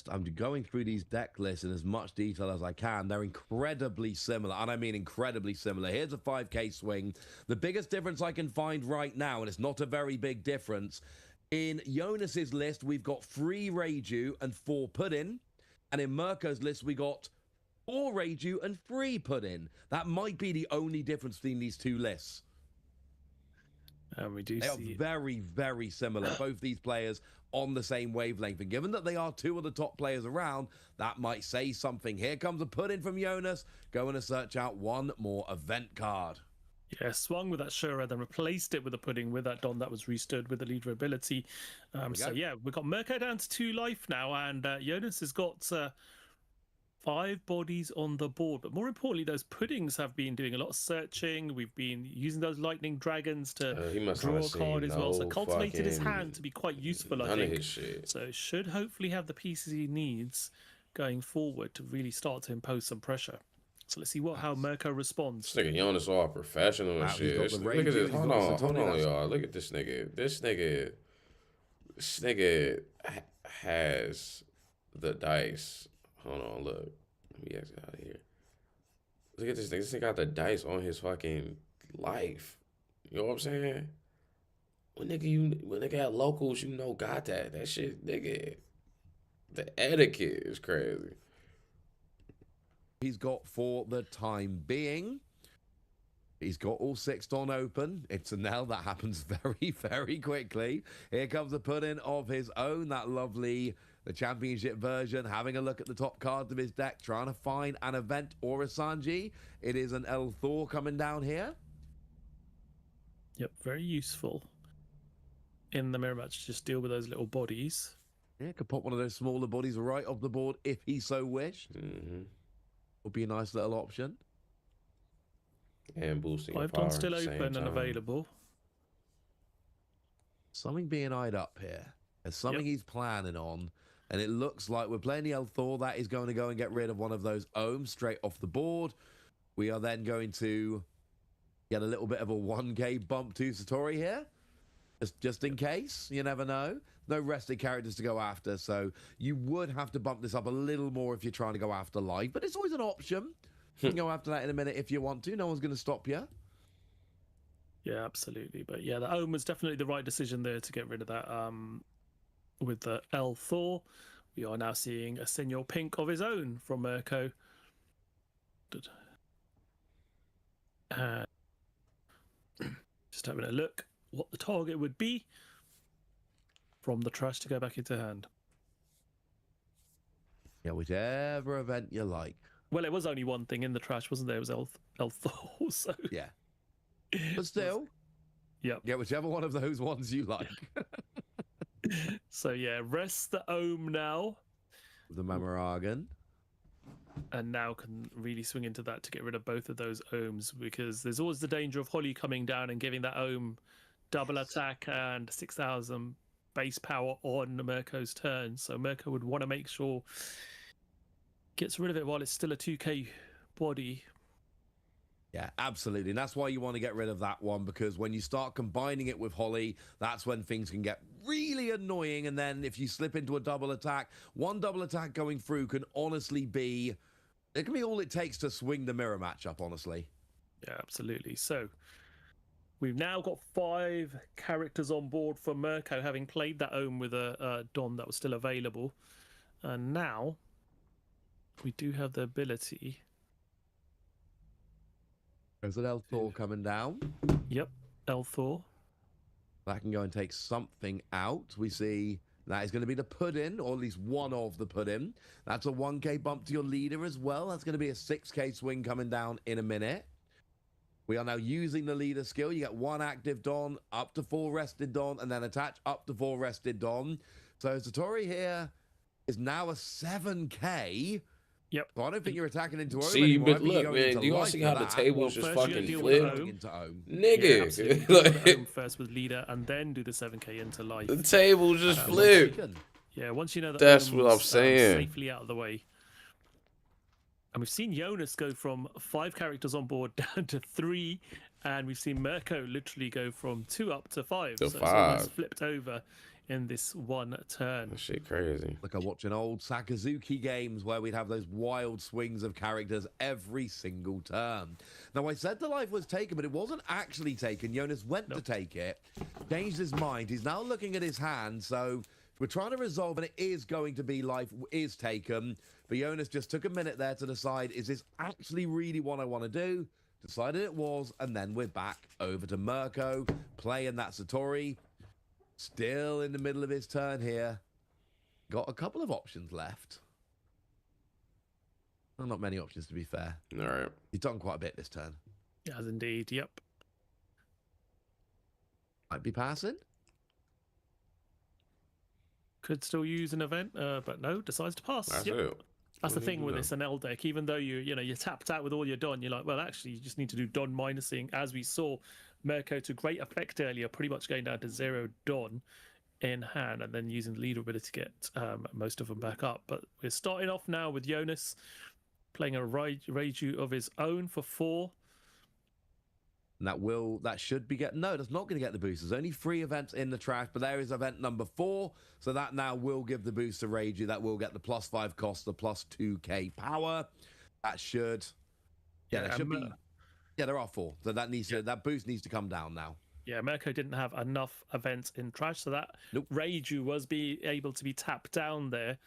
I'm going through these deck lists in as much detail as I can. They're incredibly similar, and I mean incredibly similar. Here's a 5k swing. The biggest difference I can find right now, and it's not a very big difference, in Jonas's list, we've got 3 Reiju and 4 Puddin. And in Mirko's list, we got 4 Reiju and 3 Puddin. That might be the only difference between these two lists. And we do they see are very, very similar. Both these players on the same wavelength. And given that they are 2 of the top players around, that might say something. Here comes a Puddin from Jonas. Going to search out 1 more event card. Yeah, swung with that Shura, then replaced it with a Pudding with that Don that was restored with the leader ability. So yeah, we've got Mirko down to 2 life now, and Jonas has got 5 bodies on the board. But more importantly, those Puddings have been doing a lot of searching. We've been using those Lightning Dragons to draw a card as well. So cultivated his hand to be quite useful, I think. So should hopefully have the pieces he needs going forward to really start to impose some pressure. So let's see how Mirko responds. This nigga Jonas all professional and Wow, he's shit. got the Look at Raging, this. he's Hold got the on, hold Satori, on, that's- y'all. Look at this nigga. This nigga has the dice. Hold on, look. Let me exit out of here. Look at this nigga. This nigga got the dice on his fucking life. You know what I'm saying? When nigga at locals, you know, got that. That shit, nigga. The etiquette is crazy. He's got for the time being. He's got all 6 on open. It's a nail that happens very, very quickly. Here comes the put-in of his own, that lovely, the championship version, having a look at the top cards of his deck, trying to find an event or a Sanji. It is an El Thor coming down here. Yep, very useful in the mirror match to just deal with those little bodies. Yeah, could pop one of those smaller bodies right off the board if he so wished. Mm-hmm. Would be a nice little option. And boosting your 5 power Don's still at the same open and time. available. Something being eyed up here. There's something Yep. he's planning on. And it looks like we're playing the El Thor. That is going to go and get rid of one of those ohms straight off the board. We are then going to get a little bit of a 1k bump to Satori here. Just in case. You never know. No rested characters to go after. So you would have to bump this up a little more if you're trying to go after life. But it's always an option. You can go after that in a minute if you want to. No one's going to stop you. Yeah, absolutely. But yeah, the Ohm was definitely the right decision there to get rid of that. With the El Thor, we are now seeing a Senor Pink of his own from Mirko. Just having a look what the target would be from the trash to go back into hand. Yeah, whichever event you like. Well, it was only one thing in the trash, wasn't there? It was El Thor, so... Yeah. But still, Yep. get whichever one of those ones you like. So yeah, rest the Ohm now, The Mamoragan. and now can really swing into that to get rid of both of those Ohms, because there's always the danger of Holly coming down and giving that Ohm double attack and 6,000 base power on Mirko's turn. So Mirko would want to make sure gets rid of it while it's still a 2k body. Yeah, absolutely. And that's why you want to get rid of that one, because when you start combining it with Holly, that's when things can get really annoying. And then if you slip into a double attack, one double attack going through can honestly be, it can be all it takes to swing the mirror matchup, honestly. Yeah, absolutely. So we've now got 5 characters on board for Mirko, having played that Ohm with a Don that was still available. And now we do have the ability. There's an El Thor coming down. Yep, El Thor. That can go and take something out. We see that is going to be the put-in, or at least one of the put-in. That's a 1k bump to your leader as well. That's going to be a 6k swing coming down in a minute. We are now using the leader skill. You get 1 active Don, up to 4 rested Don, and then attach up to 4 rested Don. So Satori here is now a 7k. Yep. But I don't think you're attacking into Ohm See, anymore. I but think you're look, going man, into do you all life see for how the that. tables Well, just first you fucking gotta deal with the flip? Ohm. Into Ohm. Yeah, Nigga. absolutely. Deal with the Ohm first with leader, and then do the 7k into life. The table just Well flipped. taken. Yeah, once you know that That's what I'm Ohm's, saying. safely out of the way. And we've seen Jonas go from 5 characters on board down to 3, and we've seen Mirko literally go from 2 up to 5. To so it's almost 5. flipped over in this one turn. That shit crazy. Like I watch an old Sakazuki games where we'd have those wild swings of characters every single turn. Now, I said the life was taken, but it wasn't actually taken. Jonas went to take it, changed his mind. He's now looking at his hand, so we're trying to resolve, and it is going to be life is taken. But Jonas just took a minute there to decide, is this actually really what I want to do? Decided it was, and then we're back over to Mirko, playing that Satori. Still in the middle of his turn here. Got a couple of options left. Well, not many options, to be fair. All right. He's done quite a bit this turn. As indeed, yep. Might be passing. Could still use an event, but no, decides to pass. That's Yep. it. That's the What do you thing do with now? this NL deck. Even though you're tapped out with all your Don, you're like, well, actually, you just need to do Don minusing. As we saw, Mirko to great effect earlier, pretty much going down to 0 Don. in hand, and then using the leader ability to get most of them back up. But we're starting off now with Jonas playing a Reiju of his own for 4. And that should be no, that's not going to get the boost. There's only 3 events in the trash, but there is event number 4, so that now will give the boost to Reiju. That will get the +5 cost, the +2k power. That should, there should be. Yeah, there are 4, so that boost needs to come down now. Yeah, Mirko didn't have enough events in trash, so that Reiju was able to be tapped down there,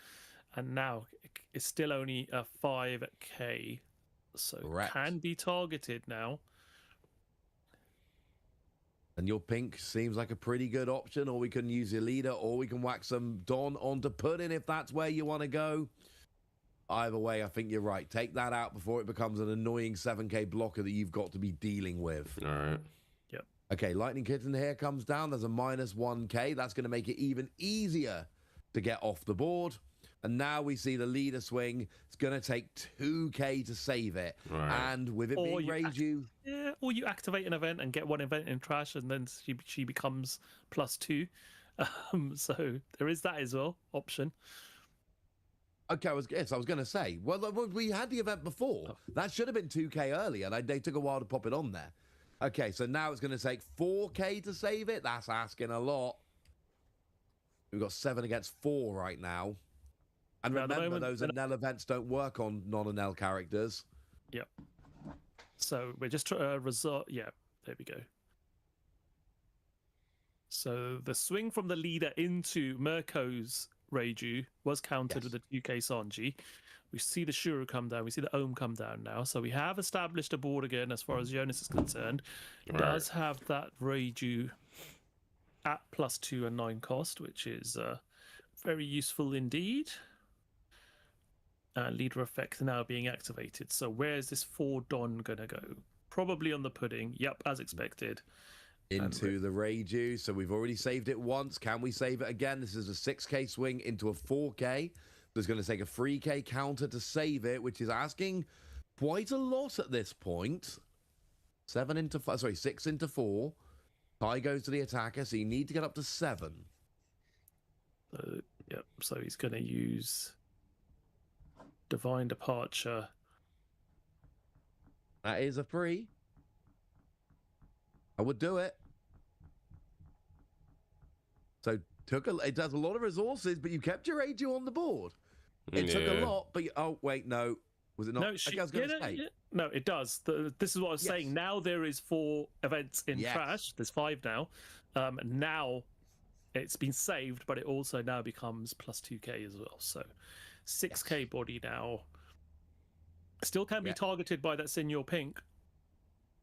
and now it's still only a 5k, so Correct. Can be targeted now. And your pink seems like a pretty good option, or we can use your leader, or we can whack some Don onto Puddin if that's where you want to go. Either way, I think you're right. Take that out before it becomes an annoying 7k blocker that you've got to be dealing with. All right. Yep. Okay, Lightning Kitten here comes down. There's a -1k. That's going to make it even easier to get off the board. And now we see the leader swing. It's going to take 2k to save it. Right. And with it being Reiju... Yeah, or you activate an event and get 1 event in trash, and then she becomes +2. So there is that as well, option. Okay, I was going to say, well, we had the event before. That should have been 2k earlier, and they took a while to pop it on there. Okay, so now it's going to take 4k to save it. That's asking a lot. We've got 7 against 4 right now. And remember, those Enel events don't work on non-Enel characters. Yep. So we're just trying to resort. Yeah, there we go. So the swing from the leader into Mirko's Reiju was countered with a 2k Sanji. We see the Shuru come down. We see the Ohm come down now. So we have established a board again as far as Jonas is concerned. Right. Does have that Reiju at +2 and 9 cost, which is very useful indeed. Leader effect now being activated. So where is this 4 Don gonna go? Probably on the Pudding. Yep, as expected. Into the Reiju. So we've already saved it once. Can we save it again? This is a 6k swing into a 4k. There's going to take a 3k counter to save it, which is asking quite a lot at this point. 6 into 4. Tie goes to the attacker, so you need to get up to 7. Yep, so he's going to use Divine Departure. That is a 3. I would do it. So it does a lot of resources, but you kept your Reiju on the board. It took a lot, but oh wait, no, was it not? No, I was going to say. No, it does. This is what I was saying. Now there is 4 events in trash. There's 5 now. Now it's been saved, but it also now becomes +2k as well. So 6k body now. Still can be targeted by that Senior Pink.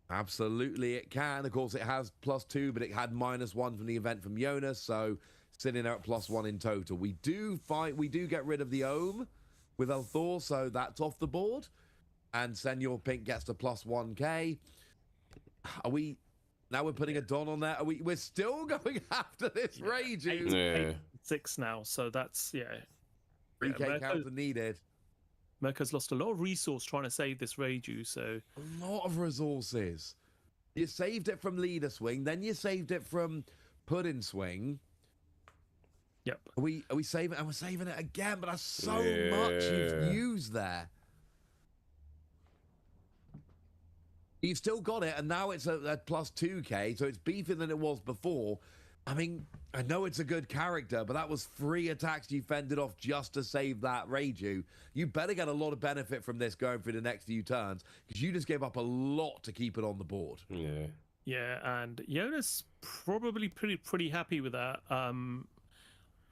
Absolutely, it can. Of course, it has +2, but it had -1 from the event from Jonas, so sitting there at +1 in total. We do get rid of the Ohm with Elthor, so that's off the board. And Senior Pink gets to +1k. Now we're putting a Don on there. We're still going after this Reiju. 6 now, so that's 3k counter needed. Mirko's lost a lot of resource trying to save this Reiju, so... A lot of resources. You saved it from Leader Swing, then you saved it from Puddin Swing. Yep. Are we saving it? And we're saving it again, but that's so much you've used there. You've still got it, and now it's at +2k, so it's beefier than it was before. I mean, I know it's a good character, but that was 3 attacks you fended off just to save that Reiju. You better get a lot of benefit from this going through the next few turns, because you just gave up a lot to keep it on the board. Yeah. Yeah, and Jonas probably pretty happy with that.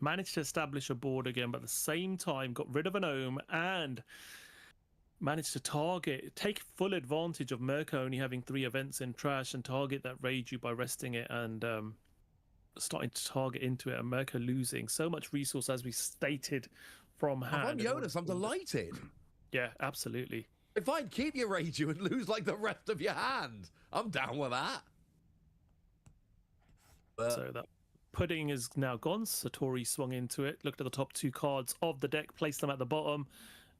Managed to establish a board again, but at the same time got rid of an Ohm and managed to take full advantage of Mirko only having 3 events in trash and target that Reiju by resting it and starting to target into it, and Mirko losing so much resource as we stated from hand. I'm Jonas, I'm delighted. Yeah, absolutely. Fine, keep your Reiju and lose like the rest of your hand. I'm down with that. So that Pudding is now gone. Satori swung into it, looked at the top 2 cards of the deck, placed them at the bottom,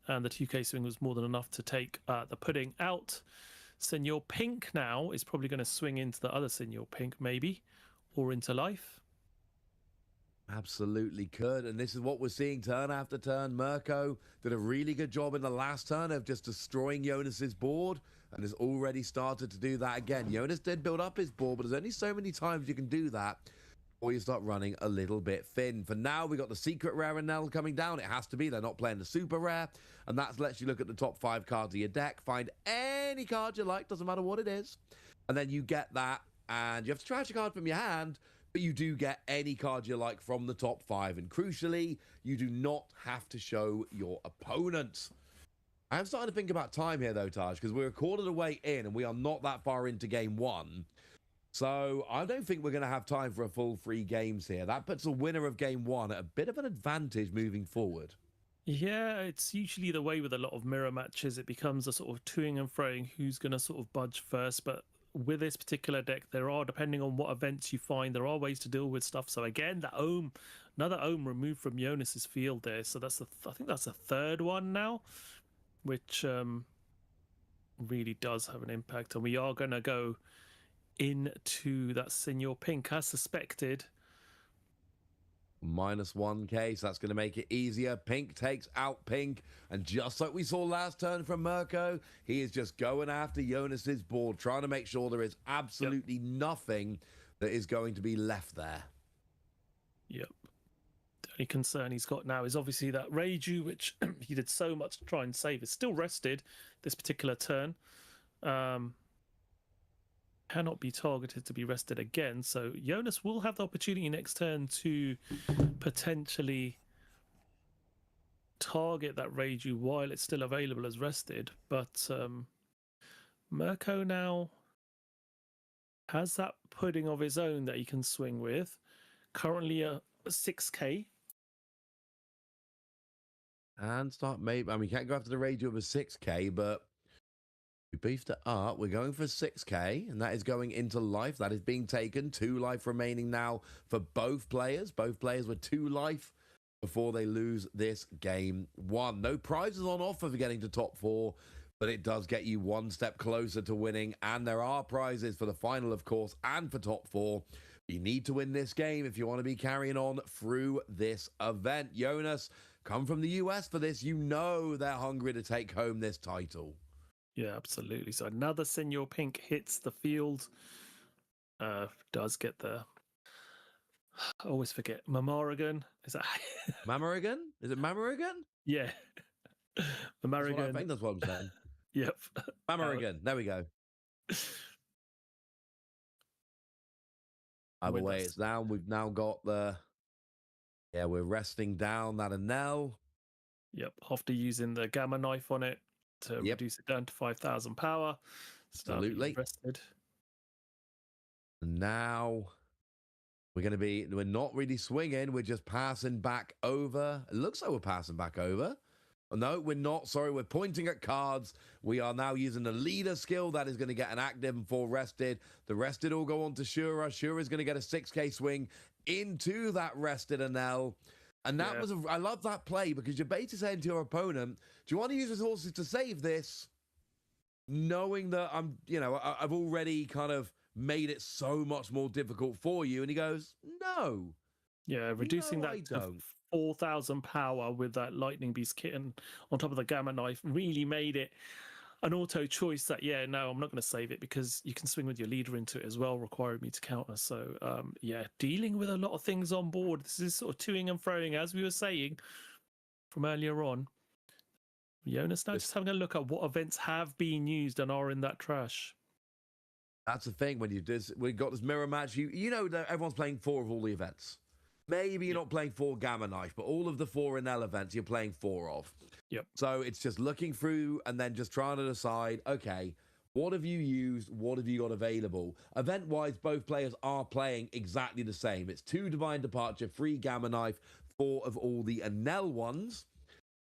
and the 2k swing was more than enough to take the Pudding out. Senior Pink now is probably going to swing into the other Senior Pink, maybe, or into life. Absolutely could. And this is what we're seeing turn after turn. Mirko did a really good job in the last turn of just destroying Jonas's board and has already started to do that again. Jonas did build up his board, but there's only so many times you can do that before you start running a little bit thin. For now, we got the secret rare Enel coming down. It has to be. They're not playing the super rare. And that lets you look at the top 5 cards of your deck, find any card you like, doesn't matter what it is. And then you get that, and you have to trash a card from your hand, but you do get any card you like from the top 5. And crucially, you do not have to show your opponent. I'm starting to think about time here, though, Taj, because we're a quarter of the way in, and we are not that far into game 1. So I don't think we're going to have time for a full 3 games here. That puts the winner of game 1 at a bit of an advantage moving forward. Yeah, it's usually the way with a lot of mirror matches. It becomes a sort of toing and froing who's going to sort of budge first. But with this particular deck, there are, depending on what events you find, there are ways to deal with stuff. So again, that Ohm, another Ohm removed from Jonas's field there. So that's I think that's the 3rd one now, which really does have an impact. And we are going to go into that Senor Pink as suspected. -1k, so that's going to make it easier. Pink takes out Pink, and just like we saw last turn from Mirko, he is just going after Jonas's board, trying to make sure there is absolutely nothing that is going to be left there. Yep. The only concern he's got now is obviously that Reiju, which he did so much to try and save, is still rested this particular turn. Cannot be targeted to be rested again, so Jonas will have the opportunity next turn to potentially target that Reiju while it's still available as rested, but Mirko now has that pudding of his own that he can swing with, currently a 6k. And start maybe, I mean, we can't go after the Reiju of a 6k, but we beefed it up. We're going for 6k, and that is going into life. That is being taken. 2 life remaining now for both players. Both players with 2 life before they lose this game 1. No prizes on offer for getting to top 4, but it does get you 1 step closer to winning. And there are prizes for the final, of course, and for top 4. You need to win this game if you want to be carrying on through this event. Jonas, come from the US for this. You know they're hungry to take home this title. Yeah, absolutely. So another Senor Pink hits the field. Does get the... I always forget. Mamarigan? Is that... Mamarigan? Is it Mamarigan? Yeah. Mamarigan. I think that's what I'm saying. Yep. Mamarigan. There we go. Either way, it's down. We've now got the... Yeah, we're resting down that Enel. Yep. After using the Gamma Knife on it to reduce it down to 5,000 power. Absolutely. Rested. Now we're not really swinging. We're just passing back over. It looks like we're passing back over. No, we're not. Sorry, we're pointing at cards. We are now using the leader skill. That is going to get an active and 4 rested. The rested all go on to Shura. Shura is going to get a 6k swing into that rested Enel. And that was I love that play, because you're basically saying to your opponent, do you want to use resources to save this? Knowing that I've already kind of made it so much more difficult for you. And he goes, no. Yeah, reducing that to 4,000 power with that Lightning Beast kitten on top of the Gamma Knife really made it an auto choice that, no, I'm not going to save it because you can swing with your leader into it as well, required me to counter. So, dealing with a lot of things on board. This is sort of toing and froing, as we were saying from earlier on. Jonas now just having a look at what events have been used and are in that trash. That's the thing. When we got this mirror match, you know that everyone's playing 4 of all the events. Maybe you're not playing 4 Gamma Knife, but all of the 4 Enel events you're playing 4 of. Yep. So it's just looking through and then just trying to decide, okay, what have you used? What have you got available? Event-wise, both players are playing exactly the same. It's 2 Divine Departure, 3 Gamma Knife, 4 of all the Enel ones.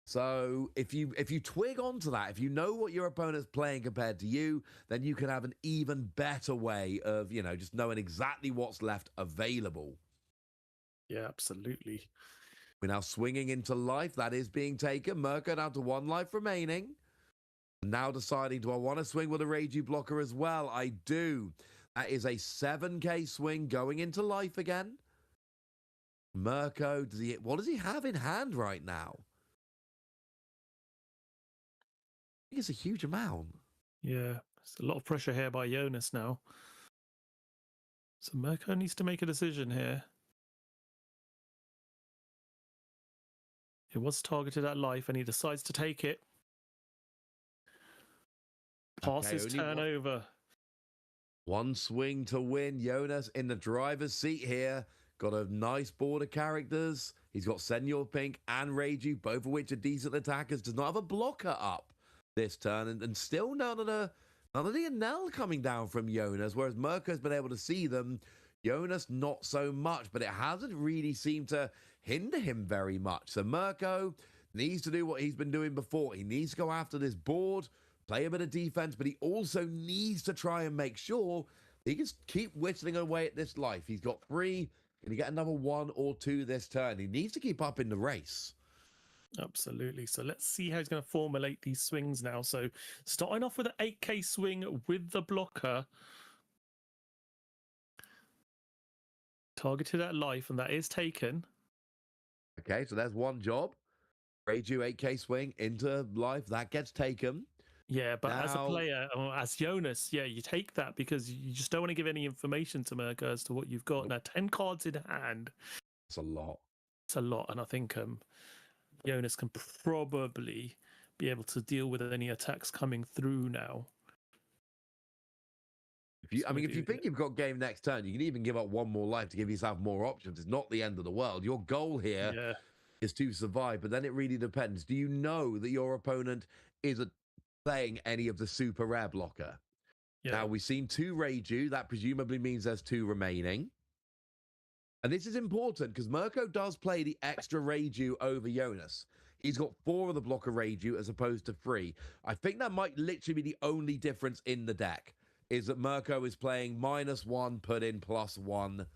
So if you twig onto that, if you know what your opponent's playing compared to you, then you can have an even better way of, just knowing exactly what's left available. Yeah, absolutely. We're now swinging into life. That is being taken. Mirko down to 1 life remaining. Now deciding, do I want to swing with a Reiju blocker as well? I do. That is a 7k swing going into life again. Mirko, what does he have in hand right now? I think it's a huge amount. Yeah, there's a lot of pressure here by Jonas now. So Mirko needs to make a decision here. He was targeted at life and he decides to take it. Pass his turnover. One swing to win. Jonas in the driver's seat here. Got a nice board of characters. He's got Senor Pink and Reiju, both of which are decent attackers. Does not have a blocker up this turn, and still none of the Enel coming down from Jonas, whereas Mirko's been able to see them. Jonas not so much, but it hasn't really seemed to hinder him very much. So Mirko needs to do what he's been doing before. He needs to go after this board, play a bit of defense, but he also needs to try and make sure he can keep whittling away at this life. He's got 3. Can he get another 1 or 2 this turn? He needs to keep up in the race. Absolutely. So let's see how he's going to formulate these swings now. So starting off with an 8k swing with the blocker. Targeted at life, and that is taken. Okay, so there's one job. Reiju 8k swing into life. That gets taken. Yeah, but as a Now- player, as Jonas, yeah, you take that because you just don't want to give any information to Mirko as to what you've got. Now, 10 cards in hand. It's a lot. It's a lot, and I think Jonas can probably be able to deal with any attacks coming through now. If you think you've got game next turn, you can even give up 1 more life to give yourself more options. It's not the end of the world. Your goal here is to survive, but then it really depends. Do you know that your opponent isn't playing any of the super rare blocker? Yeah. Now, we've seen 2 Reiju. That presumably means there's 2 remaining. And this is important because Mirko does play the extra Reiju over Jonas. He's got 4 of the blocker Reiju as opposed to 3. I think that might literally be the only difference in the deck, is that Mirko is playing -1, put in +1,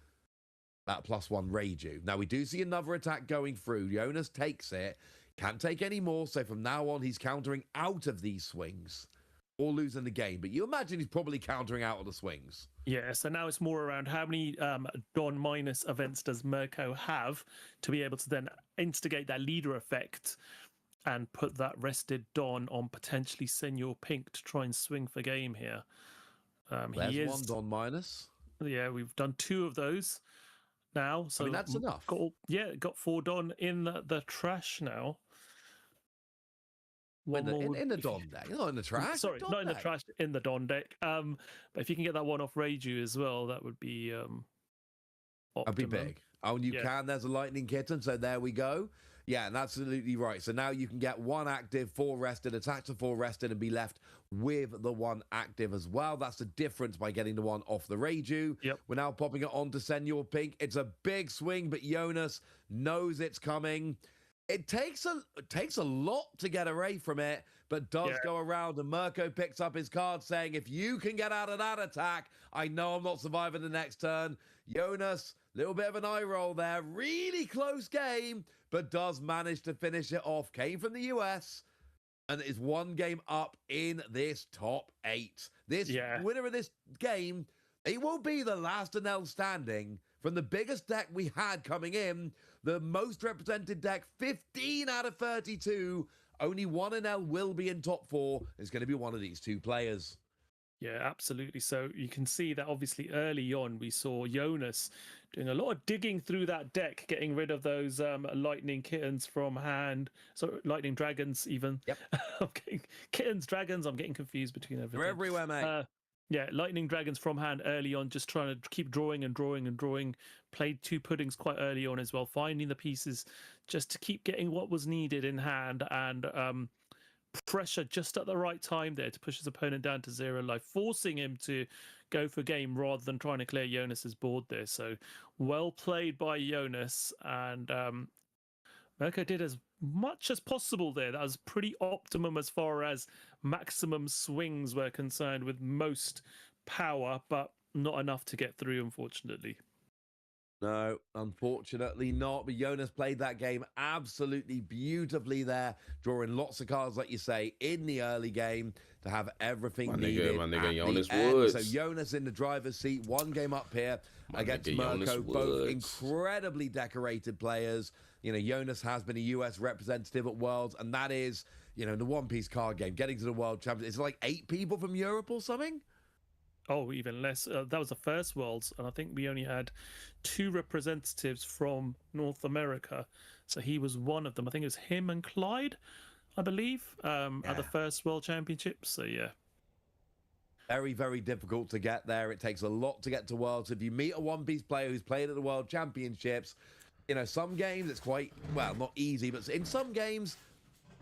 that +1 Reiju. Now, we do see another attack going through. Jonas takes it. Can't take any more, so from now on, he's countering out of these swings or losing the game. But you imagine he's probably countering out of the swings. Yeah, so now it's more around how many Don minus events does Mirko have to be able to then instigate that leader effect and put that rested Don on potentially Senor Pink to try and swing for game here. There's one Don minus. Yeah, we've done 2 of those now. So that's enough. Got 4 Don in the trash now. In the Don deck, not in the trash. Sorry, not in the trash, in the Don deck. But if you can get that one off Reiju as well, that would be that'd be big. Oh, and you can. There's a lightning kitten, so there we go. Yeah, and absolutely right. So now you can get 1 active, 4 rested, attack to 4 rested, and be left with the 1 active as well. That's the difference by getting the 1 off the Reiju. Yep. We're now popping it on to Senor Pink. It's a big swing, but Jonas knows it's coming. It takes a lot to get away from it, but does go around, and Mirko picks up his card saying, if you can get out of that attack, I know I'm not surviving the next turn. Jonas, little bit of an eye roll there. Really close game, but does manage to finish it off. Came from the US and is 1 game up in this top 8. This winner of this game, it will be the last Enel standing from the biggest deck we had coming in, the most represented deck, 15 out of 32. Only 1 Enel will be in top 4. It's going to be one of these 2 players. Yeah, absolutely. So you can see that obviously early on we saw Jonas doing a lot of digging through that deck, getting rid of those lightning kittens from hand. So lightning dragons even. Yep. I'm getting kittens, dragons. I'm getting confused between everything. They're everywhere, mate. Yeah, lightning dragons from hand early on, just trying to keep drawing and drawing and drawing. Played 2 puddings quite early on as well, finding the pieces just to keep getting what was needed in hand, and pressure just at the right time there to push his opponent down to 0 life, forcing him to go for game rather than trying to clear Jonas's board there. So well played by Jonas, and Mirko did as much as possible there. That was pretty optimum as far as maximum swings were concerned, with most power, but not enough to get through, unfortunately. No, unfortunately not. But Jonas played that game absolutely beautifully there, drawing lots of cards, like you say, in the early game to have everything needed my at nigga Jonas the end. So Woods. Jonas in the driver's seat, one game up here My against nigga Jonas Mirko, both Woods. incredibly decorated players. You know, Jonas has been a US representative at Worlds, and that is, you know, the One Piece card game, getting to the World Championship. It's like 8 people from Europe or something. Oh, even less. That was the first Worlds, and I think we only had 2 representatives from North America. So he was one of them. I think it was him and Clyde, I believe, at the first World Championships. So yeah. Very, very difficult to get there. It takes a lot to get to Worlds. If you meet a One Piece player who's played at the World Championships, you know, some games it's quite, well, not easy, but in some games,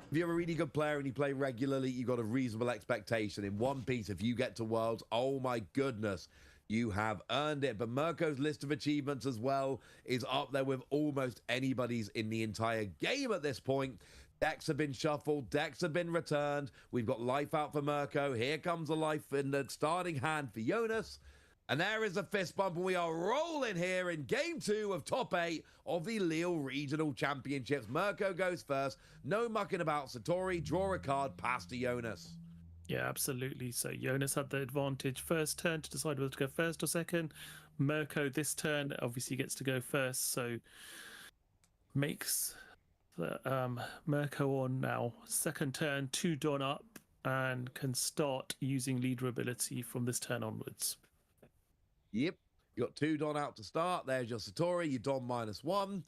if you're a really good player and you play regularly, you've got a reasonable expectation. In One Piece, if you get to Worlds, oh my goodness, you have earned it. But Mirko's list of achievements as well is up there with almost anybody's in the entire game at this point. Decks have been shuffled, decks have been returned. We've got life out for Mirko. Here comes a life in the starting hand for Jonas. And there is a fist bump, and we are rolling here in Game 2 of Top 8 of the Lille Regional Championships. Mirko goes first. No mucking about. Satori, draw a card, pass to Jonas. Yeah, absolutely. So Jonas had the advantage first turn to decide whether to go first or second. Mirko this turn obviously gets to go first, so makes the, Mirko on now. Second turn, 2 Don up, and can start using leader ability from this turn onwards. Yep. You got 2 Don out to start. There's your Satori, your Don -1.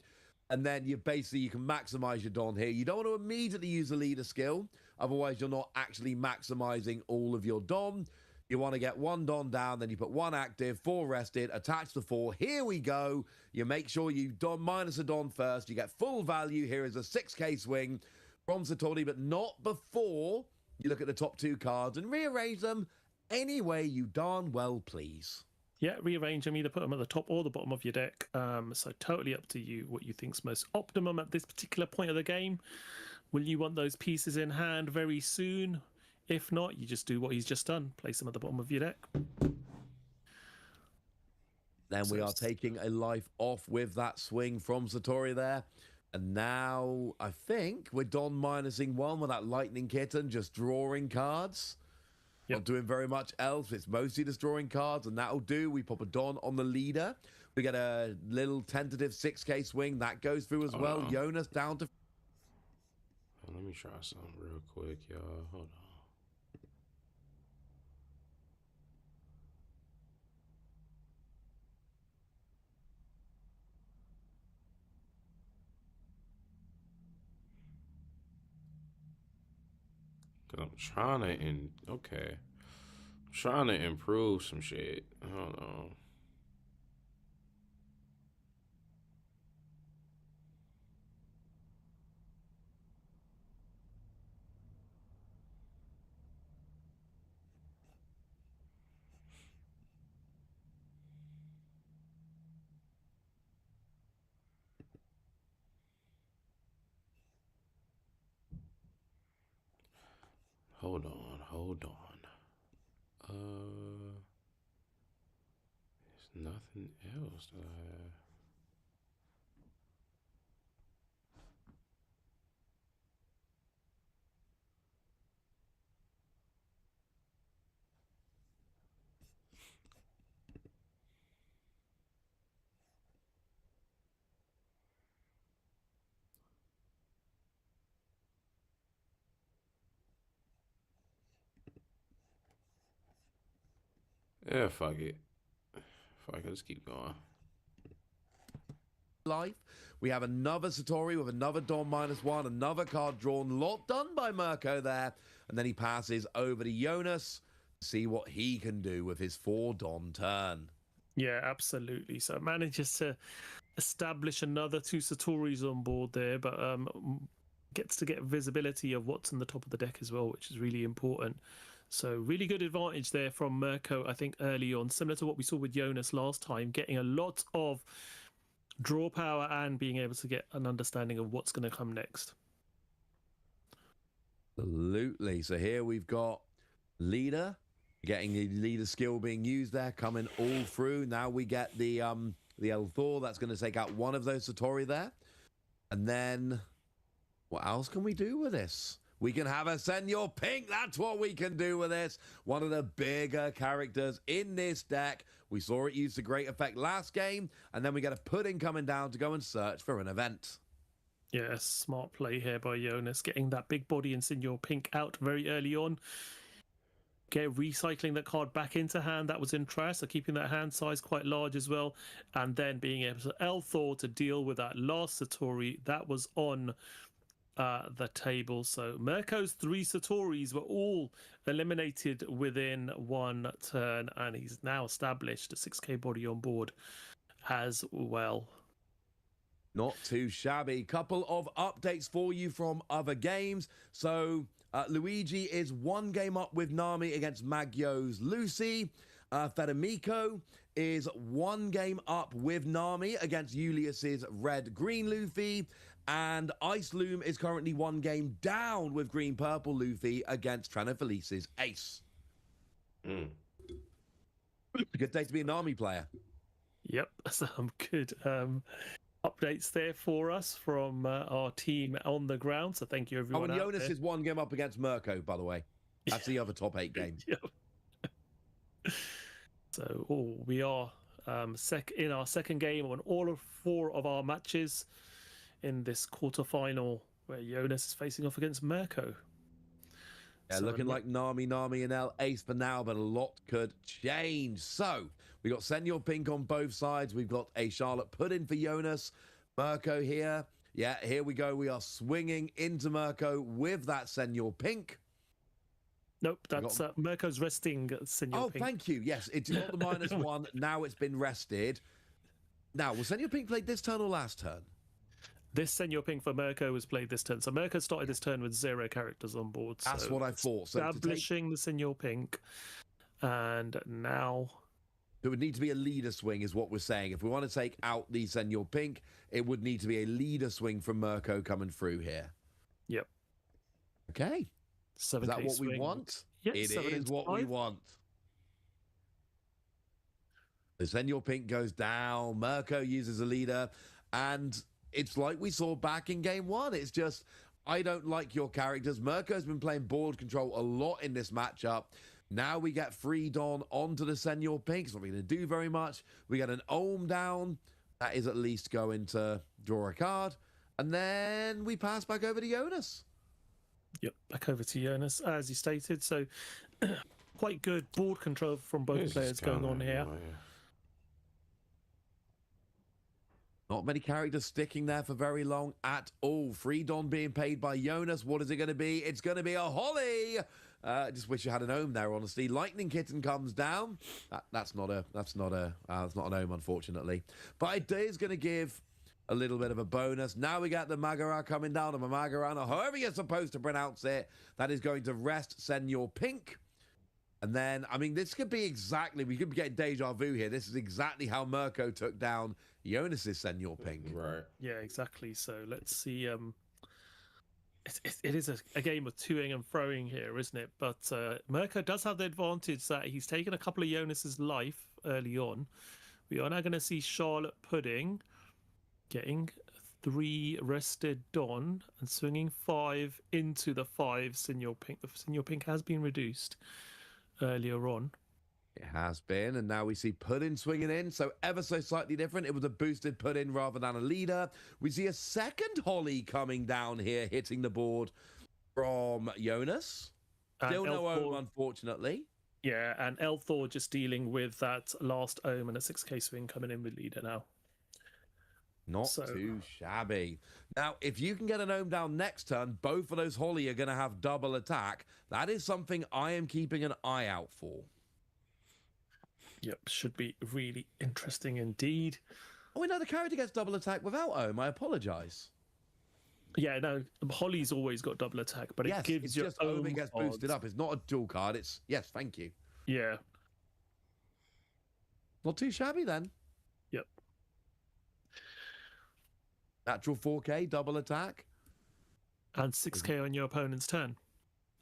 And then you can maximize your Don here. You don't want to immediately use the leader skill. Otherwise, you're not actually maximizing all of your Don. You want to get 1 Don down, then you put 1 active, 4 rested, attach the 4. Here we go. You make sure you Don minus a Don first. You get full value. Here is a 6K swing from Satori, but not before you look at the top 2 cards and rearrange them any way you darn well please. Yeah, rearrange them, either put them at the top or the bottom of your deck. So totally up to you what you think's most optimum at this particular point of the game. Will you want those pieces in hand very soon? If not, you just do what he's just done. Place them at the bottom of your deck. Then we are taking a life off with that swing from Satori there. And now I think we're Don minusing 1 with that Lightning Kitten, just drawing cards. Yep. Not doing very much else. It's mostly just drawing cards, and that'll do. We pop a Don on the leader. We get a little tentative 6K swing. That goes through as well. Jonas down to... Let me try something real quick, y'all. Hold on. Cause I'm trying to trying to improve some shit. Hold on. Hold on. There's nothing else that I have. Yeah, fuck it. Let's keep going. Life. We have another Satori with another Don -1, another card drawn. Lot done by Mirko there. And then he passes over to Jonas to see what he can do with his 4 Don turn. Yeah, absolutely. So manages to establish another 2 Satoris on board there, but gets to get visibility of what's in the top of the deck as well, which is really important. So really good advantage there from Mirko, I think, early on, similar to what we saw with Jonas last time, getting a lot of draw power and being able to get an understanding of what's going to come next. Absolutely. So here we've got leader, getting the leader skill being used there, coming all through. Now we get the the L-Thor. That's going to take out one of those Satori there. And then, what else can we do with this? We can have a Senor Pink. That's what we can do with this. One of the bigger characters in this deck. We saw it used to great effect last game. And then we get a Pudding coming down to go and search for an event. Yeah, smart play here by Jonas, getting that big body and Senor Pink out very early on. Recycling that card back into hand, that was in trash, so keeping that hand size quite large as well, and then being able to L-Thor to deal with that last Satori that was on the table. So Mirko's 3 Satoris were all eliminated within one turn, and he's now established a 6k body on board as well. Not too shabby. Couple of updates for you from other games. So Luigi is 1 game up with Nami against Magyo's Lucy. Federico is 1 game up with Nami against Julius's red-green Luffy. And Ice Loom is currently 1 game down with green-purple Luffy against Tranafelice's Ace. Good day to be a Nami player. Yep, some good updates there for us from our team on the ground. So thank you, everyone. Oh, and Jonas is 1 game up against Mirko, by the way. That's the other top 8 game. Yep. So we are in our second game on all of 4 of our matches in this quarterfinal, where Jonas is facing off against Mirko. Yeah, so, looking like Nami and El Ace for now, but a lot could change. So we got Senor Pink on both sides. We've got a Charlotte Pudding for Jonas. Mirko here. Yeah, here we go. We are swinging into Mirko with that Senor Pink. Nope, that's Mirko's resting Senor Pink. Oh, thank you. Yes, it's got the -1. Now it's been rested. Now, was Senor Pink played this turn or last turn? This Senor Pink for Mirko was played this turn. So Mirko started this turn with 0 characters on board. That's what I thought. So establishing the Senor Pink. And now it would need to be a leader swing is what we're saying. If we want to take out the Senor Pink, it would need to be a leader swing from Mirko coming through here. Yep. Okay. 7K is that what swing. we want? Yep, it is what we want. The Senor Pink goes down. Mirko uses a leader. And it's like we saw back in game 1. It's just, I don't like your characters. Mirko's been playing board control a lot in this matchup. Now we get freed onto the Senor Pink. It's not going to do very much. We get an Ohm down. That is at least going to draw a card. And then we pass back over to Jonas. Yep, back over to Jonas, as you stated. So quite good board control from both players going on here. Not many characters sticking there for very long at all. Freedon being paid by Jonas. What is it going to be? It's going to be a Holly. Just wish you had an Ohm there, honestly. Lightning Kitten comes down. That's not an Ohm, unfortunately. But it is going to give a little bit of a bonus. Now we got the Magara coming down, or Magarana, however you're supposed to pronounce it. That is going to rest Senor Pink. And then, I mean, this could be exactly, we could be getting deja vu here. This is exactly how Mirko took down Jonas's Senor Pink. Right. Yeah, exactly. So let's see. It is a game of toing and froing here, isn't it? But Mirko does have the advantage that he's taken a couple of Jonas's life early on. We are now going to see Charlotte Pudding getting 3 rested Don and swinging 5 into the 5 Senor Pink. The Senor Pink has been reduced earlier on. It has been, and now we see Pudding swinging in, so ever so slightly different. It was a boosted Pudding rather than a leader. We see a second Holly coming down here, hitting the board from Jonas. Still no Ohm, unfortunately. Yeah, and L-Thor just dealing with that last Ohm and a 6k swing coming in with leader now. Not too shabby. Now, if you can get an Ohm down next turn, both of those Holly are going to have double attack. That is something I am keeping an eye out for. Yep, should be really interesting indeed. Oh, no, the character gets double attack without Ohm. I apologise. Yeah, no, Holly's always got double attack, but yes, it gives it's you just Ohm gets boosted up. It's not a dual card. It's, yes, thank you. Yeah. Not too shabby then. Yep. Natural 4K, double attack. And 6k on your opponent's turn.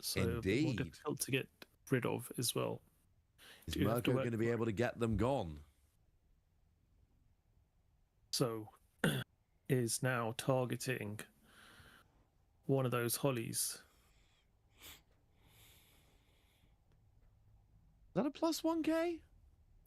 So indeed. more difficult to get rid of as well. Is Mirko going to be able to get them gone? So is now targeting one of those hollies. Is that a plus 1k?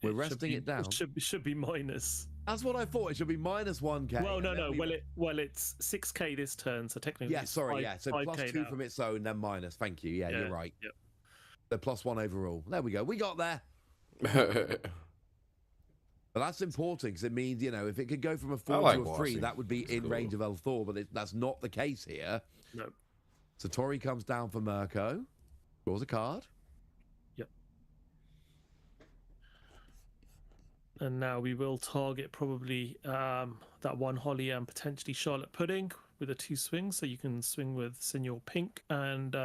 We're resting it down. It should be minus. That's what I thought. It should be minus 1k. Well, no. Well, it's 6k this turn, so technically. Yeah, it's sorry. 5, Yeah, so 5K plus 2 now. from its own, then minus. Thank you. Yeah, you're right. Yep. The plus 1 overall. There we go. We got there. But that's important because it means, you know, if it could go from a 4 like to a 3, Washington. that would be It's in cool. range of El Thor, but that's not the case here. No. Satori comes down for Mirko, draws a card. Yep. And now we will target probably that one Holly and potentially Charlotte Pudding with the 2 swings. So you can swing with Senor Pink and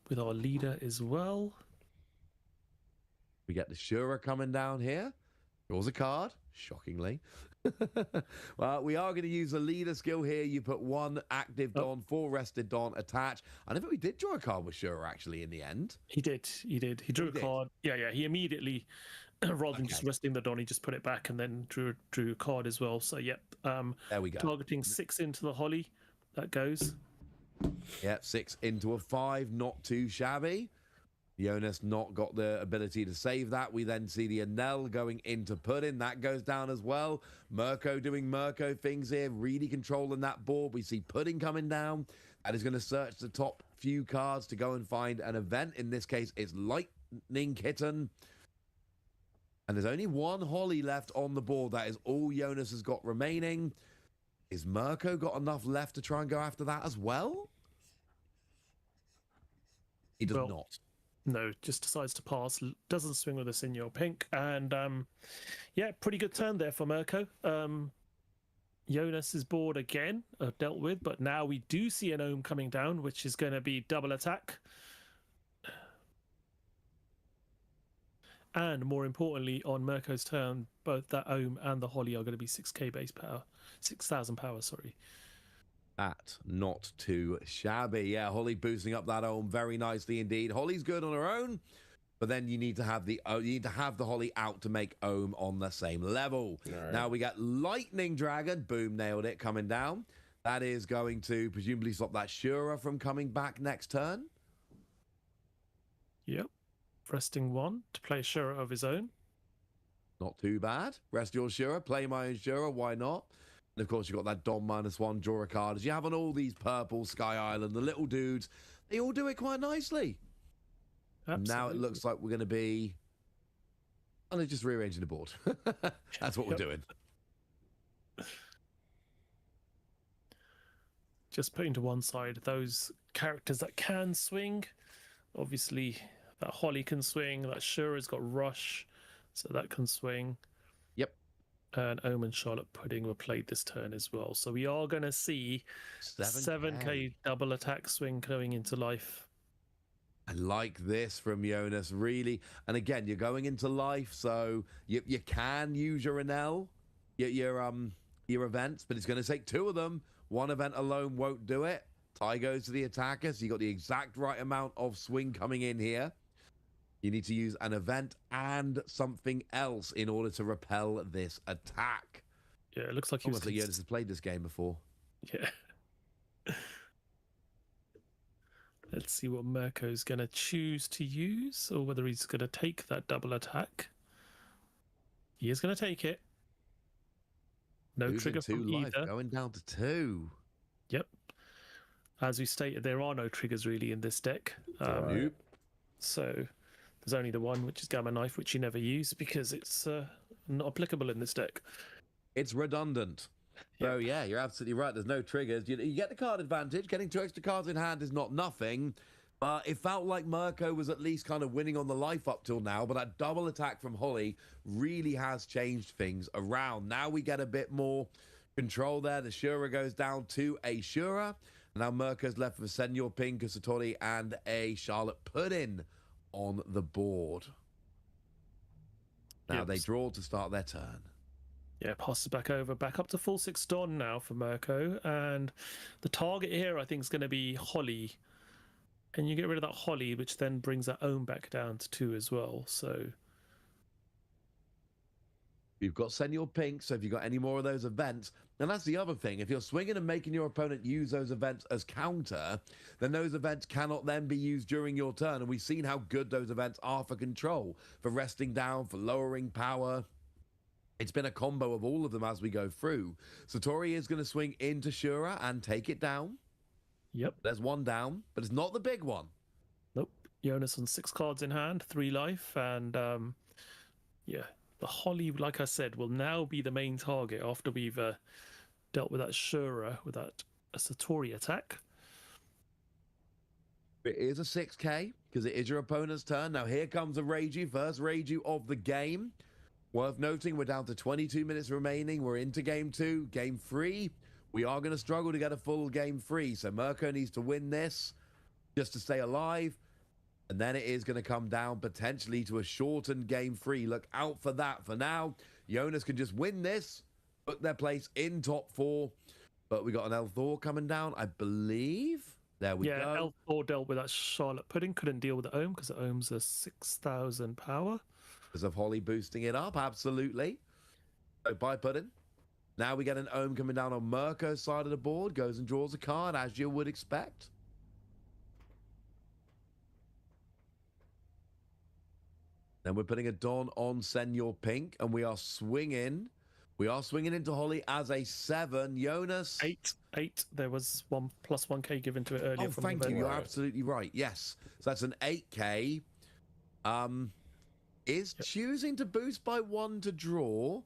with our leader as well. We get the Shura coming down here. Draws a card, shockingly. Well, we are going to use a leader skill here. You put 1 active Don, 4 rested Don, attach. I don't think we did draw a card with Shura, actually, in the end. He did. He drew a card. Yeah. He immediately, rather than just resting the Don, he just put it back and then drew a card as well. So, yep. There we go. Targeting 6 into the Holly. That goes. Yep, 6 into a 5, not too shabby. Jonas not got the ability to save that. We then see the Anel going into Puddin. That goes down as well. Mirko doing Mirko things here, really controlling that board. We see Pudding coming down. That is going to search the top few cards to go and find an event. In this case, it's Lightning Kitten. And there's only 1 Holly left on the board. That is all Jonas has got remaining. Is Mirko got enough left to try and go after that as well? He does not. No, just decides to pass. Doesn't swing with a Senor Pink. And yeah, pretty good turn there for Mirko. Jonas is bored again, dealt with, but now we do see an Ohm coming down, which is going to be double attack. And more importantly, on Mirko's turn, both that Ohm and the Holly are going to be 6k base power, 6,000 power, sorry. That not too shabby. Yeah, Holly boosting up that Ohm very nicely indeed. Holly's good on her own, but then you need to have the Holly out to make Ohm on the same level. Right. Now we got Lightning Dragon. Boom, nailed it, coming down. That is going to presumably stop that Shura from coming back next turn. Yep. Resting 1 to play Shura of his own. Not too bad. Rest your Shura, play my own Shura, why not? And of course, you've got that Dom -1, draw a card. As you have on all these purple, Sky Island, the little dudes, they all do it quite nicely. Absolutely. Now it looks like we're going to be... Oh, they're just rearranging the board. That's what we're doing. Just putting to one side those characters that can swing. Obviously, that Holly can swing. That Shura's got Rush, so that can swing. Yep. And Omen Charlotte Pudding were played this turn as well. So we are going to see 7k double attack swing going into life. I like this from Jonas, really. And again, you're going into life, so you can use your Enel, your events, but it's going to take 2 of them. 1 event alone won't do it. Tie goes to the attacker, so you got the exact right amount of swing coming in here. You need to use an event and something else in order to repel this attack. Yeah, it looks like he was... Almost like Jonas has played this game before. Yeah. Let's see what Mirko's going to choose to use, or whether he's going to take that double attack. He is going to take it. No Losing trigger 2 from life, either. going down to 2. Yep. As we stated, there are no triggers really in this deck. Nope. So there's only the one, which is Gamma Knife, which you never use because it's not applicable in this deck. It's redundant. So yeah, you're absolutely right. There's no triggers. You get the card advantage. Getting 2 extra cards in hand is not nothing. But it felt like Mirko was at least kind of winning on the life up till now. But that double attack from Holly really has changed things around. Now we get a bit more control there. The Shura goes down to a Shura. And now Mirko's left with a Senor Pink, a Satori, and a Charlotte Puddin on the board. Now they draw to start their turn. Yeah, passes back over, back up to full 6 Don now for Mirko. And the target here, I think, is going to be Holly. And you get rid of that Holly, which then brings that Ohm back down to 2 as well. So You've got Senior Pink, so if you've got any more of those events, and that's the other thing, if you're swinging and making your opponent use those events as counter, then those events cannot then be used during your turn, and we've seen how good those events are for control, for resting down, for lowering power. It's been a combo of all of them as we go through. Satori is going to swing into Shura and take it down. Yep. There's one down, but it's not the big one. Nope. Jonas on 6 cards in hand, 3 life, and yeah, the Holly, like I said, will now be the main target after we've dealt with that Shura with that Satori attack. It is a 6k because it is your opponent's turn. Now here comes a Reiju, first Reiju of the game. Worth noting, we're down to 22 minutes remaining. We're into game 2. Game 3, we are going to struggle to get a full game 3. So Mirko needs to win this just to stay alive. And then it is going to come down potentially to a shortened game 3. Look out for that. For now, Jonas can just win this, put their place in top 4. But we got an El Thor coming down, I believe. There we go. Yeah, El Thor dealt with that Charlotte Pudding. Couldn't deal with the Ohm because the Ohm's a 6,000 power. Because of Holly boosting it up, absolutely. So bye, Pudding. Now we get an Ohm coming down on Mirko's side of the board. Goes and draws a card, as you would expect. Then we're putting a Don on Senior Pink, and we are swinging. We are swinging into Holly as a 7. Jonas. 8. There was one plus 1k given to it earlier. Oh, from thank the you. event. You're absolutely right. Yes. So that's an 8k. Is choosing to boost by 1 to draw.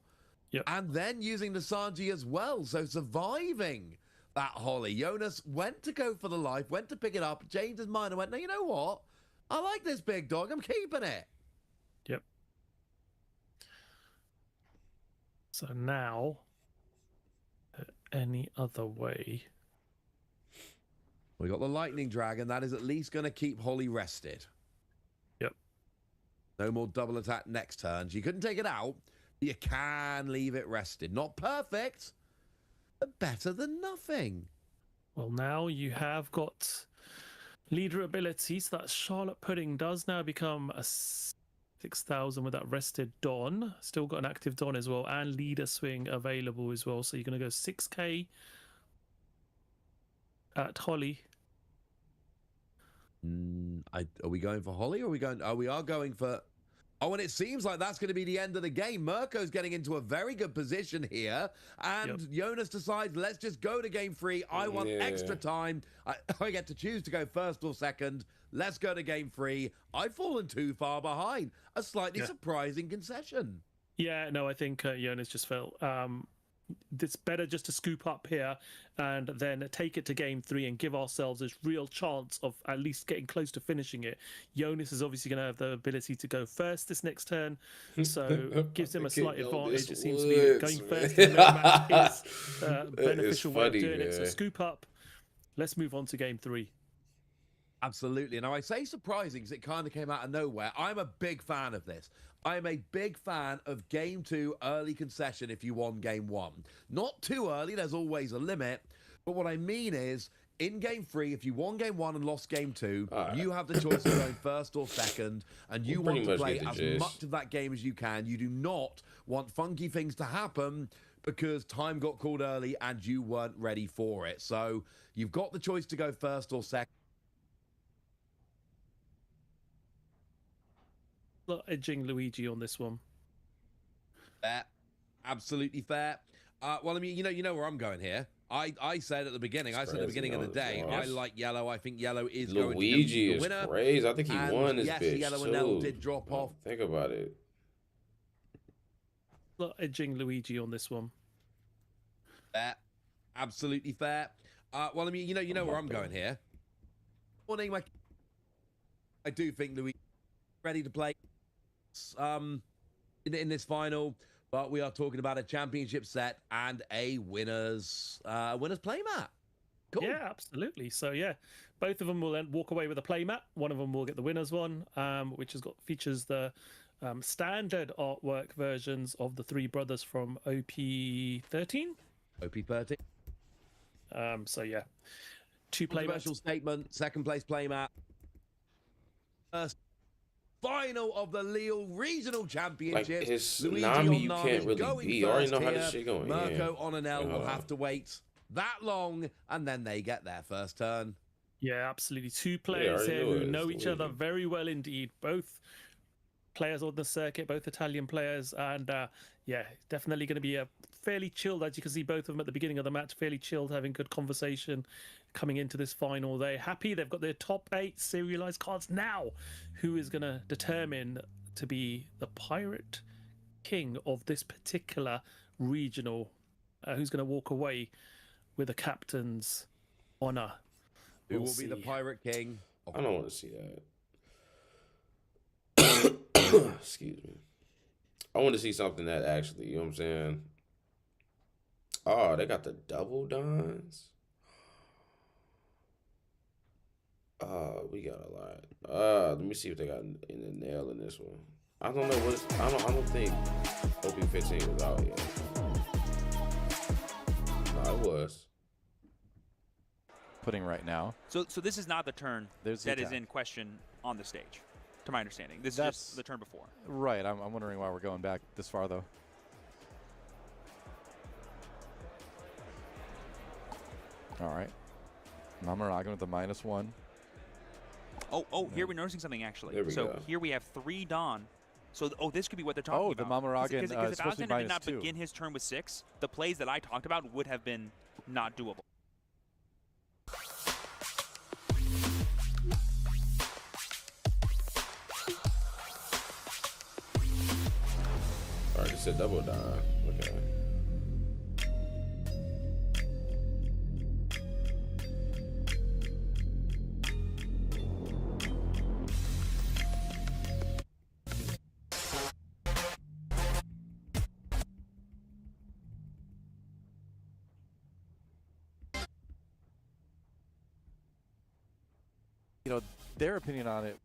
Yep. And then using the Sanji as well. So surviving that Holly. Jonas went to go for the life, went to pick it up, changed his mind and went, no, you know what? I like this big dog. I'm keeping it. Yep. So now, any other way? We got the Lightning Dragon. That is at least going to keep Holly rested. Yep. No more double attack next turn. You couldn't take it out, but you can leave it rested. Not perfect, but better than nothing. Well, now you have got leader ability, so that Charlotte Pudding does now become a 6,000 with that rested Don. Still got an active Don as well, and leader swing available as well. So you're going to go 6k at Holly. Are we going for Holly or are we going? Oh, we are going for. Oh, and it seems like that's going to be the end of the game. Mirko's getting into a very good position here. And Jonas decides, let's just go to game 3. I want extra time. I get to choose to go first or second. Let's go to game 3. I've fallen too far behind. A slightly surprising concession. Yeah, no, I think Jonas just felt it's better just to scoop up here and then take it to game 3 and give ourselves a real chance of at least getting close to finishing it. Jonas is obviously going to have the ability to go first this next turn, so gives him a slight advantage. It seems to be going first in the match is a beneficial way of doing it. So scoop up. Let's move on to game 3. Absolutely. Now, I say surprising because it kind of came out of nowhere. I'm a big fan of this. I'm a big fan of game 2 early concession if you won game 1. Not too early, there's always a limit. But what I mean is, in game 3, if you won game 1 and lost game 2, you have the choice of going first or second, and you want to play as much of that game as you can. You do not want funky things to happen because time got called early and you weren't ready for it. So you've got the choice to go first or second. Edging Luigi on this one. Fair. Absolutely fair. Well, I mean, you know where I'm going here. I said at the beginning, I said at the beginning of the day, I like yellow. I think yellow is Luigi going to be the winner. Crazy. I think he won this bitch. Yellow and L did drop off. Think about it. Edging Luigi on this one. Fair. Absolutely fair. Well, I mean, you know where I'm going here. Morning, I do think Luigi ready to play in this final, but we are talking about a championship set and a winners playmat. Cool. Yeah, absolutely. So yeah, both of them will then walk away with a playmat. One of them will get the winners one, which features the standard artwork versions of the 3 brothers from OP13. OP13. So yeah, 2 playmats. Controversial statement. Second place playmat. First final of the Lille Regional Like, Championship. it's Luigi Nami, on you Nami can't really going beat. You already first know how here. this shit going. Mirko Yeah. on an L Wait, will hold have on. to wait that long, and then they get their first turn. Yeah, absolutely. Two I players already here knew who it. know It's each other Luigi. very well indeed. Both players on the circuit, both Italian players, and yeah, definitely going to be a fairly chilled, as you can see both of them at the beginning of the match, fairly chilled, having good conversation coming into this final. They're happy, they've got their top 8 serialized cards now. Who is going to determine to be the Pirate King of this particular regional? Who's going to walk away with the captain's honor? Who We'll will be the see. Pirate King? I don't want to see that. Excuse me. I want to see something that actually, you know what I'm saying? Oh, they got the double dons. We got a lot. Let me see if they got in the nail in this one. I don't know what. I don't think OP15 was out yet. No, it was. Putting right now. So this is not the turn There's the that is attack. in question on the stage, to my understanding. This is That's- just the turn before. Right. I'm wondering why we're going back this far, though. All right. Mamaragan with the -1. Oh, here we're noticing something actually. There we So go. here we have 3 Dawn. So this could be what they're talking Oh, about. the Mamaragan, Because is if supposed to be Alexander did not -2. begin his turn with 6, the plays that I talked about would have been not doable. All right, it said double don. Okay. You know, their opinion on it.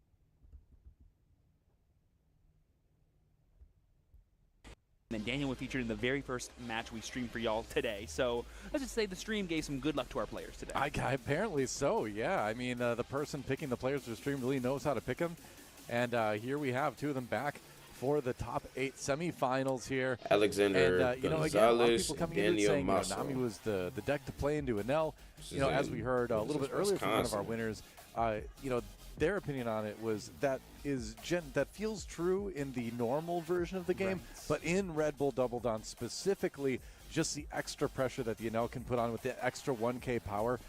And Daniel was featured in the very first match we streamed for y'all today. So let's just say the stream gave some good luck to our players today. Apparently so, yeah. I mean, the person picking the players for the stream really knows how to pick them. And here we have 2 of them back for the top 8 semifinals here. Alexander And, you know, again, a lot of Gonzalez, people coming Daniel in saying, Masso. Nami was the deck to play into an L. This You know, is as in- we heard a this little is bit earlier from one of our Wisconsin. winners, you know, their opinion on it was that that feels true in the normal version of the game, but in Red Bull Double Dawn specifically, just the extra pressure that the NL can put on with the extra 1K power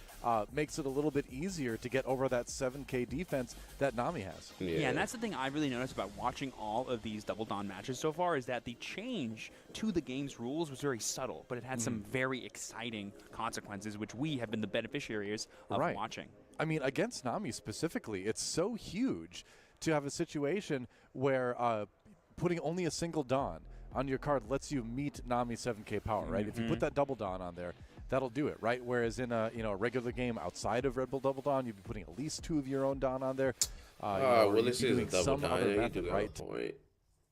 makes it a little bit easier to get over that 7K defense that Nami has. Yeah, and that's the thing I really noticed about watching all of these Double Dawn matches so far is that the change to the game's rules was very subtle, but it had some very exciting consequences, which we have been the beneficiaries of Right. watching. I mean, against Nami specifically, it's so huge to have a situation where putting only a single Dawn on your card lets you meet Nami's 7K power, right? If you put that double Dawn on there, that'll do it, right? Whereas in a a regular game outside of Red Bull Double Dawn, you'd be putting at least 2 of your own Dawn on there. Or Well, you'd this be is a doing double some don. other Yeah, he method, do right? have a point.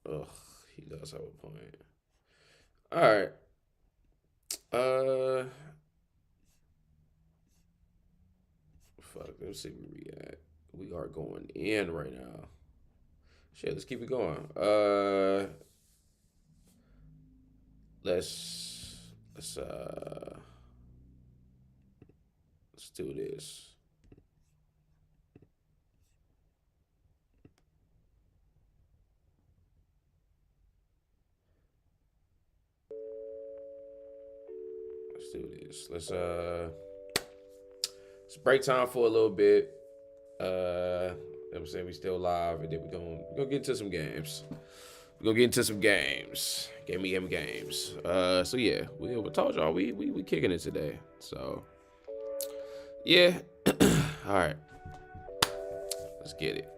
Ugh, he does have a point. All right. Fuck. Let's see where we at. We are going in right now. Shit, let's keep it going. Let's do this. Let's do this. Let's break time for a little bit. I'm saying we still live, and then we're gonna get into some games. We're gonna get into some games. Games. So yeah, we told y'all we kicking it today. So yeah. All right. Let's get it.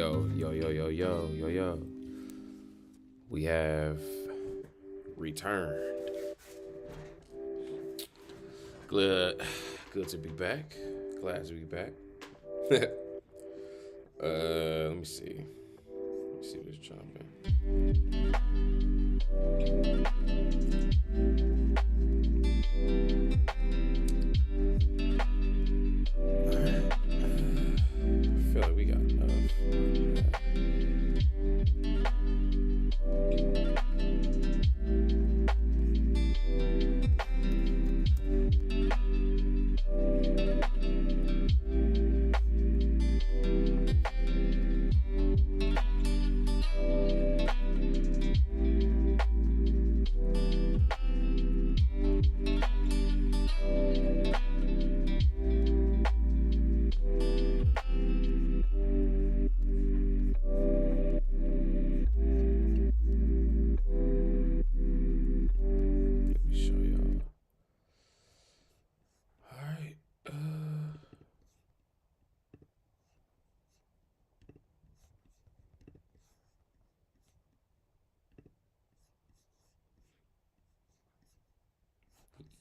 Yo. We have returned. Good to be back. Glad to be back. Let me see. What's jumping. Alright. I feel like we got enough.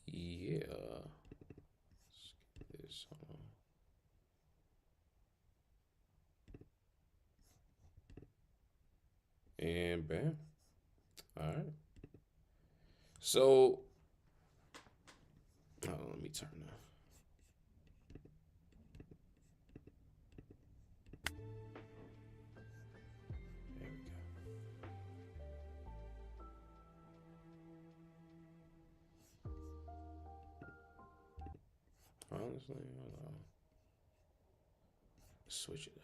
Yeah. Let's get this on. And bam. All right. So, let me turn that. There we go. Honestly, hold on. Switch it up.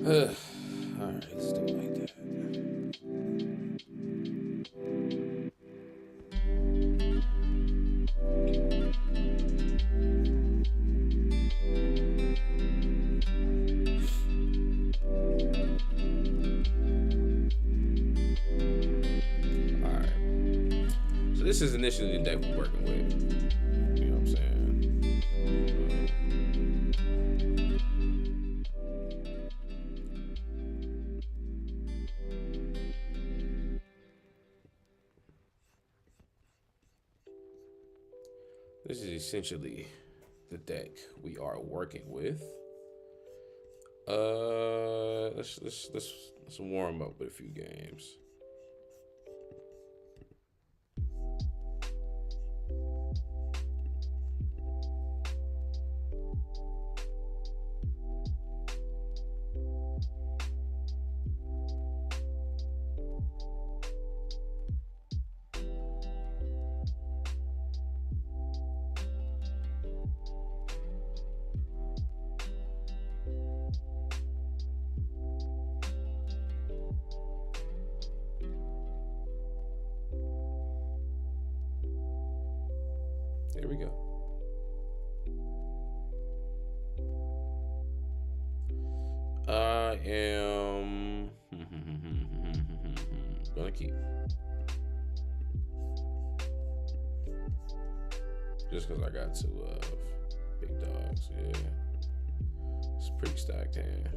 All right, let's do it like that. All right. So this is initially the deck we're working with. You know what I'm saying? This is essentially the deck we are working with. Let's warm up with a few games. Here we go. I am gonna keep. Just because I got two big dogs, yeah. It's a pretty stacked hand.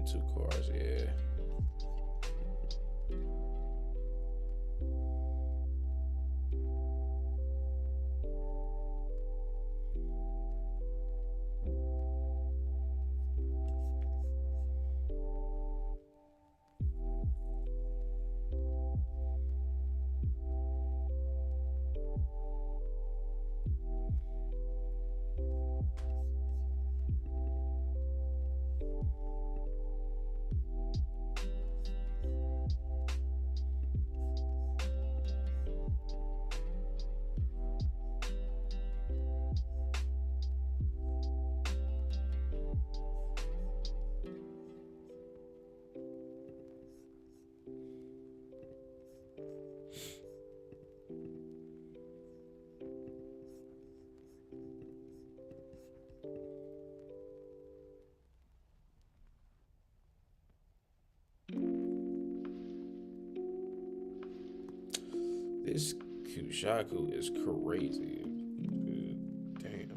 getting 2 cards, yeah. This Kushaku is crazy. Damn.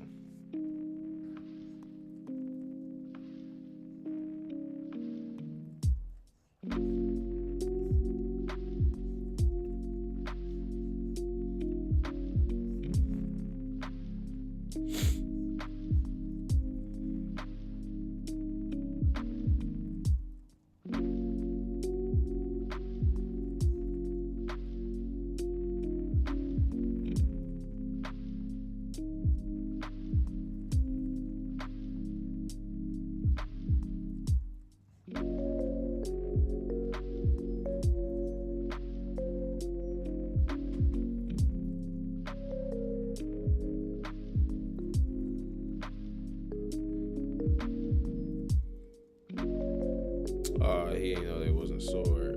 He didn't know there wasn't sword.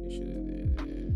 He should have did, yeah.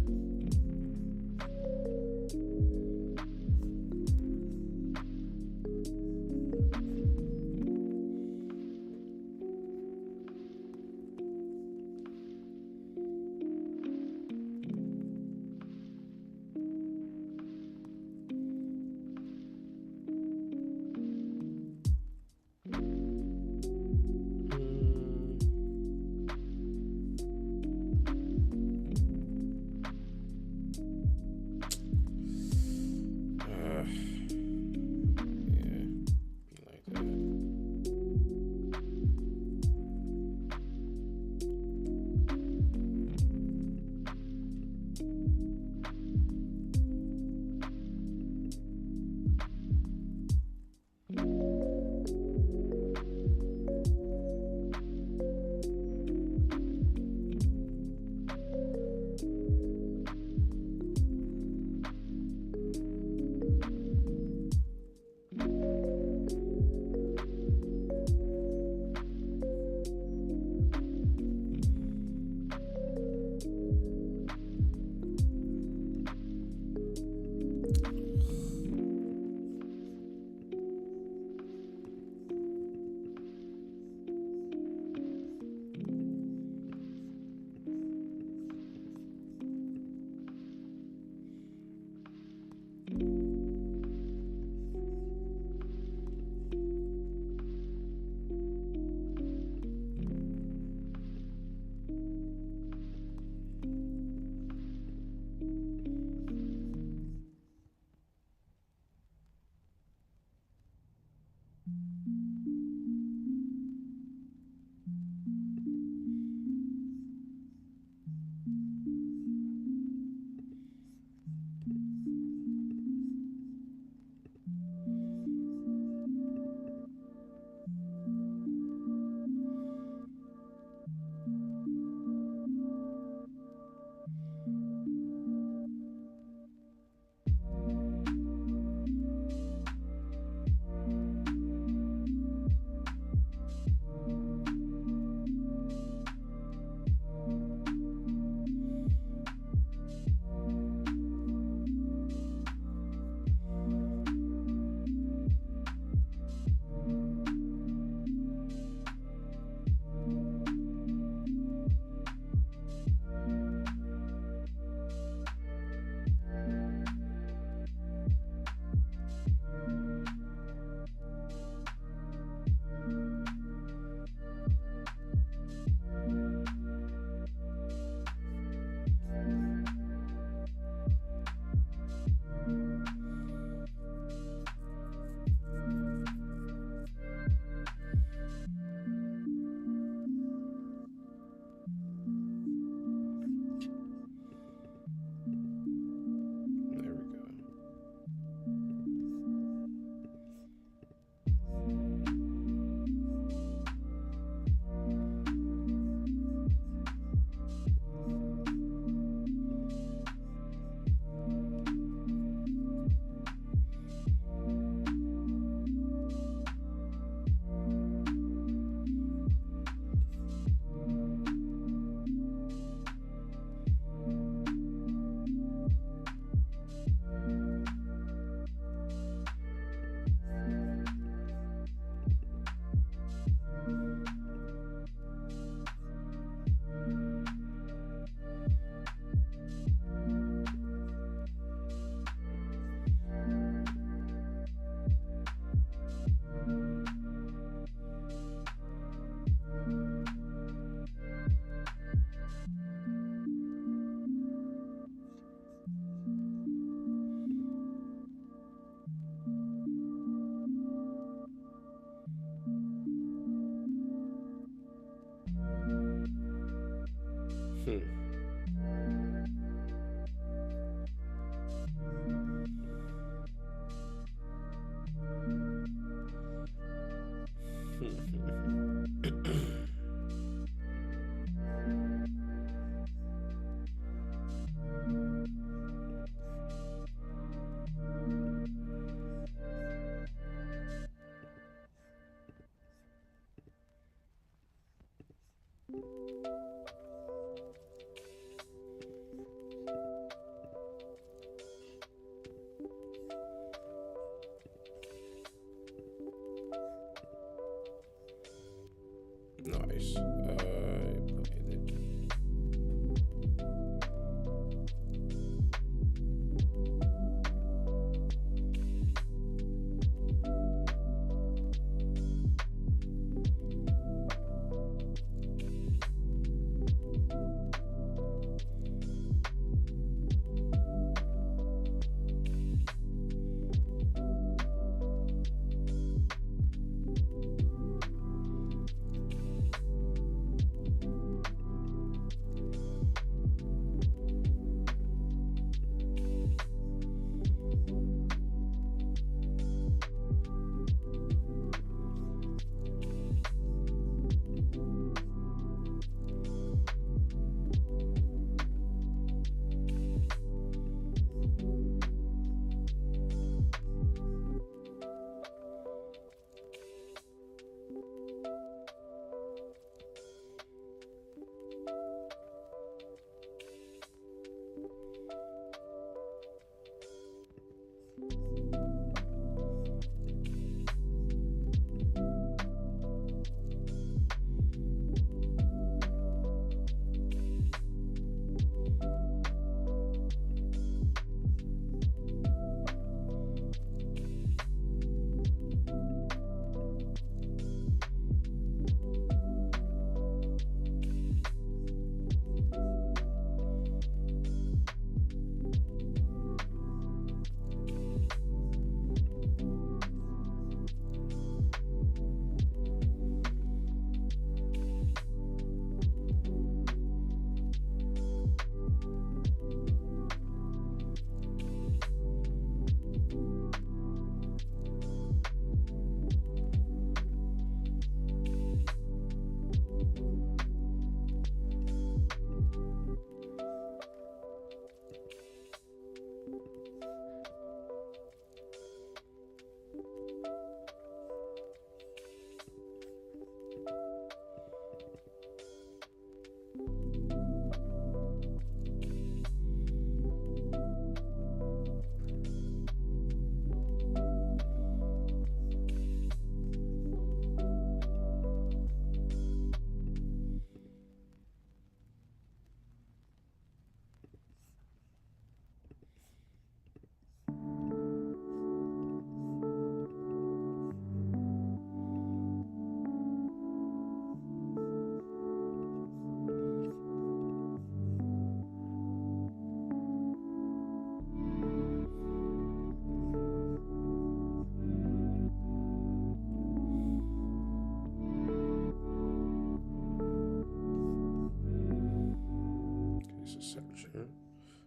Nice.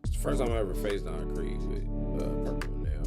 It's the first time I ever faced Don Creed with Purple Nail.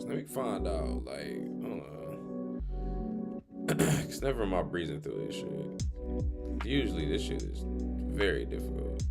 Let me find out. Like, I don't know. It's never my breezing through this shit. Usually this shit is very difficult.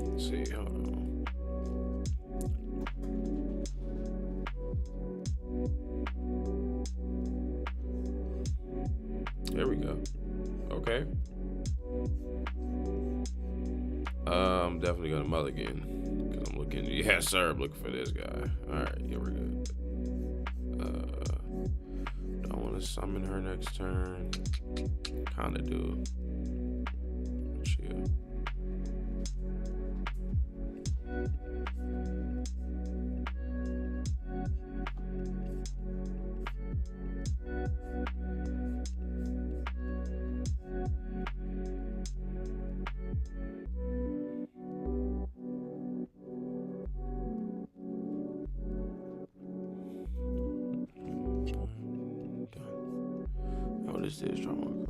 Let's see, hold on. There we go. Okay. I'm definitely gonna mulligan because I'm looking. Yes, sir. I'm looking for this guy. All right, here we go. Don't want to summon her next turn. Kinda do. Chill. What is this drama?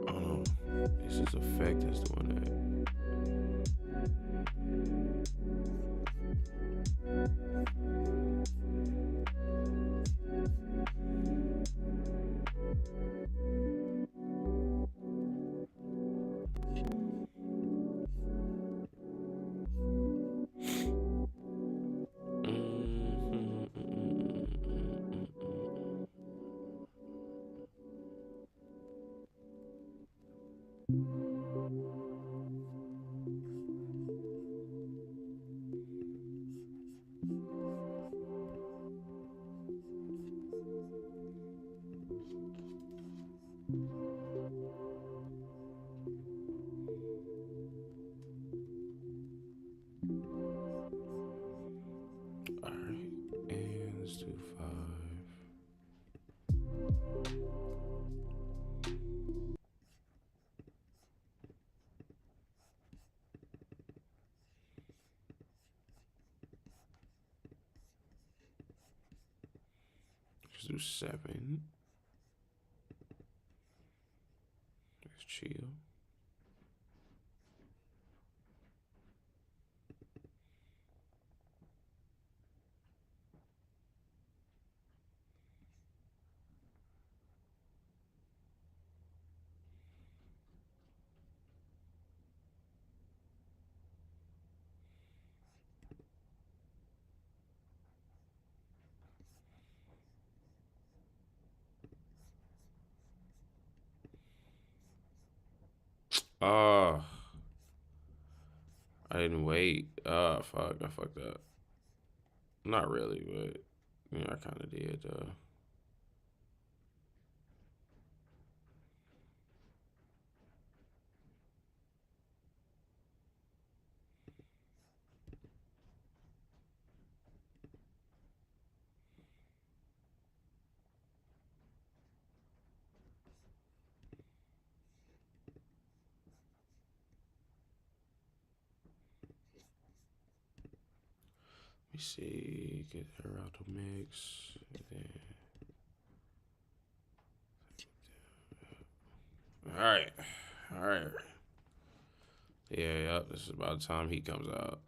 Oh, this is effect that's doing that. Alright, and let's do 5. Let's do 7. Let's chill. Oh, I didn't wait. Oh, fuck. I fucked up. Not really, but yeah, I kind of did. Let me see. Get her out the mix. And then... All right. All right. Yeah, yep. This is about the time he comes out.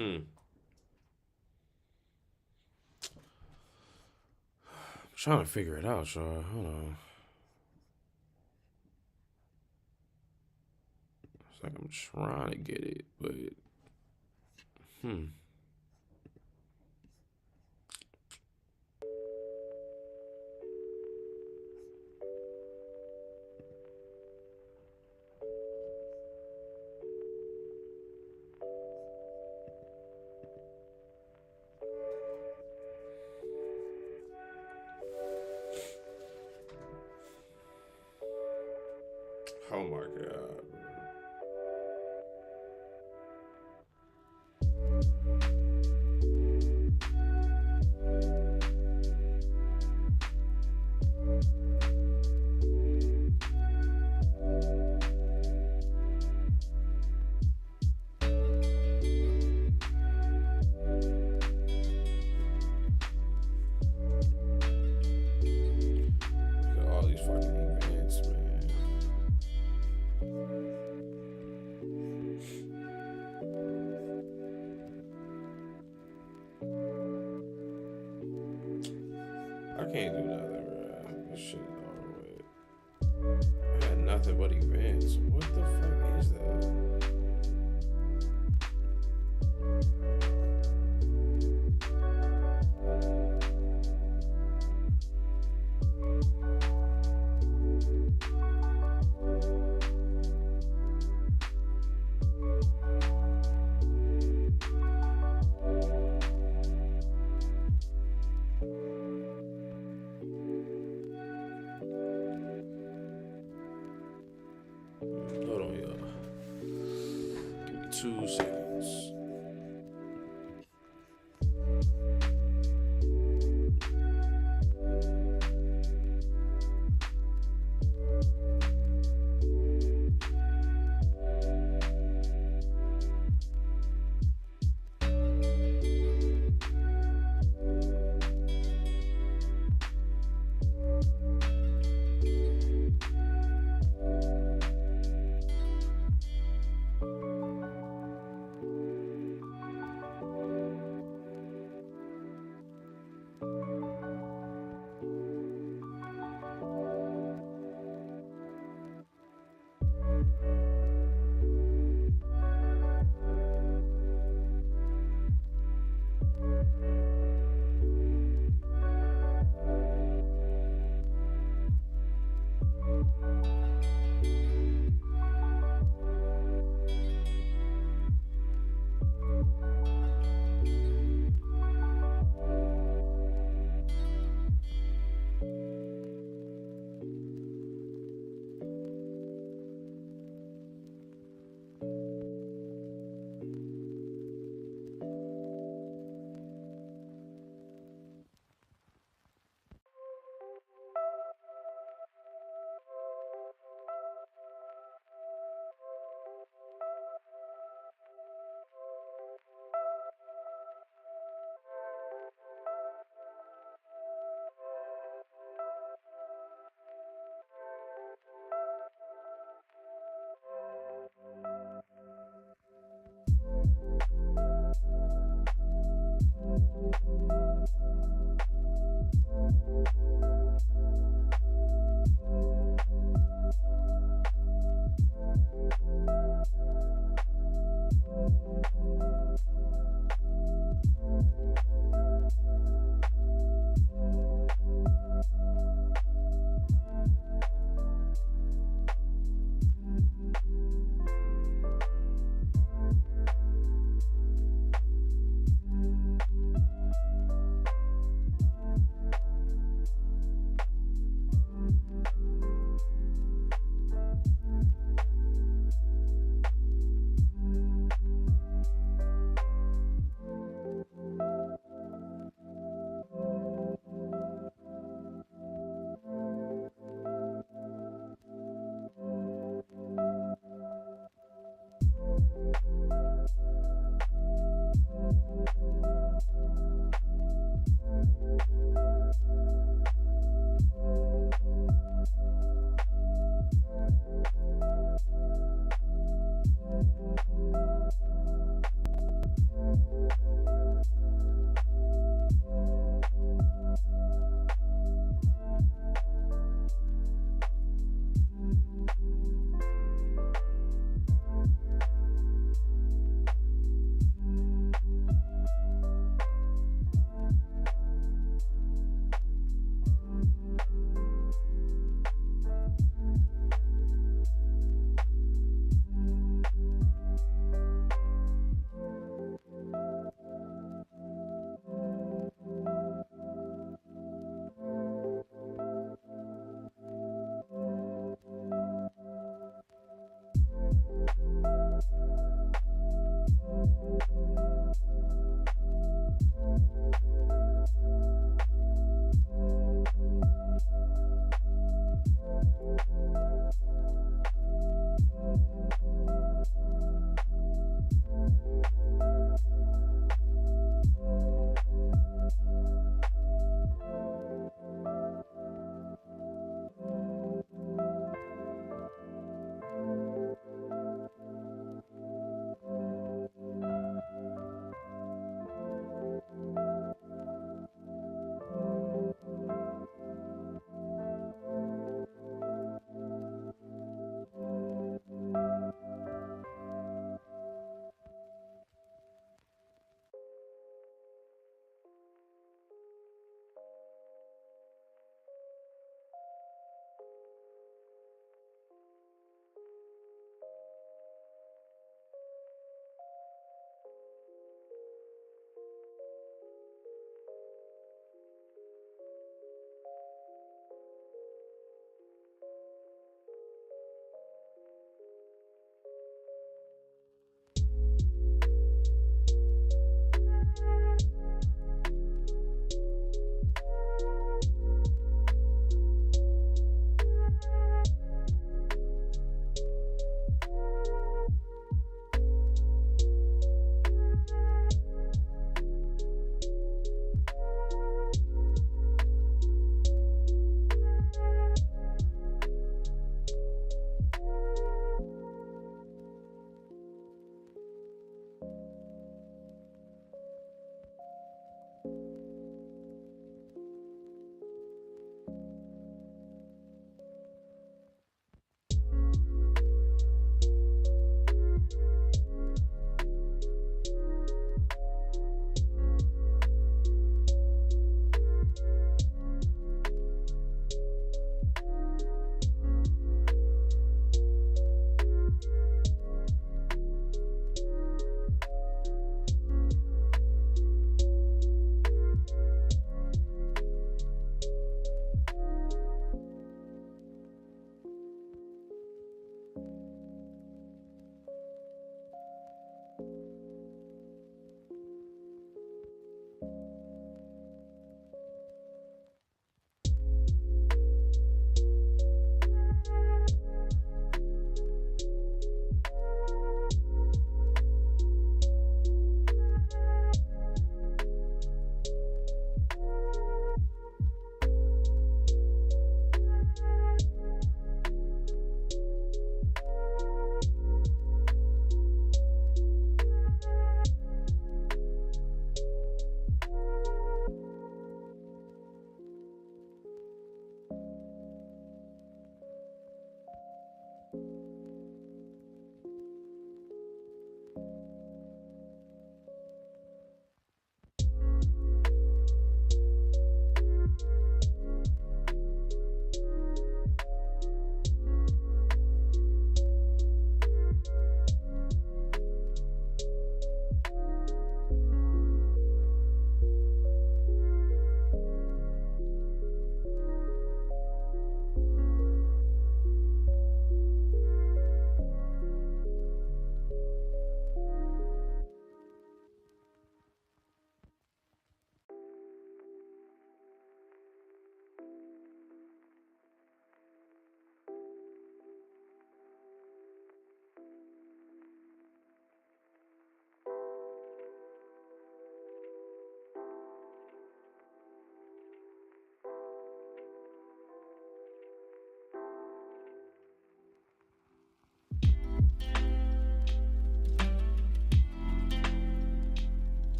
I'm trying to figure it out, Shaw. Hold on. It's like I'm trying to get it, but oh my god. Look at all these fucking events, man. I can't do nothing, bro. This shit is over with. I had nothing but events. What the fuck is that? Hold on, y'all. Give me 2 seconds.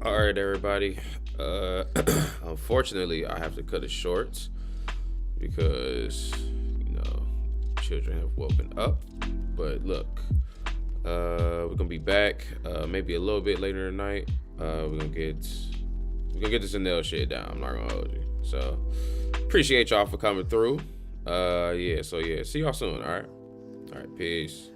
All right, everybody. Unfortunately, I have to cut it short because, children have woken up. But look, we're gonna be back maybe a little bit later tonight. We're gonna get this Zanelle shit down. I'm not gonna hold you. So appreciate y'all for coming through. See y'all soon. All right, peace.